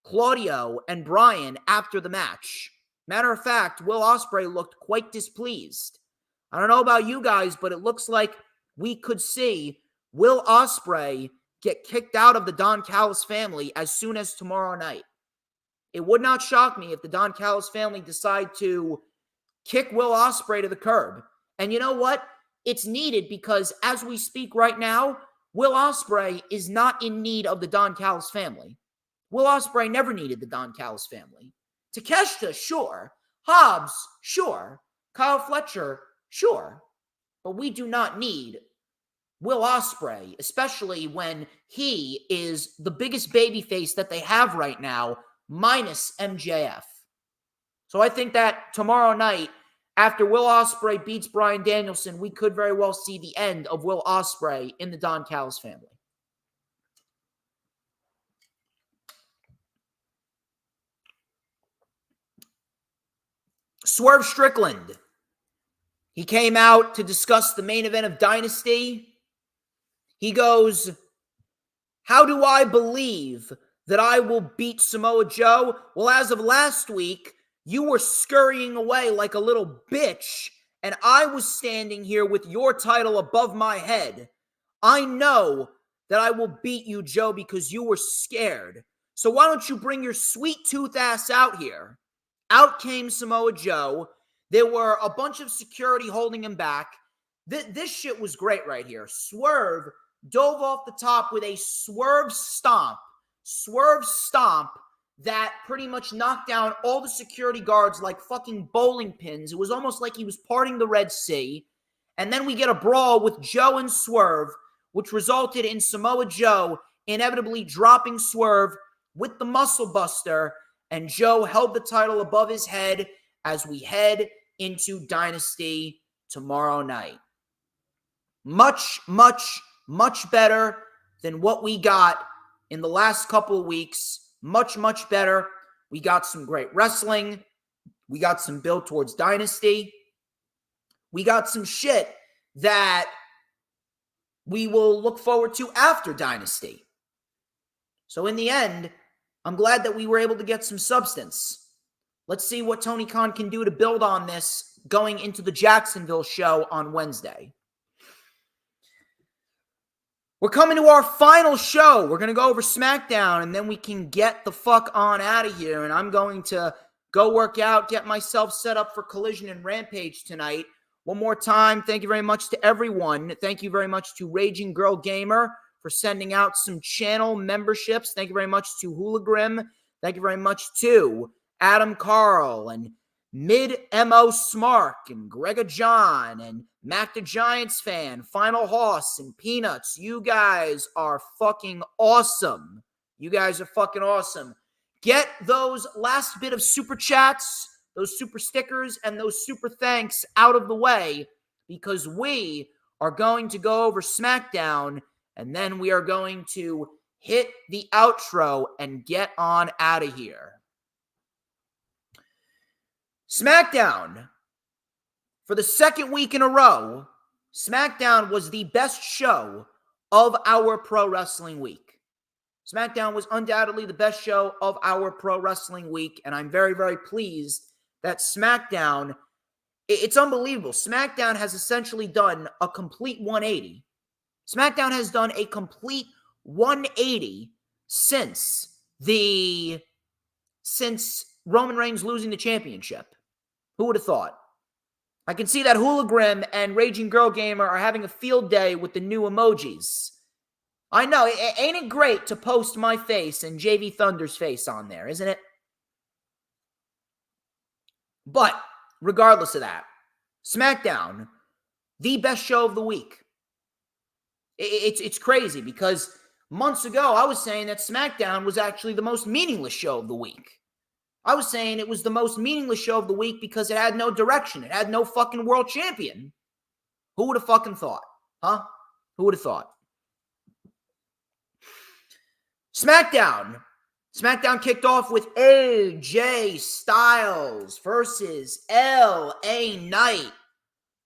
Claudio and Bryan after the match. Matter of fact, Will Ospreay looked quite displeased. I don't know about you guys, but it looks like we could see Will Ospreay get kicked out of the Don Callis family as soon as tomorrow night. It would not shock me if the Don Callis family decide to kick Will Ospreay to the curb. And you know what? It's needed because as we speak right now, Will Ospreay is not in need of the Don Callis family. Will Ospreay never needed the Don Callis family. Takeshita, sure. Hobbs, sure. Kyle Fletcher, sure. But we do not need Will Ospreay, especially when he is the biggest babyface that they have right now, minus MJF. So I think that tomorrow night, after Will Ospreay beats Bryan Danielson, we could very well see the end of Will Ospreay in the Don Callis family. Swerve Strickland. He came out to discuss the main event of Dynasty. He goes, "How do I believe that I will beat Samoa Joe? Well, as of last week, you were scurrying away like a little bitch, and I was standing here with your title above my head. I know that I will beat you, Joe, because you were scared. So why don't you bring your sweet tooth ass out here?" Out came Samoa Joe. There were a bunch of security holding him back. This shit was great right here. Swerve dove off the top with a swerve stomp that pretty much knocked down all the security guards like fucking bowling pins. It was almost like he was parting the Red Sea. And then we get a brawl with Joe and Swerve, which resulted in Samoa Joe inevitably dropping Swerve with the Muscle Buster, and Joe held the title above his head as we head into Dynasty tomorrow night. Much, much, much better than what we got in the last couple of weeks. Much, much better. We got some great wrestling. We got some build towards Dynasty. We got some shit that we will look forward to after Dynasty. So in the end, I'm glad that we were able to get some substance. Let's see what Tony Khan can do to build on this going into the Jacksonville show on Wednesday. We're coming to our final show. We're going to go over SmackDown, and then we can get the fuck on out of here. And I'm going to go work out, get myself set up for Collision and Rampage tonight. One more time, thank you very much to everyone. Thank you very much to Raging Girl Gamer for sending out some channel memberships. Thank you very much to Hoolagrim. Thank you very much to Adam Carl and Mid-M.O. Smark and Gregor John and Mac the Giants fan, Final Hoss and Peanuts. You guys are fucking awesome. You guys are fucking awesome. Get those last bit of super chats, those super stickers, and those super thanks out of the way, because we are going to go over SmackDown, and then we are going to hit the outro and get on out of here. SmackDown. For the second week in a row, SmackDown was the best show of our pro wrestling week. SmackDown was undoubtedly the best show of our pro wrestling week, and I'm very, very pleased that SmackDown, it's unbelievable. SmackDown has essentially done a complete 180. SmackDown has done a complete 180 since Roman Reigns losing the championship. Who would have thought? I can see that Hoolagrim and Raging Girl Gamer are having a field day with the new emojis. I know, ain't it great to post my face and JV Thunder's face on there, isn't it? But, regardless of that, SmackDown, the best show of the week. It's crazy because months ago I was saying that SmackDown was actually the most meaningless show of the week. I was saying it was the most meaningless show of the week because it had no direction. It had no fucking world champion. Who would have fucking thought? Huh? Who would have thought? SmackDown. SmackDown kicked off with AJ Styles versus LA Knight.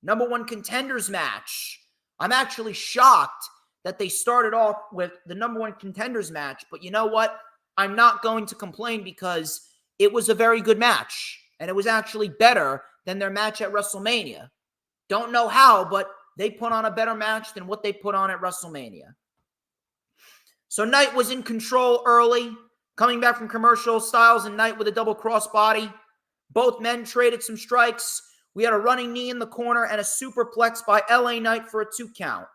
Number one contenders match. I'm actually shocked that they started off with the number one contenders match, but you know what? I'm not going to complain because it was a very good match, and it was actually better than their match at WrestleMania. Don't know how, but they put on a better match than what they put on at WrestleMania. So Knight was in control early, coming back from commercial. Styles and Knight with a double crossbody. Both men traded some strikes. We had a running knee in the corner and a superplex by LA Knight for a 2 count.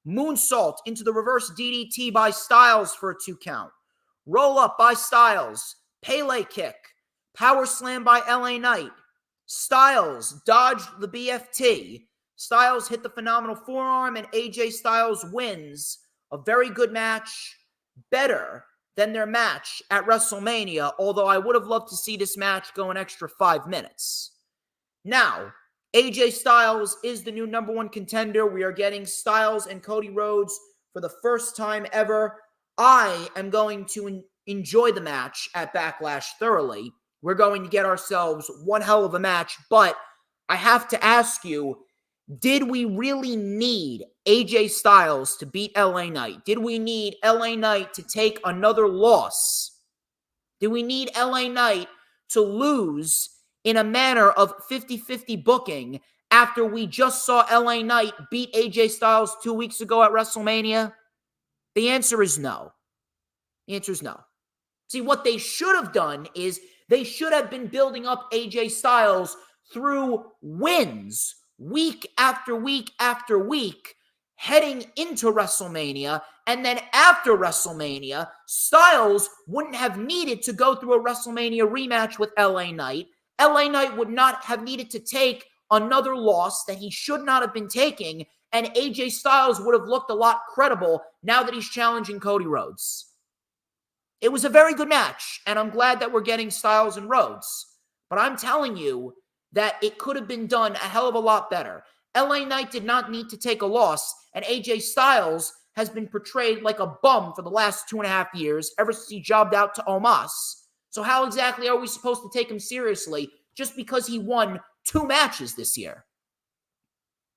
Moonsault into the reverse DDT by Styles for a 2 count. Roll up by Styles. Pele kick. Power slam by LA Knight. Styles dodged the BFT. Styles hit the phenomenal forearm, and AJ Styles wins. A very good match. Better than their match at WrestleMania, although I would have loved to see this match go an extra 5 minutes. Now, AJ Styles is the new number one contender. We are getting Styles and Cody Rhodes for the first time ever. I am going to enjoy the match at Backlash thoroughly. We're going to get ourselves one hell of a match, but I have to ask you, did we really need AJ Styles to beat LA Knight? Did we need LA Knight to take another loss? Did we need LA Knight to lose in a manner of 50-50 booking after we just saw LA Knight beat AJ Styles 2 weeks ago at WrestleMania? The answer is no. The answer is no. See, what they should have done is they should have been building up AJ Styles through wins week after week after week, heading into WrestleMania, and then after WrestleMania, Styles wouldn't have needed to go through a WrestleMania rematch with LA Knight. LA Knight would not have needed to take another loss that he should not have been taking, and AJ Styles would have looked a lot credible now that he's challenging Cody Rhodes. It was a very good match, and I'm glad that we're getting Styles and Rhodes. But I'm telling you that it could have been done a hell of a lot better. LA Knight did not need to take a loss, and AJ Styles has been portrayed like a bum for the last 2.5 years, ever since he jobbed out to Omos. So how exactly are we supposed to take him seriously just because he won 2 matches this year?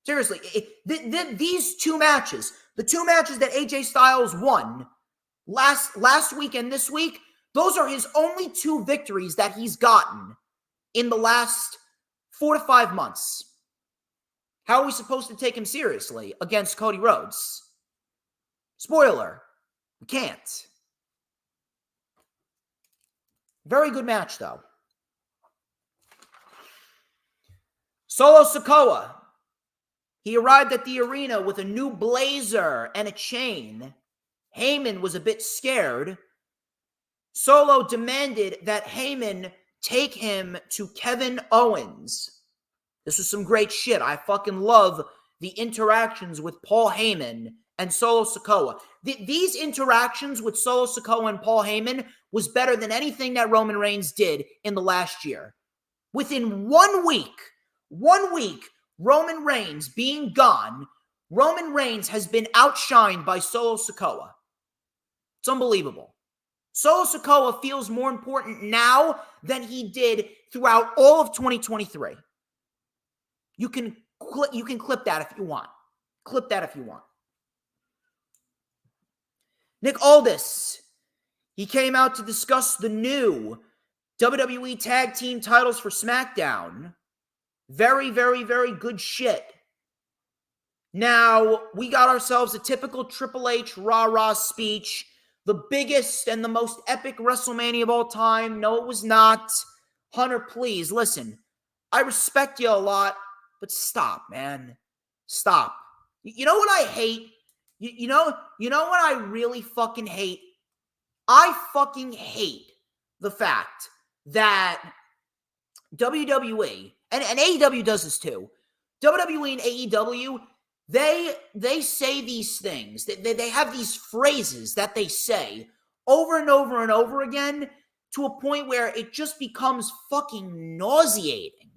Seriously, these 2 matches, the 2 matches that AJ Styles won last week and this week, those are his only 2 victories that he's gotten in the last 4 to 5 months. How are we supposed to take him seriously against Cody Rhodes? Spoiler, we can't. Very good match, though. Solo Sikoa. He arrived at the arena with a new blazer and a chain. Heyman was a bit scared. Solo demanded that Heyman take him to Kevin Owens. This was some great shit. I fucking love the interactions with Paul Heyman and Solo Sikoa. These interactions with Solo Sikoa and Paul Heyman was better than anything that Roman Reigns did in the last year. Within 1 week, Roman Reigns being gone, Roman Reigns has been outshined by Solo Sikoa. It's unbelievable. Solo Sikoa feels more important now than he did throughout all of 2023. You can clip that if you want. Clip that if you want. Nick Aldis, he came out to discuss the new WWE Tag Team titles for SmackDown. Very, very, very good shit. Now, we got ourselves a typical Triple H rah-rah speech. The biggest and the most epic WrestleMania of all time. No, it was not. Hunter, please, listen. I respect you a lot, but stop, man. Stop. You know what I hate? You know what I really fucking hate? I fucking hate the fact that WWE, and AEW does this too, WWE and AEW, they say these things. They have these phrases that they say over and over and over again to a point where it just becomes fucking nauseating.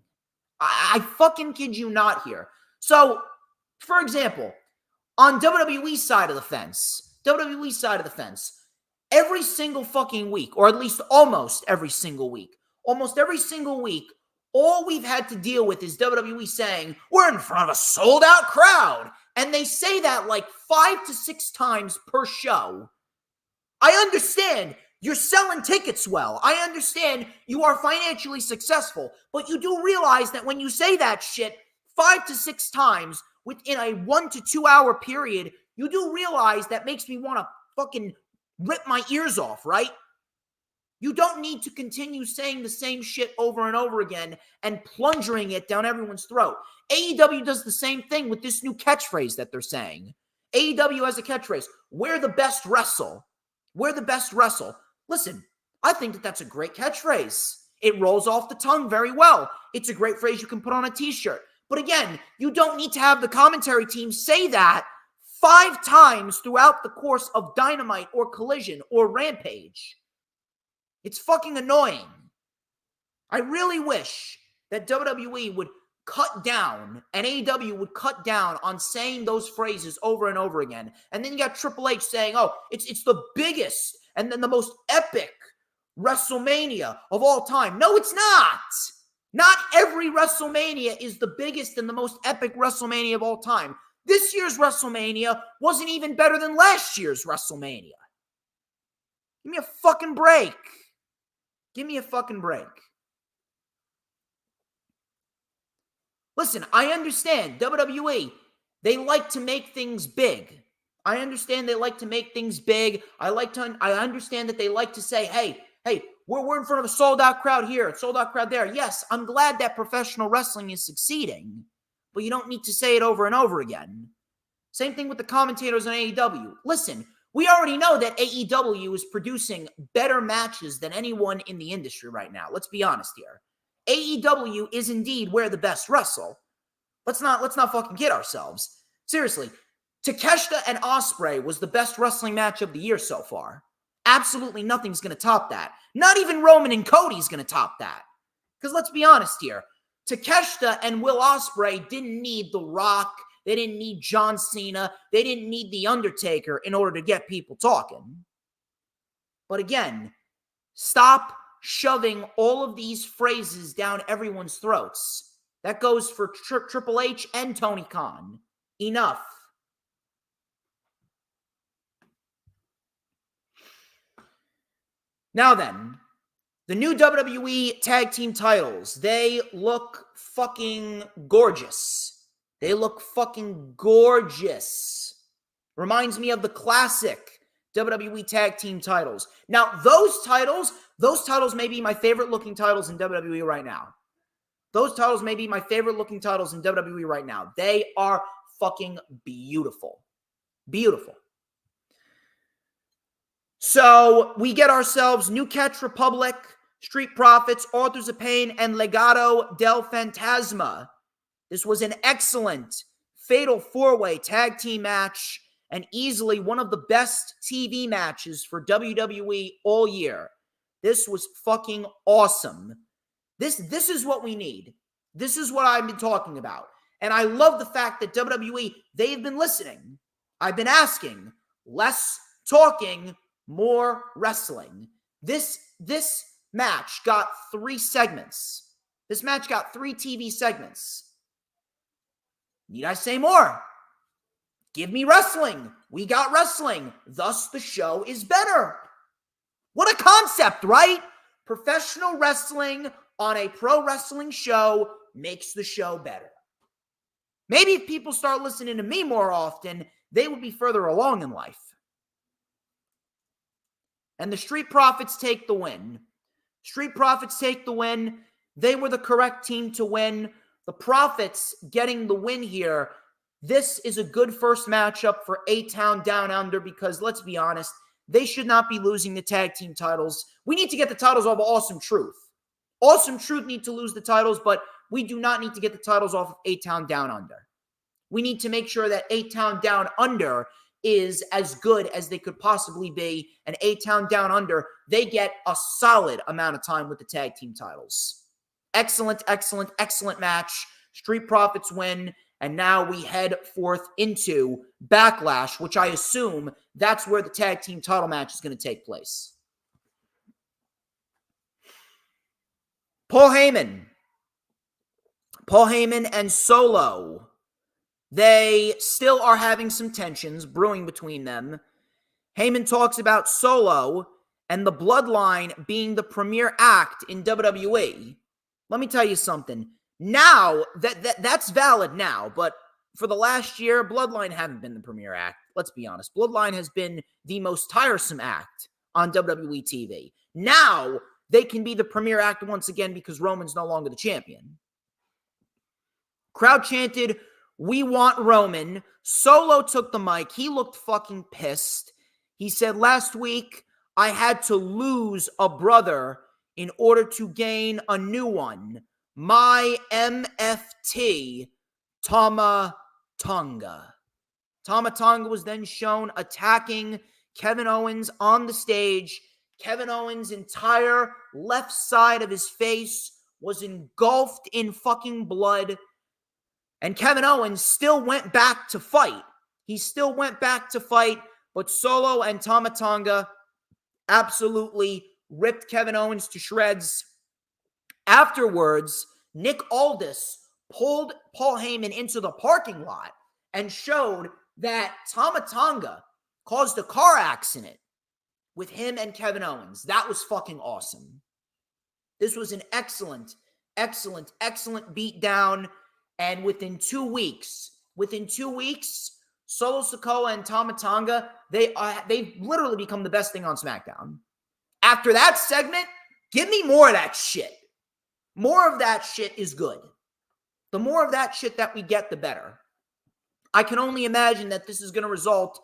I fucking kid you not here. So, for example, on WWE's side of the fence, every single fucking week, or at least almost every single week, all we've had to deal with is WWE saying, we're in front of a sold-out crowd. And they say that like 5 to 6 times per show. I understand you're selling tickets well. I understand you are financially successful. But you do realize that when you say that shit 5 to 6 times within a 1 to 2 hour period, you do realize that makes me want to fucking rip my ears off, right? You don't need to continue saying the same shit over and over again and plunging it down everyone's throat. AEW does the same thing with this new catchphrase that they're saying. AEW has a catchphrase, we're the best wrestle. We're the best wrestle. Listen, I think that that's a great catchphrase. It rolls off the tongue very well. It's a great phrase you can put on a t-shirt. But again, you don't need to have the commentary team say that 5 times throughout the course of Dynamite or Collision or Rampage. It's fucking annoying. I really wish that WWE would cut down and AEW would cut down on saying those phrases over and over again. And then you got Triple H saying, oh, it's the biggest and then the most epic WrestleMania of all time. No, it's not. Not every WrestleMania is the biggest and the most epic WrestleMania of all time. This year's WrestleMania wasn't even better than last year's WrestleMania. Give me a fucking break. Give me a fucking break. Listen, I understand WWE, they like to make things big. I understand they like to make things big. I understand that they like to say, hey, we're in front of a sold-out crowd here, a sold-out crowd there. Yes, I'm glad that professional wrestling is succeeding, but you don't need to say it over and over again. Same thing with the commentators on AEW. Listen, we already know that AEW is producing better matches than anyone in the industry right now. Let's be honest here. AEW is indeed where the best wrestle. Let's not fucking kid ourselves. Seriously, Takeshita and Ospreay was the best wrestling match of the year so far. Absolutely nothing's going to top that. Not even Roman and Cody's going to top that. Because let's be honest here. Takeshita and Will Ospreay didn't need The Rock. They didn't need John Cena. They didn't need The Undertaker in order to get people talking. But again, stop shoving all of these phrases down everyone's throats. That goes for Triple H and Tony Khan. Enough. Now then, the new WWE Tag Team titles, they look fucking gorgeous. They look fucking gorgeous. Reminds me of the classic WWE Tag Team titles. Now, those titles may be my favorite looking titles in WWE right now. Those titles may be my favorite looking titles in WWE right now. They are fucking beautiful. Beautiful. So we get ourselves New Catch Republic, Street Profits, Authors of Pain, and Legado del Fantasma. This was an excellent fatal four-way tag team match and easily one of the best TV matches for WWE all year. This was fucking awesome. This is what we need. This is what I've been talking about. And I love the fact that WWE, they've been listening. I've been asking, less talking, more wrestling. This match got 3 segments. This match got 3 TV segments. Need I say more? Give me wrestling. We got wrestling. Thus, the show is better. What a concept, right? Professional wrestling on a pro wrestling show makes the show better. Maybe if people start listening to me more often, they will be further along in life. And the Street Profits take the win. Street Profits take the win. They were the correct team to win. The Profits getting the win here. This is a good first matchup for A-Town Down Under because, let's be honest, they should not be losing the tag team titles. We need to get the titles off of Awesome Truth. Awesome Truth need to lose the titles, but we do not need to get the titles off of A-Town Down Under. We need to make sure that A-Town Down Under is as good as they could possibly be. And A-Town Down Under, they get a solid amount of time with the tag team titles. Excellent, excellent, excellent match. Street Profits win. And now we head forth into Backlash, which I assume that's where the tag team title match is going to take place. Paul Heyman and Solo, they still are having some tensions brewing between them. Heyman talks about Solo and the Bloodline being the premier act in WWE. Let me tell you something. Now, that's valid now, but for the last year, Bloodline haven't been the premier act. Let's be honest. Bloodline has been the most tiresome act on WWE TV. Now, they can be the premier act once again because Roman's no longer the champion. Crowd chanted, "We want Roman." Solo took the mic. He looked fucking pissed. He said, "Last week, I had to lose a brother in order to gain a new one. My MFT, Tama Tonga." Tama Tonga was then shown attacking Kevin Owens on the stage. Kevin Owens' entire left side of his face was engulfed in fucking blood. And Kevin Owens still went back to fight. He still went back to fight, but Solo and Tama Tonga absolutely ripped Kevin Owens to shreds. Afterwards, Nick Aldis pulled Paul Heyman into the parking lot and showed that Tama Tonga caused a car accident with him and Kevin Owens. That was fucking awesome. This was an excellent, excellent, excellent beatdown. And within 2 weeks, Solo Sikoa and Tama Tonga, they've literally become the best thing on SmackDown. After that segment, give me more of that shit. More of that shit is good. The more of that shit that we get, the better. I can only imagine that this is going to result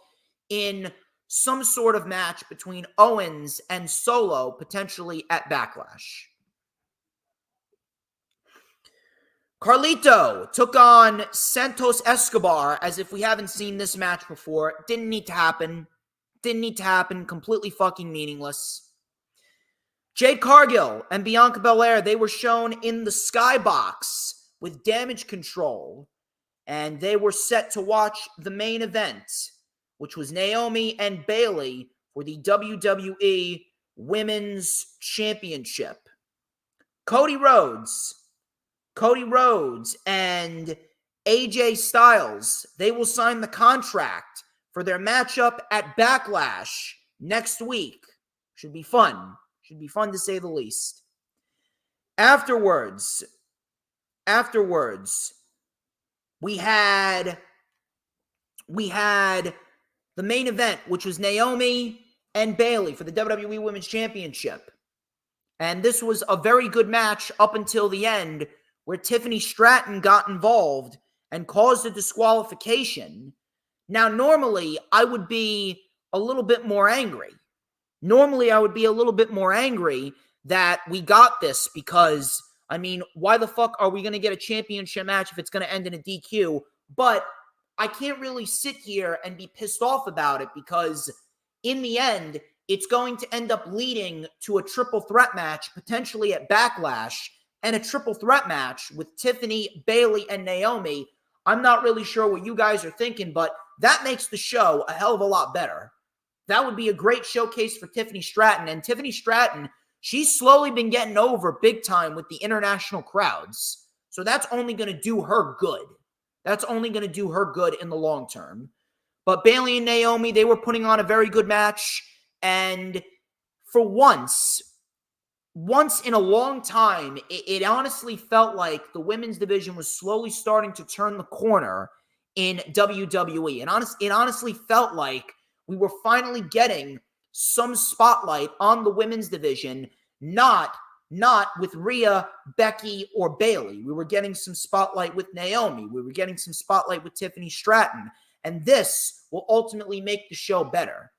in some sort of match between Owens and Solo, potentially at Backlash. Carlito took on Santos Escobar as if we haven't seen this match before. Didn't need to happen. Completely fucking meaningless. Jade Cargill and Bianca Belair, they were shown in the skybox with Damage Control. And they were set to watch the main event, which was Naomi and Bayley for the WWE Women's Championship. Cody Rhodes and AJ Styles, they will sign the contract for their matchup at Backlash next week. Should be fun. Should be fun to say the least. Afterwards, we had the main event, which was Naomi and Bayley for the WWE Women's Championship. And this was a very good match up until the end, where Tiffany Stratton got involved and caused a disqualification. Now, normally, I would be a little bit more angry. That we got this because, I mean, why the fuck are we going to get a championship match if it's going to end in a DQ? But I can't really sit here and be pissed off about it because in the end, it's going to end up leading to a triple threat match, potentially at Backlash, and a triple threat match with Tiffany, Bayley, and Naomi. I'm not really sure what you guys are thinking, but that makes the show a hell of a lot better. That would be a great showcase for Tiffany Stratton. And Tiffany Stratton, she's slowly been getting over big time with the international crowds. So that's only going to do her good. That's only going to do her good in the long term. But Bayley and Naomi, they were putting on a very good match. And for once in a long time, it honestly felt like the women's division was slowly starting to turn the corner in WWE. And it honestly felt like we were finally getting some spotlight on the women's division, not with Rhea, Becky, or Bayley. We were getting some spotlight with Naomi. We were getting some spotlight with Tiffany Stratton. And this will ultimately make the show better.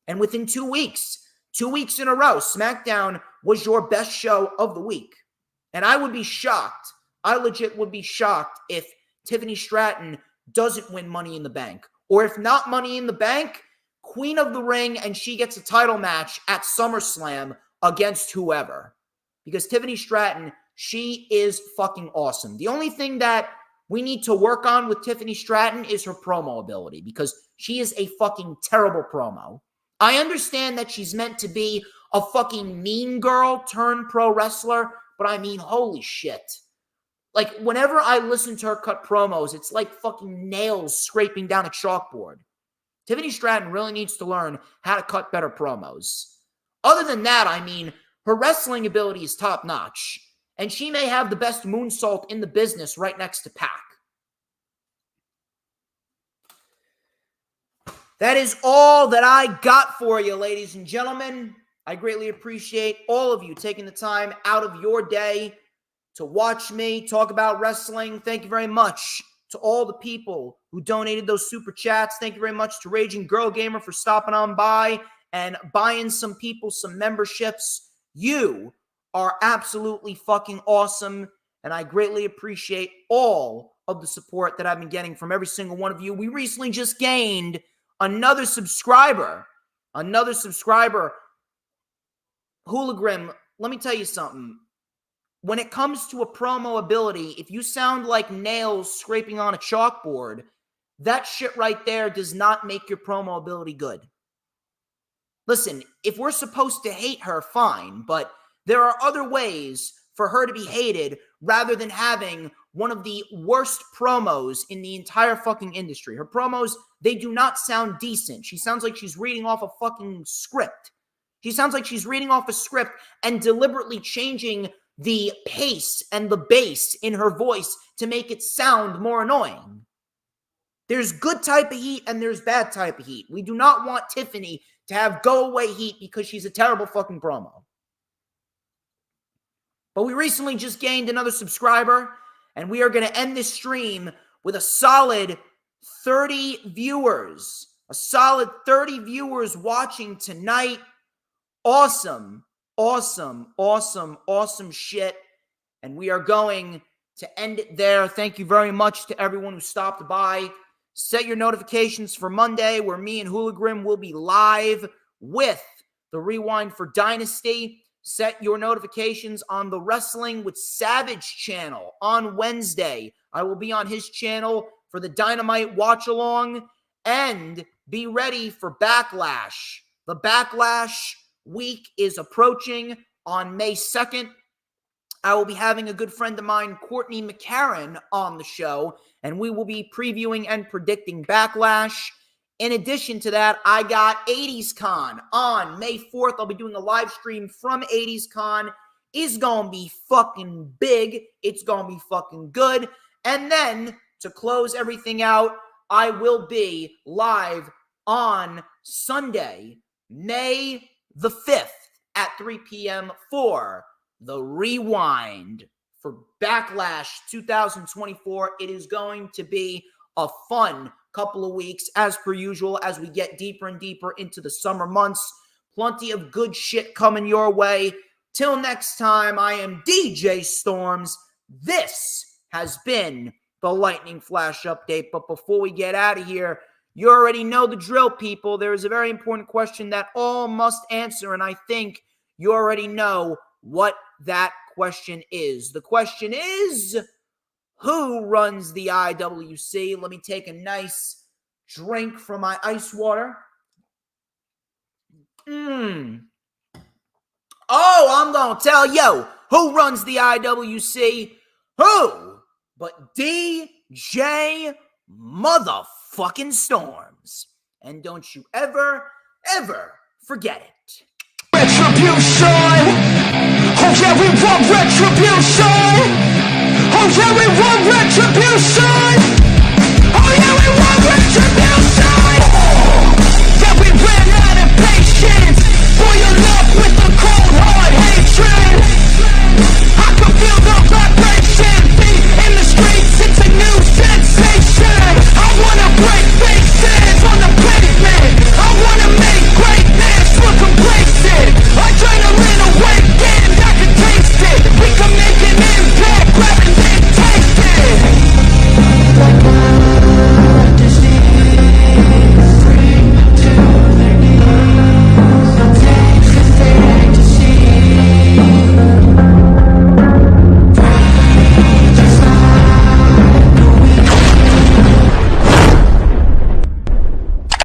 And within 2 weeks in a row, SmackDown was your best show of the week. And I would be shocked. I legit would be shocked if Tiffany Stratton doesn't win Money in the Bank. Or if not Money in the Bank, Queen of the Ring, and she gets a title match at SummerSlam against whoever. Because Tiffany Stratton, she is fucking awesome. The only thing that we need to work on with Tiffany Stratton is her promo ability, because she is a fucking terrible promo. I understand that she's meant to be a fucking mean girl turned pro wrestler, but I mean, holy shit. Like, whenever I listen to her cut promos, it's like fucking nails scraping down a chalkboard. Tiffany Stratton really needs to learn how to cut better promos. Other than that, I mean, her wrestling ability is top-notch, and she may have the best moonsault in the business right next to Pac. That is all that I got for you, ladies and gentlemen. I greatly appreciate all of you taking the time out of your day to watch me talk about wrestling. Thank you very much to all the people who donated those super chats. Thank you very much to Raging Girl Gamer for stopping on by and buying some people some memberships. You are absolutely fucking awesome, and I greatly appreciate all of the support that I've been getting from every single one of you. We recently just gained another subscriber. Hooligram, let me tell you something. When it comes to a promo ability, if you sound like nails scraping on a chalkboard, that shit right there does not make your promo ability good. Listen, if we're supposed to hate her, fine, but there are other ways for her to be hated rather than having one of the worst promos in the entire fucking industry. Her promos, they do not sound decent. She sounds like she's reading off a fucking script. She sounds like she's reading off a script and deliberately changing the pace and the bass in her voice to make it sound more annoying. There's good type of heat and there's bad type of heat. We do not want Tiffany to have go away heat because she's a terrible fucking promo. But we recently just gained another subscriber, and we are going to end this stream with a solid 30 viewers. A solid 30 viewers watching tonight. Awesome, awesome, awesome, awesome shit. And we are going to end it there. Thank you very much to everyone who stopped by. Set your notifications for Monday, where me and Hooligram will be live with the Rewind for Dynasty. Set your notifications on the Wrestling with Savage channel on Wednesday. I will be on his channel for the Dynamite Watch Along, and be ready for Backlash. The Backlash week is approaching on May 2nd. I will be having a good friend of mine, Courtney McCarran, on the show, and we will be previewing and predicting Backlash. In addition to that, I got 80s Con on May 4th. I'll be doing a live stream from 80s Con. It's going to be fucking big. It's going to be fucking good. And then, to close everything out, I will be live on Sunday, May the 5th at 3 p.m. for the Rewind for Backlash 2024. It is going to be a fun couple of weeks, as per usual, as we get deeper and deeper into the summer months. Plenty of good shit coming your way. Till next time, I am DJ Storms. This has been the Lightning Flash Update. But before we get out of here, you already know the drill, people. There is a very important question that all must answer, and I think you already know what that question is. The question is, who runs the IWC? Let me take a nice drink from my ice water. Oh, I'm going to tell you who runs the IWC. Who but DJ motherfucking Storms. And don't you ever, ever forget it. Retribution! Oh yeah, we want retribution! Oh yeah, we want retribution! Oh yeah, we want retribution!